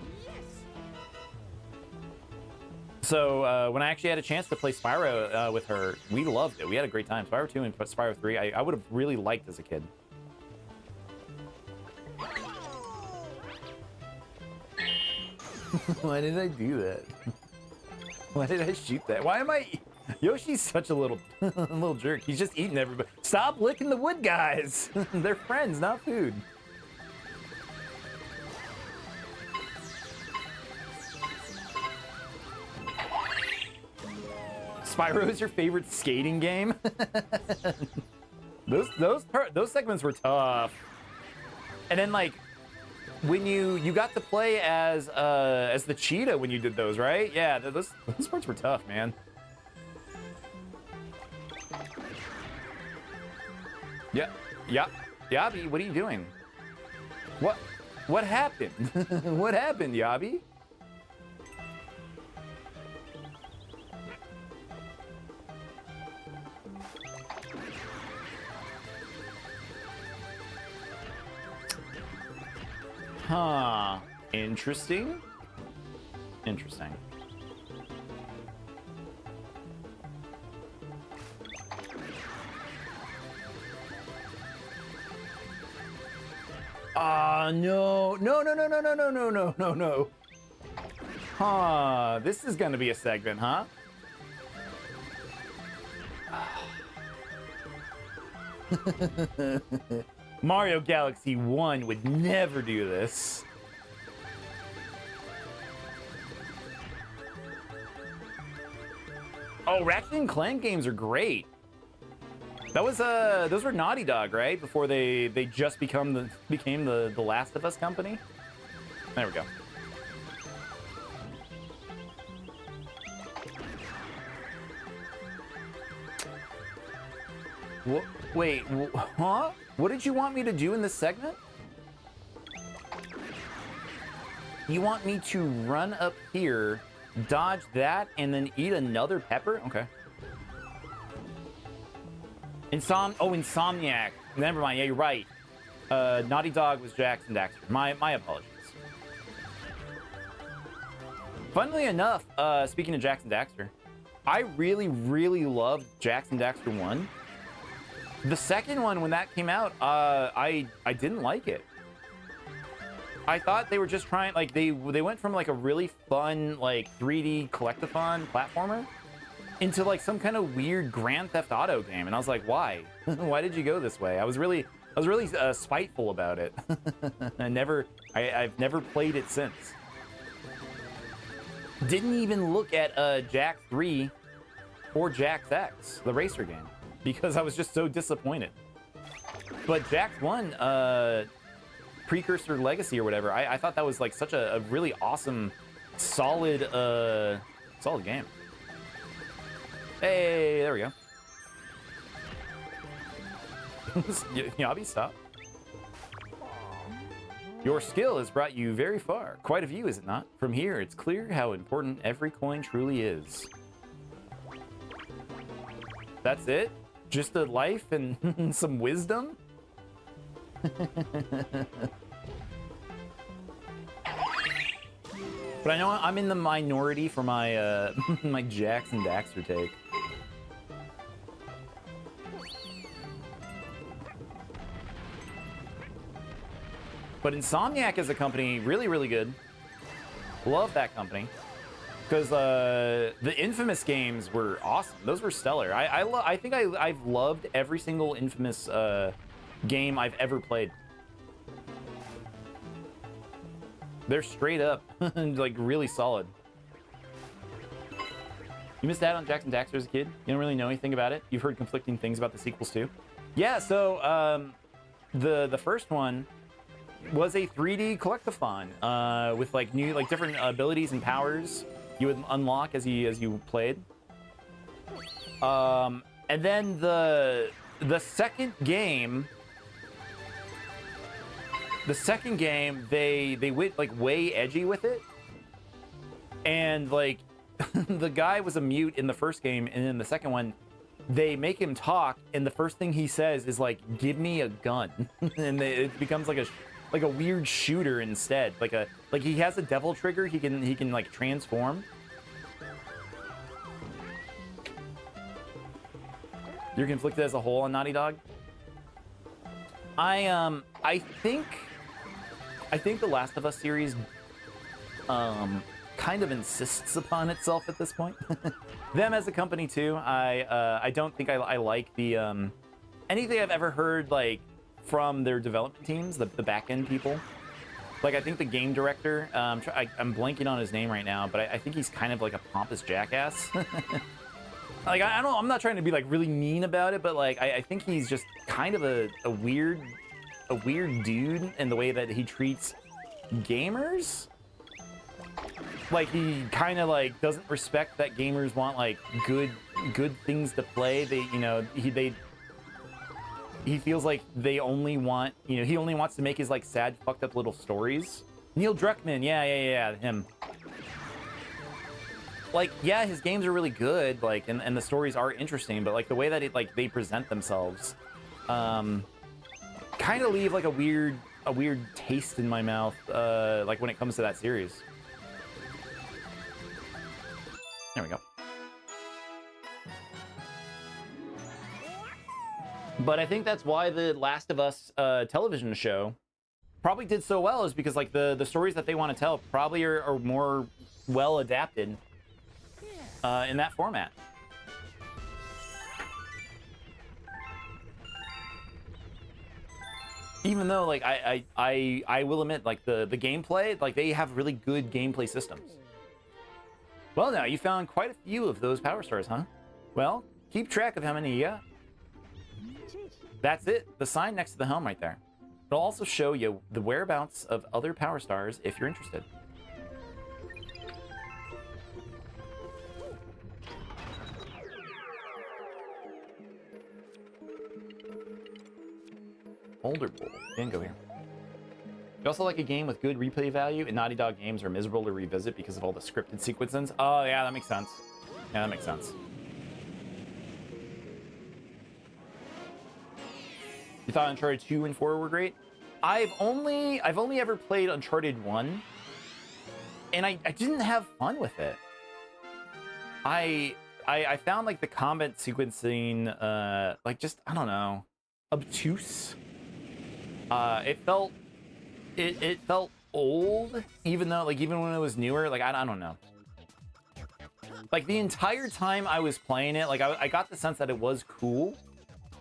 So when I actually had a chance to play Spyro with her, we loved it. We had a great time. Spyro 2 and Spyro 3, I would have really liked as a kid. Why did I do that? Why did I shoot that? Why am I... Yoshi's such a little little jerk. He's just eating everybody. Stop licking the wood, guys. They're friends, not food. Spyro is your favorite skating game? Those segments were tough. And then like when you got to play as the cheetah when you did those, right? Yeah, those parts were tough, man. Yeah, Yabi, what are you doing? What happened? What happened, Yabi? Huh. Interesting. Interesting. No. Huh. This is gonna be a segment, huh? Mario Galaxy 1 would never do this. Oh, Ratchet and Clank games are great. That was those were Naughty Dog, right? Before they just became the Last of Us company. There we go. Wait, huh? What did you want me to do in this segment? You want me to run up here, dodge that, and then eat another pepper? Okay. Insomniac. Never mind. Yeah, you're right. Naughty Dog was Jax and Daxter. My apologies. Funnily enough, speaking of Jax and Daxter, I really loved Jax and Daxter 1. The second one, when that came out, I didn't like it. I thought they were just trying, like, they went from like a really fun like 3D collectathon platformer into like some kind of weird Grand Theft Auto game, and I was like, why? Why did you go this way? I was really I was really spiteful about it. I've never played it since. Didn't even look at Jack 3 or Jax X, the racer game, because I was just so disappointed. But Jax 1, Precursor Legacy or whatever, I thought that was like such a really awesome, solid game. Hey, there we go. Yabi, stop. Your skill has brought you very far. Quite a view, is it not? From here, it's clear how important every coin truly is. That's it? Just a life and some wisdom? But I know I'm in the minority for my my Jax and Daxter take. But Insomniac as a company, really, really good. Love that company. Because the Infamous games were awesome. Those were stellar. I think I've loved every single Infamous game I've ever played. They're straight up, like, really solid. You missed out on Jax and Daxter as a kid? You don't really know anything about it? You've heard conflicting things about the sequels too? Yeah, so the first one was a 3D collectathon with like new, like different abilities and powers you would unlock as you played. And then the second game, they went like way edgy with it, and like the guy was a mute in the first game, and in the second one they make him talk, and the first thing he says is like, "Give me a gun," and it becomes like a weird shooter instead. Like he has a devil trigger. He can like transform. You're conflicted as a whole on Naughty Dog. I think the Last of Us series kind of insists upon itself at this point. Them as a company too. I don't think I like the anything I've ever heard like from their development teams, the back end people. Like I think the game director, I'm blanking on his name right now, but I think he's kind of like a pompous jackass. Like I'm not trying to be like really mean about it, but like I think he's just kind of a weird dude in the way that he treats gamers. Like he kind of like doesn't respect that gamers want like good things to play. He feels like they only want, he only wants to make his like sad fucked up little stories. Neil Druckmann, yeah, him. Like, yeah, his games are really good, like, and the stories are interesting, but like the way that they present themselves, kind of leave like a weird taste in my mouth, like when it comes to that series. There we go. But I think that's why the Last of Us television show probably did so well, is because like the stories that they want to tell probably are more well adapted in that format. Even though like I will admit, like the gameplay, like they have really good gameplay systems. Well, now you found quite a few of those power stars, huh? Well, keep track of how many you got. That's it, the sign next to the helm right there. It'll also show you the whereabouts of other power stars if you're interested. Older Bowl, didn't go here. You also like a game with good replay value, and Naughty Dog games are miserable to revisit because of all the scripted sequences. Oh yeah, that makes sense. Yeah, that makes sense. You thought Uncharted 2 and 4 were great? I've only ever played Uncharted 1, and I didn't have fun with it. I found like the combat sequencing like just, I don't know, obtuse. It felt old, even when it was newer. Like I don't know. Like the entire time I was playing it, like I got the sense that it was cool,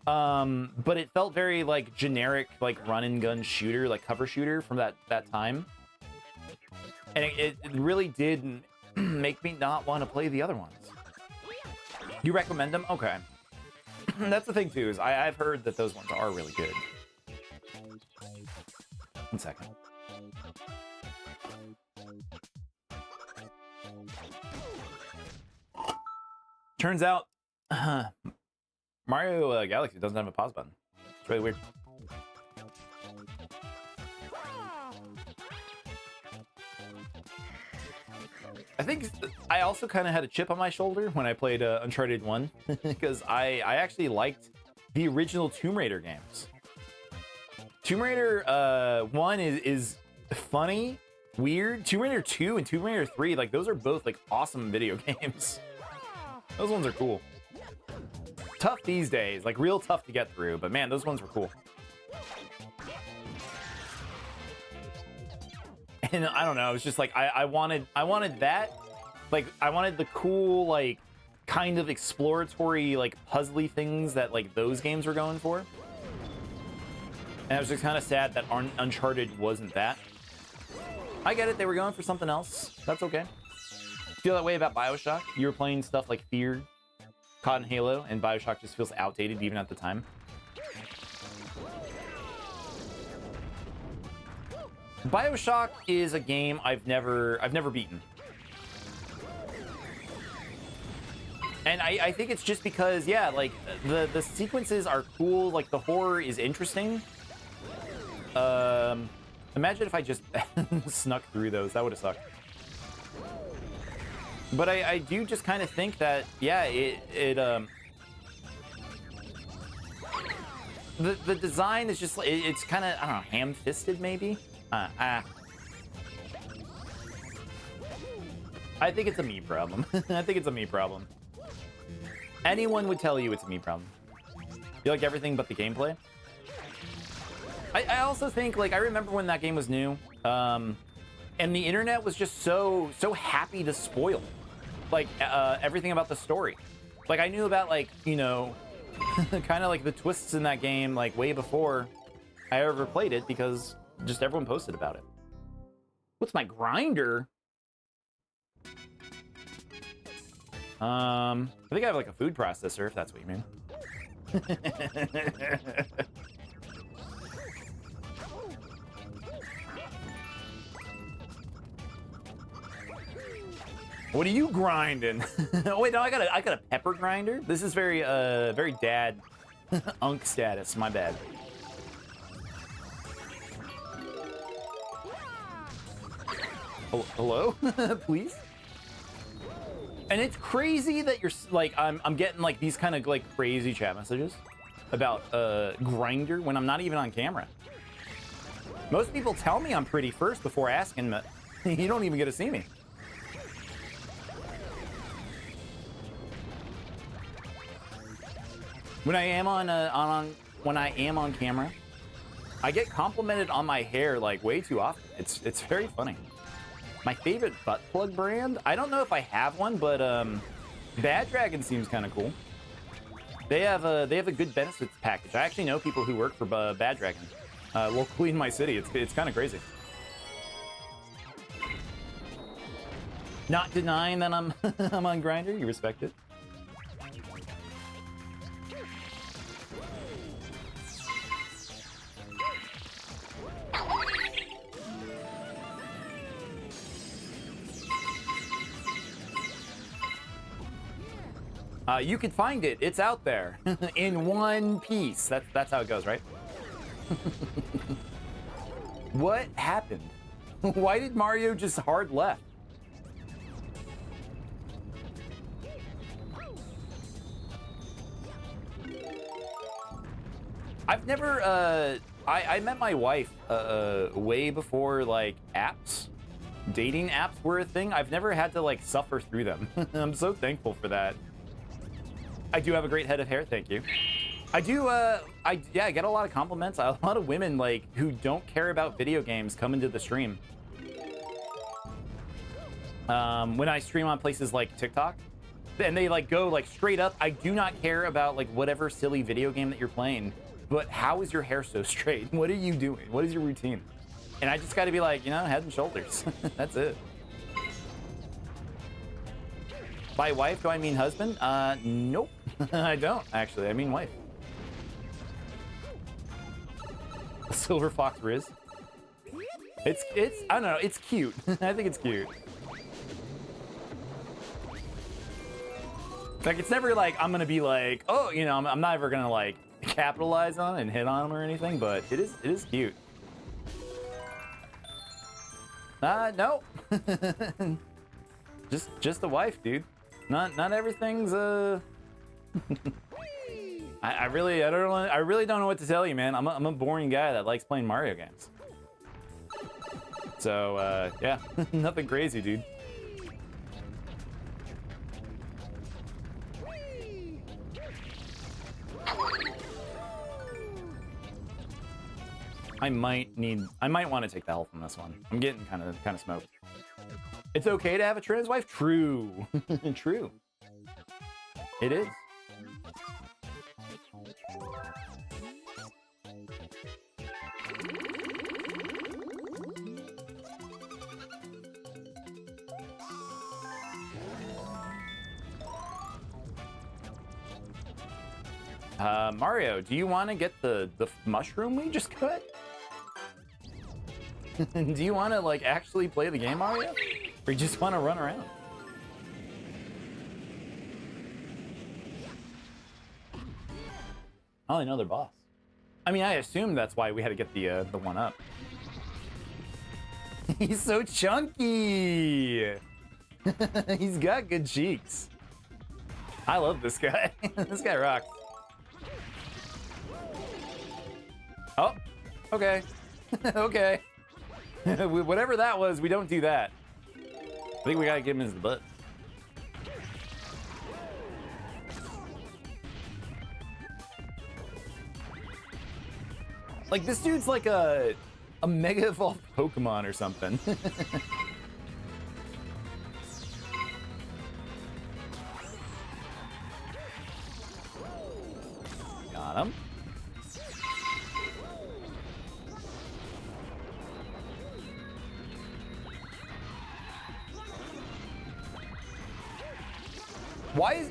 But it felt very like generic, like run and gun shooter, like cover shooter from that time. And it really did make me not want to play the other ones. You recommend them? Okay. That's the thing too, is I've heard that those ones are really good. 1 second. Turns out, Mario Galaxy doesn't have a pause button. It's really weird. I think I also kind of had a chip on my shoulder when I played Uncharted 1 because I actually liked the original Tomb Raider games. Tomb Raider 1 is funny, weird. Tomb Raider 2 and Tomb Raider 3, like those are both like awesome video games. Those ones are cool. Tough these days, like real tough to get through, but man, those ones were cool. And I don't know, it's just like I wanted that. Like I wanted the cool, like kind of exploratory, like puzzly things that like those games were going for. And I was just kind of sad that Uncharted wasn't that. I get it, they were going for something else. That's okay. Feel that way about BioShock? You were playing stuff like Fear, COD, and Halo, and BioShock just feels outdated even at the time. BioShock is a game I've never beaten. And I think it's just because, yeah, like the sequences are cool, like the horror is interesting. Imagine if I just snuck through those, that would have sucked. But I do just kind of think that, yeah, the design is just, it's kind of, I don't know, ham-fisted maybe? I think it's a me problem. I think it's a me problem. Anyone would tell you it's a me problem. You like everything but the gameplay? I also think, like, I remember when that game was new, and the internet was just so happy to spoil, like, everything about the story. Like, I knew about, like, you know, kind of like the twists in that game, like, way before I ever played it, because just everyone posted about it. What's my grinder? I think I have like a food processor, if that's what you mean. What are you grinding? Oh wait, no, I got a pepper grinder. This is very very dad unk status. My bad. Oh, hello, please. And it's crazy that you're like I'm getting like these kind of like crazy chat messages about grinder when I'm not even on camera. Most people tell me I'm pretty first before asking, but you don't even get to see me. When I am on camera, I get complimented on my hair like way too often. It's very funny. My favorite butt plug brand? I don't know if I have one, but Bad Dragon seems kind of cool. They have a good benefits package. I actually know people who work for Bad Dragon locally in my city. It's kind of crazy. Not denying that I'm I'm on Grindr. You respect it. You can find it. It's out there in one piece. That's how it goes, right? What happened? Why did Mario just hard left? I've never I met my wife way before like apps. Dating apps were a thing. I've never had to like suffer through them. I'm so thankful for that. I do have a great head of hair, thank you. I do, I get a lot of compliments. A lot of women, like, who don't care about video games come into the stream. When I stream on places like TikTok, and they like go like straight up. I do not care about like whatever silly video game that you're playing, but how is your hair so straight? What are you doing? What is your routine? And I just got to be like, you know, head and shoulders. That's it. By wife, do I mean husband? Nope. I don't actually. I mean wife. Silver Fox Riz. It's I don't know. It's cute. I think it's cute. Like, it's never like I'm gonna be like, oh, you know, I'm not ever gonna like capitalize on it and hit on him or anything, but it is cute. No. just a wife, dude. Not everything's I really don't know what to tell you, man. I'm a boring guy that likes playing Mario games. So yeah, nothing crazy, dude. I might want to take the health on this one. I'm getting kind of smoked. It's okay to have a trans wife? True. True. It is. Mario, do you want to get the mushroom we just cut? Do you want to like actually play the game, Mario? Or you just want to run around? Oh, another boss. I mean, I assume that's why we had to get the one up. He's so chunky. He's got good cheeks. I love this guy. This guy rocks. Oh, okay. Okay. Whatever that was, we don't do that. I think we gotta get him in his butt. Like, this dude's like a mega evolved Pokemon or something. Got him.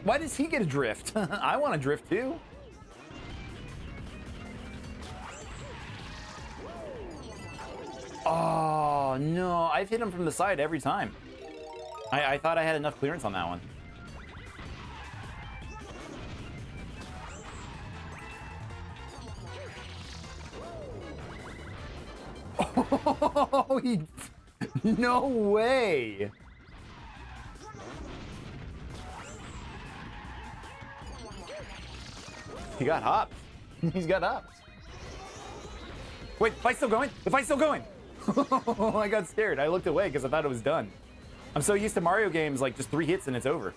Why does he get a drift? I want to drift too. Oh no, I've hit him from the side every time. I thought I had enough clearance on that one. Oh, no way. He got hopped. He's got hopped. Wait, the fight's still going? The fight's still going! I got scared. I looked away because I thought it was done. I'm so used to Mario games, like just 3 hits and it's over.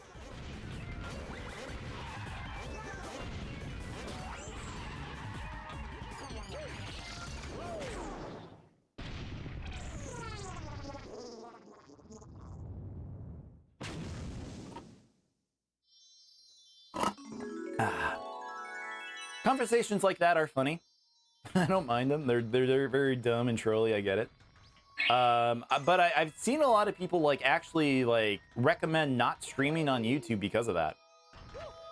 Conversations like that are funny. I don't mind them. They're very dumb and trolly. I get it. But I've seen a lot of people like actually like recommend not streaming on YouTube because of that.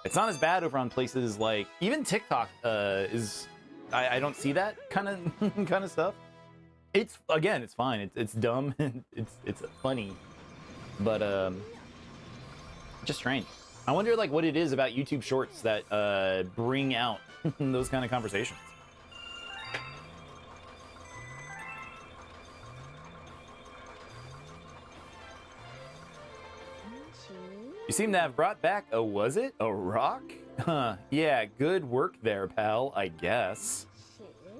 It's not as bad over on places like even TikTok. Is I don't see that kind of stuff. It's again, it's fine. It's dumb. it's funny, but just strange. I wonder like what it is about YouTube Shorts that bring out those kind of conversations. You seem to have brought back a, was it a rock? Huh, yeah, good work there, pal, I guess.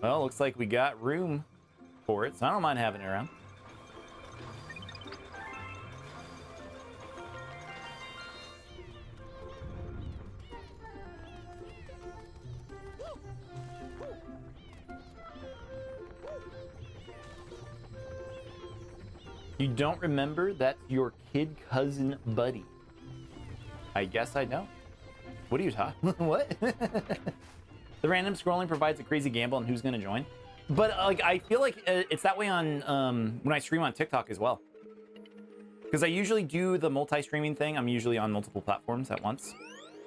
Well, looks like we got room for it, so I don't mind having it around. You don't remember? That's your kid cousin buddy. I guess I don't. What are you talking? What? The random scrolling provides a crazy gamble on who's going to join. But like, I feel like it's that way on when I stream on TikTok as well. Because I usually do the multi-streaming thing. I'm usually on multiple platforms at once.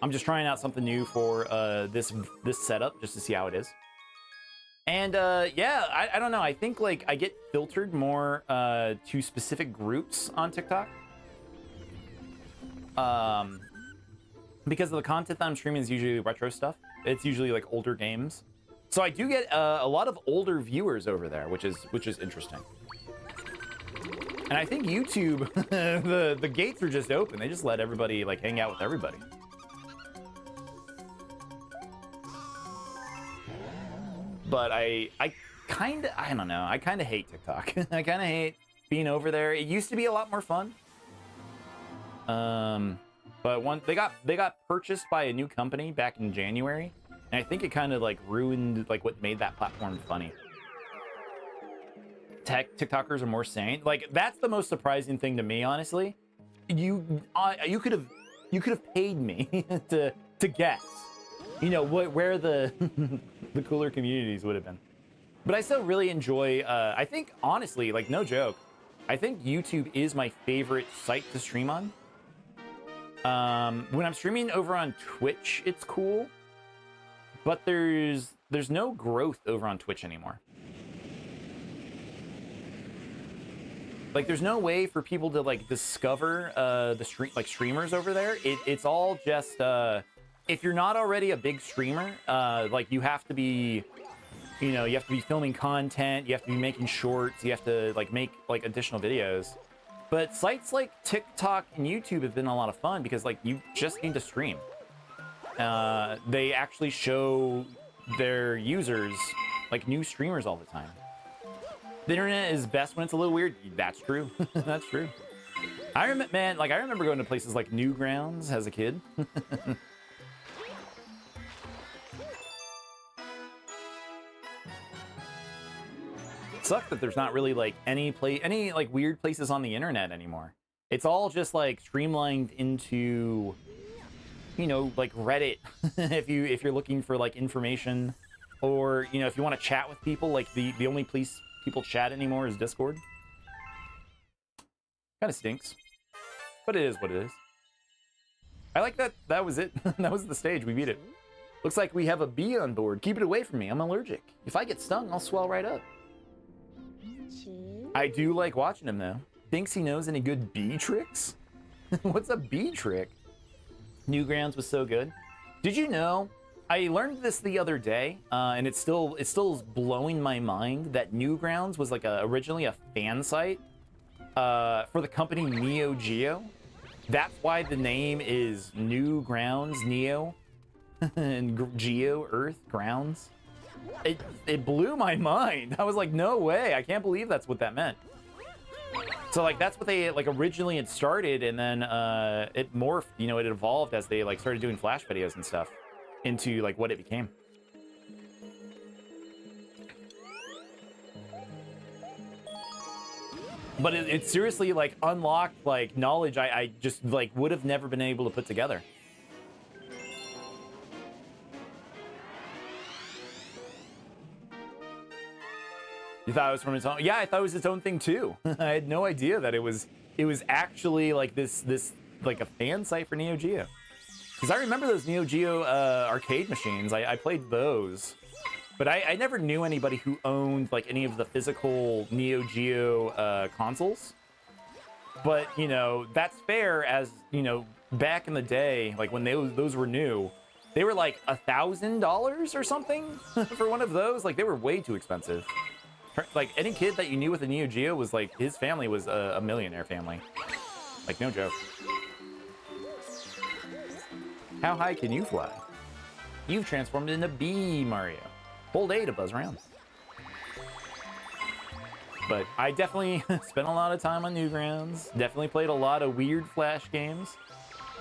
I'm just trying out something new for this setup just to see how it is. And yeah, I don't know. I think like I get filtered more to specific groups on TikTok. Because of the content that I'm streaming is usually retro stuff. It's usually like older games. So I do get a lot of older viewers over there, which is interesting. And I think YouTube, the gates are just open. They just let everybody like hang out with everybody. But I don't know. I kind of hate TikTok. I kind of hate being over there. It used to be a lot more fun. But they got purchased by a new company back in January, and I think it kind of like ruined like what made that platform funny. TikTokers are more sane. Like that's the most surprising thing to me, honestly. You could have paid me to guess, you know, where the the cooler communities would have been. But I still really enjoy. I think honestly, like no joke, I think YouTube is my favorite site to stream on. When I'm streaming over on Twitch, it's cool, but there's no growth over on Twitch anymore. Like, there's no way for people to like discover the streamers over there. It's all just if you're not already a big streamer, like you have to be, you know, you have to be filming content, you have to be making shorts, you have to like make like additional videos. But sites like TikTok and YouTube have been a lot of fun because like you just need to stream. They actually show their users like new streamers all the time. The internet is best when it's a little weird. That's true. That's true. I remember going to places like Newgrounds as a kid. It sucks that there's not really like any like weird places on the internet anymore. It's all just like streamlined into, you know, like Reddit. if you're looking for like information, or you know, if you want to chat with people, like the only place people chat anymore is Discord. Kind of stinks, but it is what it is. I like that. That was it. That was the stage. We beat it. Looks like we have a bee on board. Keep it away from me. I'm allergic. If I get stung, I'll swell right up. I do like watching him though. Thinks he knows any good bee tricks? What's a bee trick? Newgrounds was so good. Did you know? I learned this the other day, and it's still blowing my mind that Newgrounds was like originally a fan site for the company Neo Geo. That's why the name is Newgrounds, Neo, and Geo, Earth, Grounds. It blew my mind. I was like, no way. I can't believe that's what that meant. So like that's what they like originally had started, and then it morphed, you know, it evolved as they like started doing Flash videos and stuff into like what it became. But it seriously like unlocked like knowledge I just like would have never been able to put together. You thought it was from its own? Yeah, I thought it was its own thing too. I had no idea that it was actually like this like a fan site for Neo Geo. Because I remember those Neo Geo arcade machines. I played those, but I never knew anybody who owned like any of the physical Neo Geo consoles. But you know, that's fair, as you know, back in the day, like when those were new, they were like $1,000 or something for one of those. Like they were way too expensive. Like any kid that you knew with a Neo Geo was like, his family was a millionaire family. Like no joke. How high can you fly? You've transformed into Bee, Mario. Hold A to buzz around. But I definitely spent a lot of time on Newgrounds. Definitely played a lot of weird Flash games.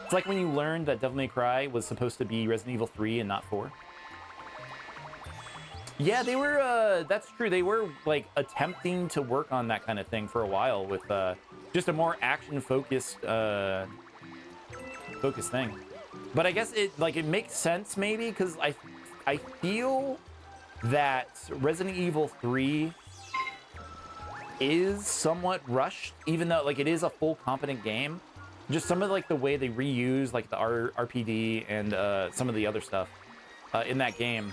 It's like when you learned that Devil May Cry was supposed to be Resident Evil 3 and not 4. Yeah, they were, that's true. They were like attempting to work on that kind of thing for a while with just a more action-focused focus thing. But I guess it makes sense maybe because I feel that Resident Evil 3 is somewhat rushed, even though like it is a full competent game. Just some of like the way they reuse like the RPD and some of the other stuff in that game.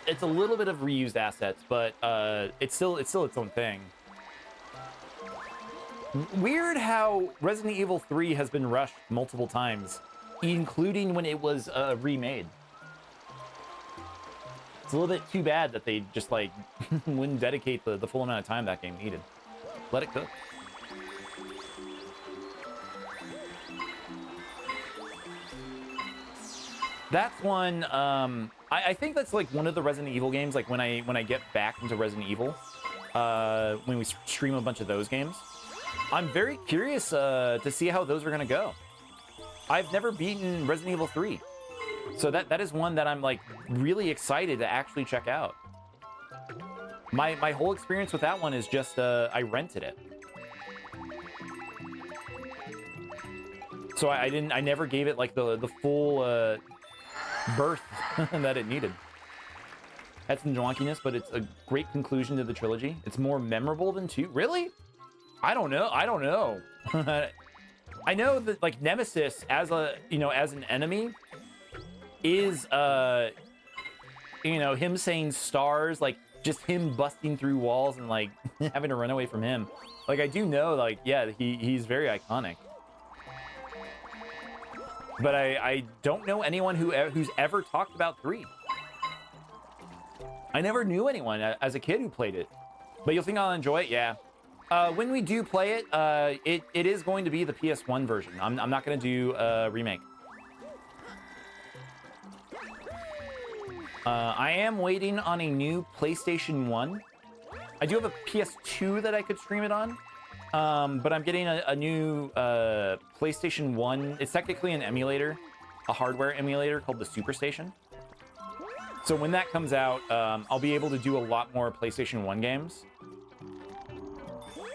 It's a little bit of reused assets, but it's still its own thing. Weird how Resident Evil 3 has been rushed multiple times, including when it was remade. It's a little bit too bad that they just like wouldn't dedicate the full amount of time that game needed. Let it cook. That's one. I think that's like one of the Resident Evil games. Like when I get back into Resident Evil, when we stream a bunch of those games, I'm very curious to see how those are gonna go. I've never beaten Resident Evil 3, so that is one that I'm like really excited to actually check out. My whole experience with that one is just I rented it, so I never gave it like the full birth that it needed. Had some wonkiness, but it's a great conclusion to the trilogy. It's more memorable than 2. Really? I don't know. I know that like Nemesis as an enemy is him saying stars, like just him busting through walls and like having to run away from him. Like I do know, like, yeah, he's very iconic. But I don't know anyone who's ever talked about 3. I never knew anyone as a kid who played it. But you'll think I'll enjoy it, yeah. When we do play it, it is going to be the PS1 version. I'm not going to do a remake. I am waiting on a new PlayStation 1. I do have a PS2 that I could stream it on. But I'm getting a new PlayStation 1. It's technically an emulator, a hardware emulator called the Superstation. So when that comes out, I'll be able to do a lot more PlayStation 1 games.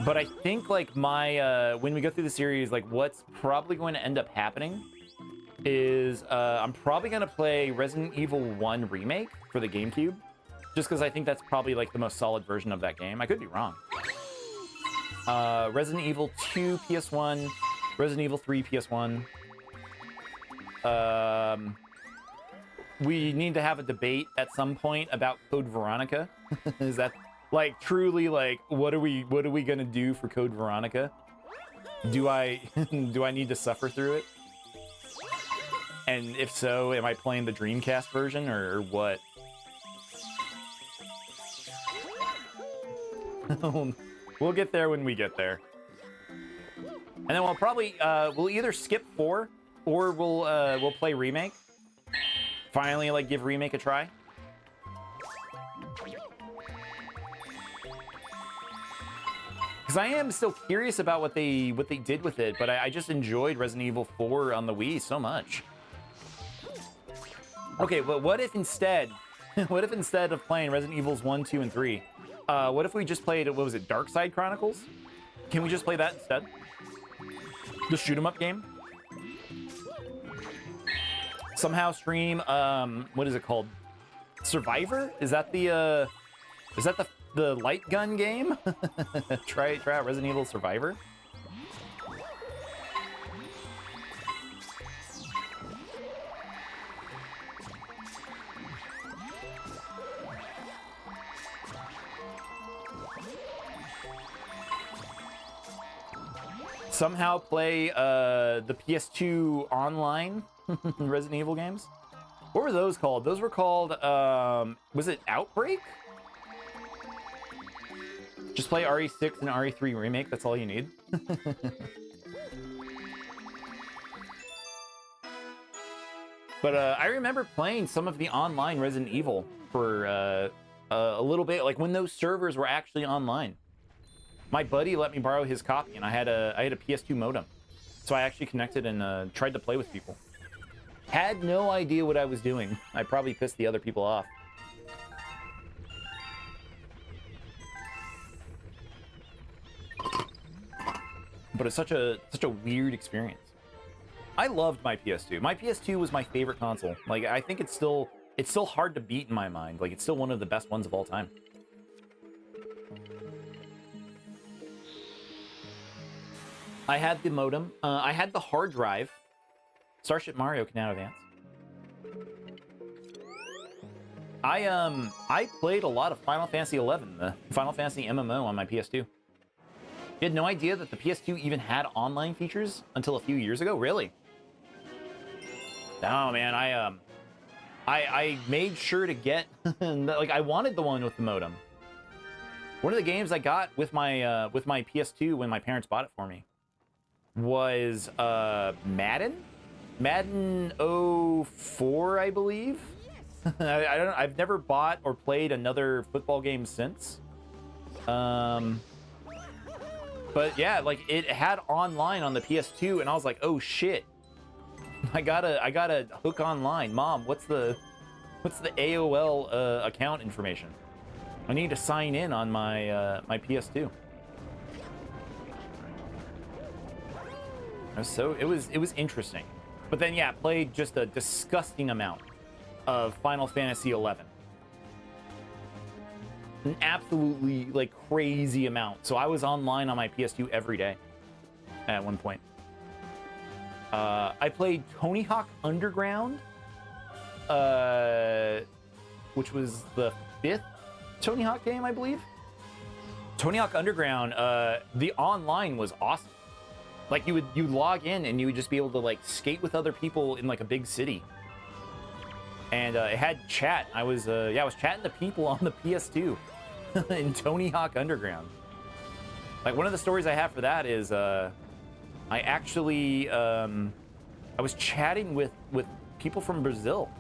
But I think like when we go through the series, like what's probably going to end up happening is I'm probably going to play Resident Evil 1 Remake for the GameCube, just because I think that's probably like the most solid version of that game. I could be wrong. Resident Evil 2 PS1, Resident Evil 3 PS1. We need to have a debate at some point about Code Veronica. Is that like truly like what are we gonna do for Code Veronica? Do I need to suffer through it? And if so, am I playing the Dreamcast version or what? We'll get there when we get there. And then we'll probably we'll either skip 4 or we'll play Remake. Finally, like give Remake a try. Because I am still curious about what they did with it, but I just enjoyed Resident Evil 4 on the Wii so much. Okay, but what if instead of playing Resident Evils 1, 2, and 3, what if we just played, what was it, Dark Side Chronicles? Can we just play that instead? The shoot 'em up game? Somehow stream, what is it called? Survivor? Is that the light gun game? try out Resident Evil Survivor. Somehow play the PS2 online Resident Evil games. What were those called? Those were called, was it Outbreak? Just play RE6 and RE3 Remake, that's all you need. But I remember playing some of the online Resident Evil for a little bit, like when those servers were actually online. My buddy let me borrow his copy, and I had a PS2 modem. So I actually connected and tried to play with people. Had no idea what I was doing. I probably pissed the other people off. But it's such a weird experience. I loved my PS2. My PS2 was my favorite console. Like, I think it's still hard to beat in my mind. Like, it's still one of the best ones of all time. I had the modem. I had the hard drive. Starship Mario can now advance. I played a lot of Final Fantasy XI, the Final Fantasy MMO on my PS2. You had no idea that the PS2 even had online features until a few years ago? Really? Oh man, I made sure to get like I wanted the one with the modem. One of the games I got with my PS2 when my parents bought it for me was Madden 04, I believe. I've never bought or played another football game since. But yeah, like it had online on the PS2 and I was like, "Oh shit. I gotta hook online. Mom, what's the AOL account information? I need to sign in on my my PS2." So it was interesting. But then yeah, played just a disgusting amount of Final Fantasy XI. An absolutely like crazy amount. So I was online on my PS2 every day at one point. I played Tony Hawk Underground, which was the 5th Tony Hawk game, I believe. Tony Hawk Underground, the online was awesome. Like you'd log in and you would just be able to like skate with other people in like a big city. And it had chat. I was chatting to people on the PS2 in Tony Hawk Underground. Like one of the stories I have for that is I actually I was chatting with people from Brazil,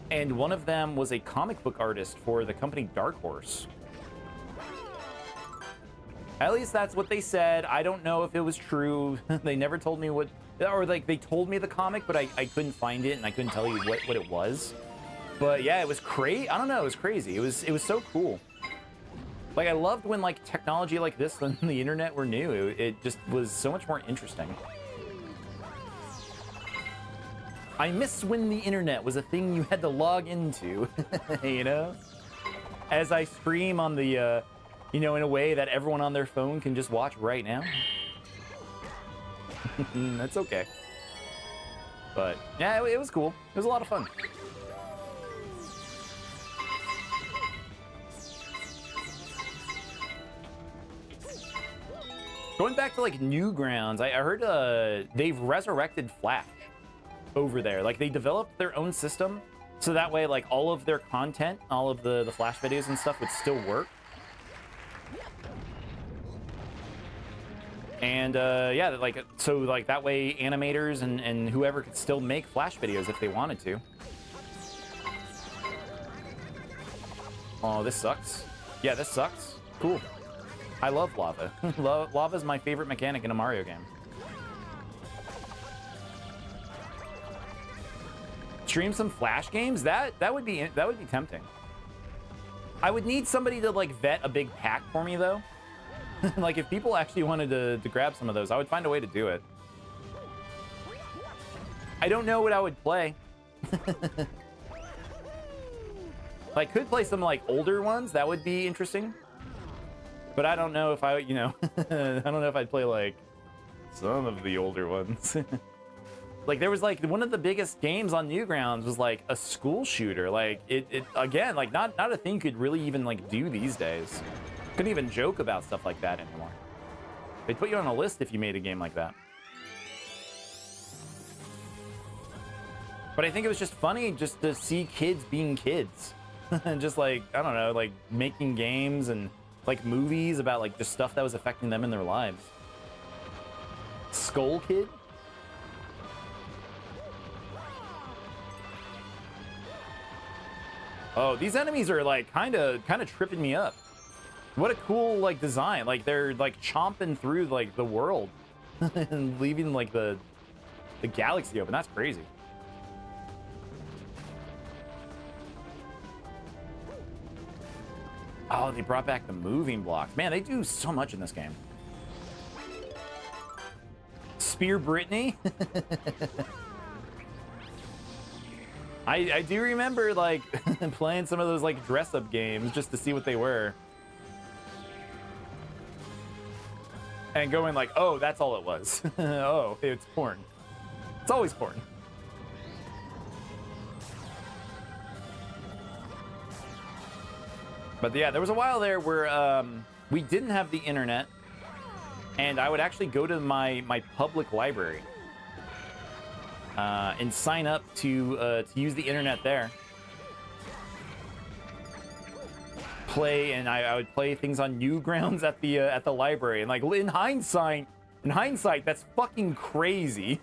and one of them was a comic book artist for the company Dark Horse. At least that's what they said. I don't know if it was true. They never told me what, or like they told me the comic, but I couldn't find it and I couldn't tell you what it was. But yeah, it was crazy. I don't know, it was crazy. It was so cool. Like I loved when like technology like this and the internet were new. It just was so much more interesting. I miss when the internet was a thing you had to log into, you know? As I stream on the, you know, in a way that everyone on their phone can just watch right now. That's okay. But yeah, it was cool. It was a lot of fun. Going back to like Newgrounds, I heard they've resurrected Flash over there. Like they developed their own system, so that way like all of their content, all of the Flash videos and stuff would still work. And yeah, like so like that way animators and whoever could still make Flash videos if they wanted to. Oh, this sucks. Yeah, this sucks. Cool. I love lava. Lava is my favorite mechanic in a Mario game. Stream some Flash games? That would be tempting. I would need somebody to like vet a big pack for me though. Like if people actually wanted to grab some of those, I would find a way to do it. I don't know what I would play. I could play some like older ones. That would be interesting. But I don't know if I, you know, I don't know if I'd play like some of the older ones. Like there was like one of the biggest games on Newgrounds was like a school shooter. Like it again, like not a thing you could really even like do these days. Couldn't even joke about stuff like that anymore. They'd put you on a list if you made a game like that. But I think it was just funny just to see kids being kids. And just like, I don't know, like making games and like movies about like just stuff that was affecting them in their lives. Skull Kid? Oh, these enemies are like kind of tripping me up. What a cool like design. Like they're like chomping through like the world and leaving like the galaxy open. That's crazy. Oh, they brought back the moving blocks. Man, they do so much in this game. Spear Britney. I do remember like playing some of those like dress up games just to see what they were. And going like, oh, that's all it was. Oh, it's porn. It's always porn. But yeah, there was a while there where we didn't have the internet, and I would actually go to my public library and sign up to use the internet there. Play, and I would play things on Newgrounds at the library, and like in hindsight, that's fucking crazy.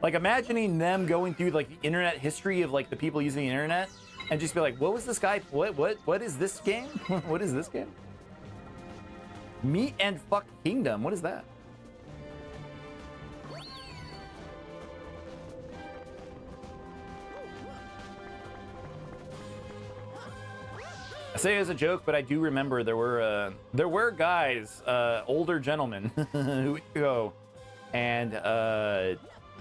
Like imagining them going through like the internet history of like the people using the internet, and just be like, what was this guy? What is this game? What is this game? Meat and Fuck Kingdom. What is that? I say it as a joke, but I do remember there were guys, older gentlemen, who would go, and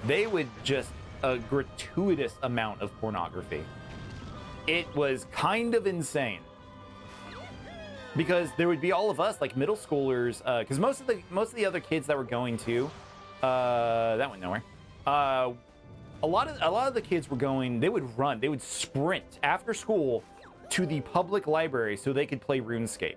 they would just a gratuitous amount of pornography. It was kind of insane because there would be all of us like middle schoolers, because most of the other kids that were going to that went nowhere. A lot of the kids were going. They would run. They would sprint after school to the public library so they could play RuneScape.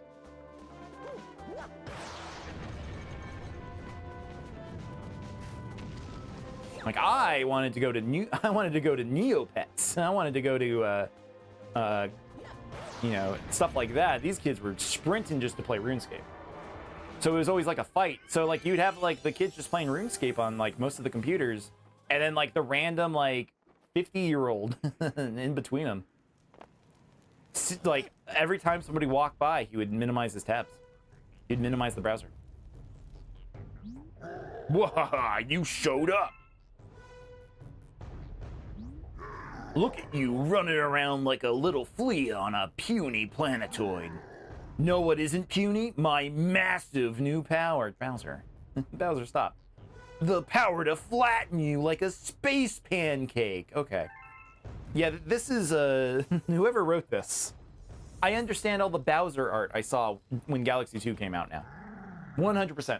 Like I wanted to go to Neopets. I wanted to go to you know, stuff like that. These kids were sprinting just to play RuneScape. So it was always like a fight. So like you'd have like the kids just playing RuneScape on like most of the computers, and then like the random like 50-year-old in between them. Like every time somebody walked by, he would minimize his tabs. He'd minimize the browser. Whoa, you showed up. Look at you running around like a little flea on a puny planetoid. Know what isn't puny? My massive new power. Bowser. Bowser, stop. The power to flatten you like a space pancake. Okay. Yeah, this is, whoever wrote this. I understand all the Bowser art I saw when Galaxy 2 came out now. 100%.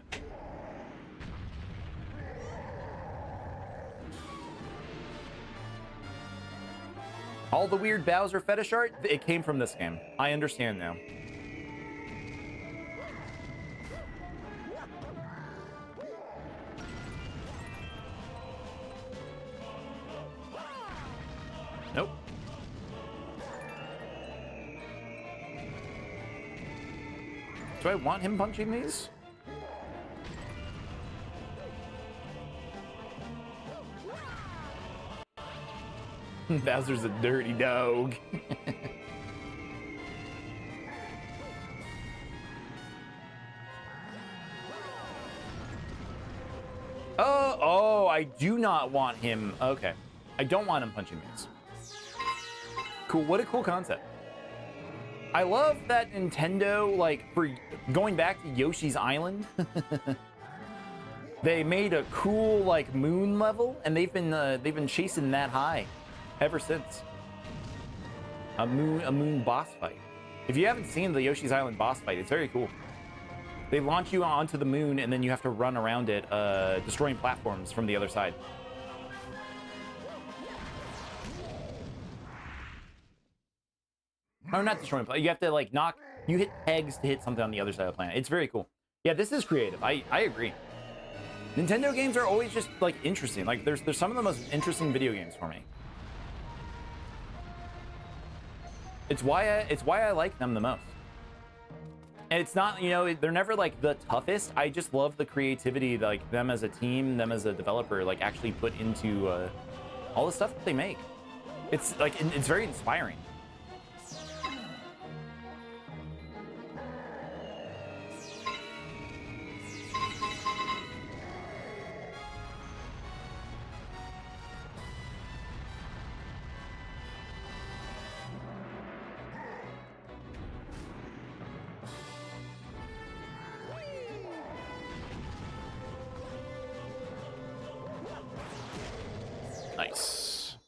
All the weird Bowser fetish art, it came from this game. I understand now. Nope. Do I want him punching these? Bowser's a dirty dog. Oh, I do not want him. Okay. I don't want him punching these. Cool. What a cool concept. I love that Nintendo, like, for going back to Yoshi's Island, they made a cool, like, moon level, and they've been chasing that high ever since. A moon boss fight. If you haven't seen the Yoshi's Island boss fight, it's very cool. They launch you onto the moon, and then you have to run around it, destroying platforms from the other side. Or not destroying planet. You have to like you hit pegs to hit something on the other side of the planet. It's very cool. Yeah, this is creative. I agree. Nintendo games are always just like interesting. Like there's some of the most interesting video games for me. It's why I like them the most. And it's not, you know, they're never like the toughest. I just love the creativity, like them as a team, them as a developer, like actually put into all the stuff that they make. It's like it's very inspiring. Nice.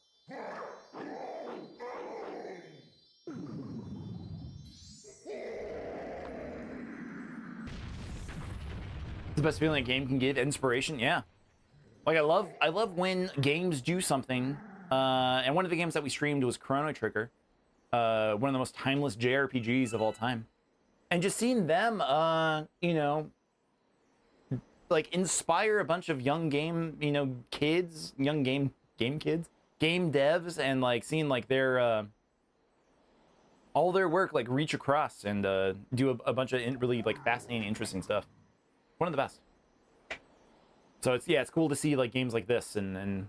The best feeling a game can give, inspiration. Yeah, like I love when games do something. And one of the games that we streamed was Chrono Trigger, one of the most timeless JRPGs of all time, and just seeing them, you know, like inspire a bunch of young game, you know, kids, young game kids, game devs, and like seeing like their all their work like reach across and do a bunch of really like fascinating, interesting stuff. One of the best. So it's cool to see like games like this, and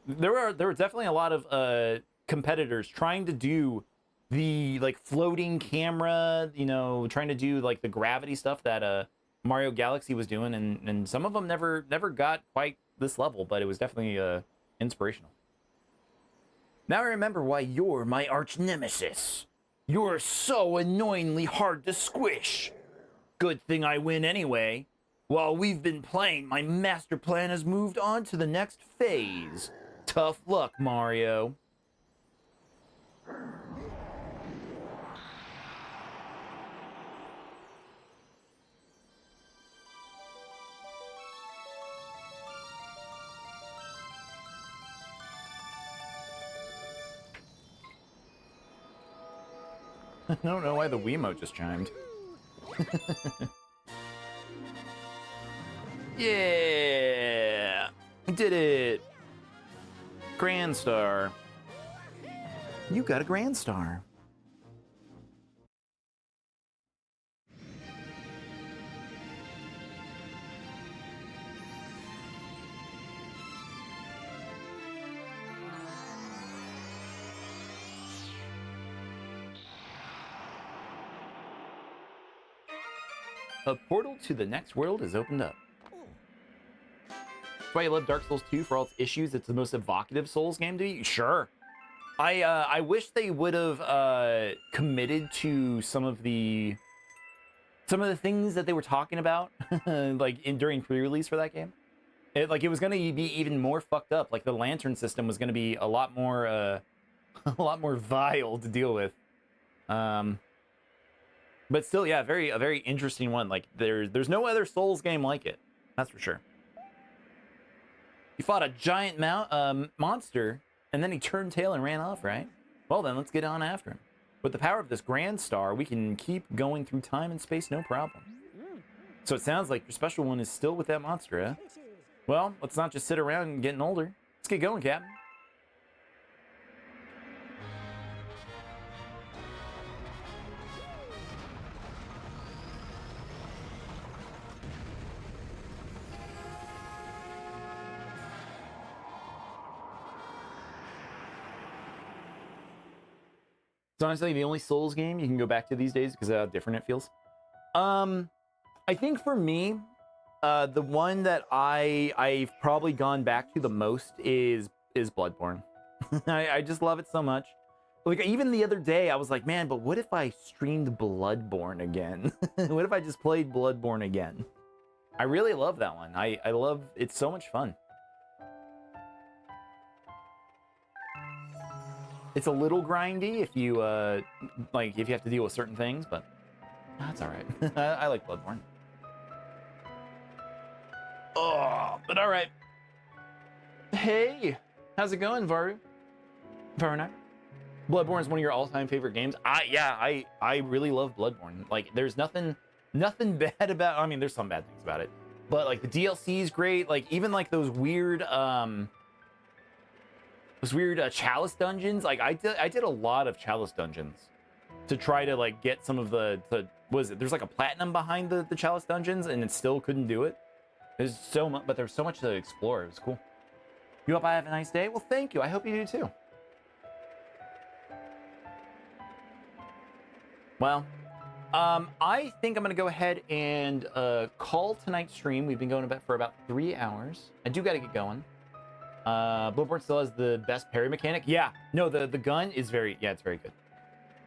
there were definitely a lot of competitors trying to do the like floating camera, you know, trying to do like the gravity stuff that Mario Galaxy was doing, and some of them never got quite this level, but it was definitely inspirational. Now I remember why you're my arch nemesis. You're so annoyingly hard to squish. Good thing I win anyway. While we've been playing, my master plan has moved on to the next phase. Tough luck, Mario. I don't know why the Wiimote just chimed. Yeah! We did it! Grand Star. You got a Grand Star. A portal to the next world has opened up. That's why you love Dark Souls 2 for all its issues. It's the most evocative Souls game to be. Sure. I wish they would have committed to some of the things that they were talking about, like during pre-release for that game. It was going to be even more fucked up. Like the lantern system was going to be a lot more a lot more vile to deal with. But still, yeah, a very interesting one. Like there's no other Souls game like it. That's for sure. You fought a giant monster, and then he turned tail and ran off, right? Well then, let's get on after him. With the power of this Grand Star, we can keep going through time and space, no problem. So it sounds like your special one is still with that monster, huh? Well, let's not just sit around and getting older. Let's get going, Captain. It's honestly the only Souls game you can go back to these days because of how different it feels. I think for me, the one that I've probably gone back to the most is Bloodborne. I just love it so much. Like even the other day, I was like, man, but what if I streamed Bloodborne again? What if I just played Bloodborne again? I really love that one. I love it's so much fun. It's a little grindy if you if you have to deal with certain things, but that's all right. I like Bloodborne. Oh, but all right. Hey, how's it going, Varu? Varuna? Bloodborne is one of your all-time favorite games. I really love Bloodborne. Like, there's nothing bad about. I mean, there's some bad things about it, but like the DLC is great. Like even like those weird chalice dungeons. Like I did a lot of chalice dungeons to try to like get some of there's like a platinum behind the chalice dungeons, and it still couldn't do it. There's so much, but there's so much to explore. It was cool. You hope I have a nice day? Well, thank you. I hope you do too. Well, I think I'm gonna go ahead and call tonight's stream. We've been going for about 3 hours. I do gotta get going. Bloodborne still has the best parry mechanic. Yeah, no, the gun is it's very good.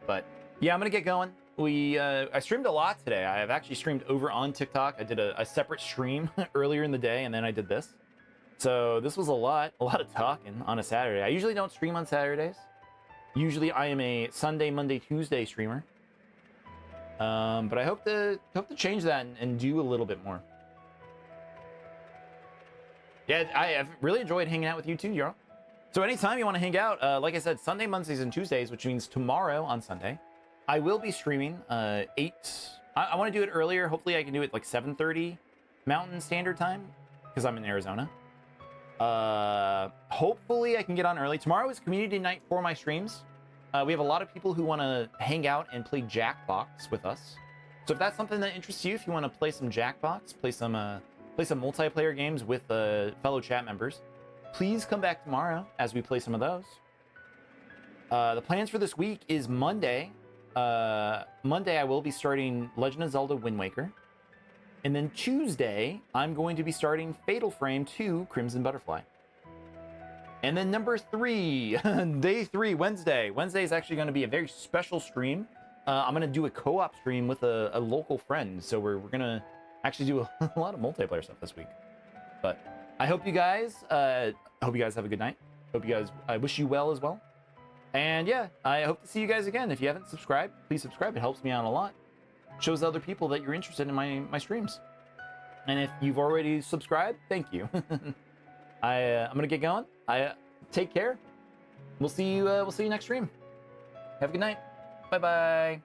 But yeah, I'm gonna get going. I streamed a lot today. I have actually streamed over on TikTok. I did a separate stream earlier in the day, and then I did this. So this was a lot of talking on a Saturday. I usually don't stream on Saturdays. Usually I am a Sunday, Monday, Tuesday streamer. But I hope to change that and do a little bit more. Yeah, I've really enjoyed hanging out with you too, Yarl. So anytime you want to hang out, like I said, Sunday, Mondays, and Tuesdays, which means tomorrow on Sunday, I will be streaming 8. I want to do it earlier. Hopefully I can do it like 7:30 Mountain Standard Time because I'm in Arizona. Hopefully I can get on early. Tomorrow is community night for my streams. We have a lot of people who want to hang out and play Jackbox with us. So if that's something that interests you, if you want to play some Jackbox, play some multiplayer games with fellow chat members, please come back tomorrow as we play some of those. The plans for this week is Monday. Monday I will be starting Legend of Zelda Wind Waker. And then Tuesday, I'm going to be starting Fatal Frame 2 Crimson Butterfly. And then number 3, day 3, Wednesday. Wednesday is actually going to be a very special stream. I'm going to do a co-op stream with a local friend. So we're going to actually do a lot of multiplayer stuff this week. But I hope you guys have a good night. I wish you well as well. And yeah, I hope to see you guys again. If you haven't subscribed, please subscribe. It helps me out a lot. Shows other people that you're interested in my streams. And if you've already subscribed, thank you. I'm gonna get going. Take care. We'll see you next stream. Have a good night. Bye bye.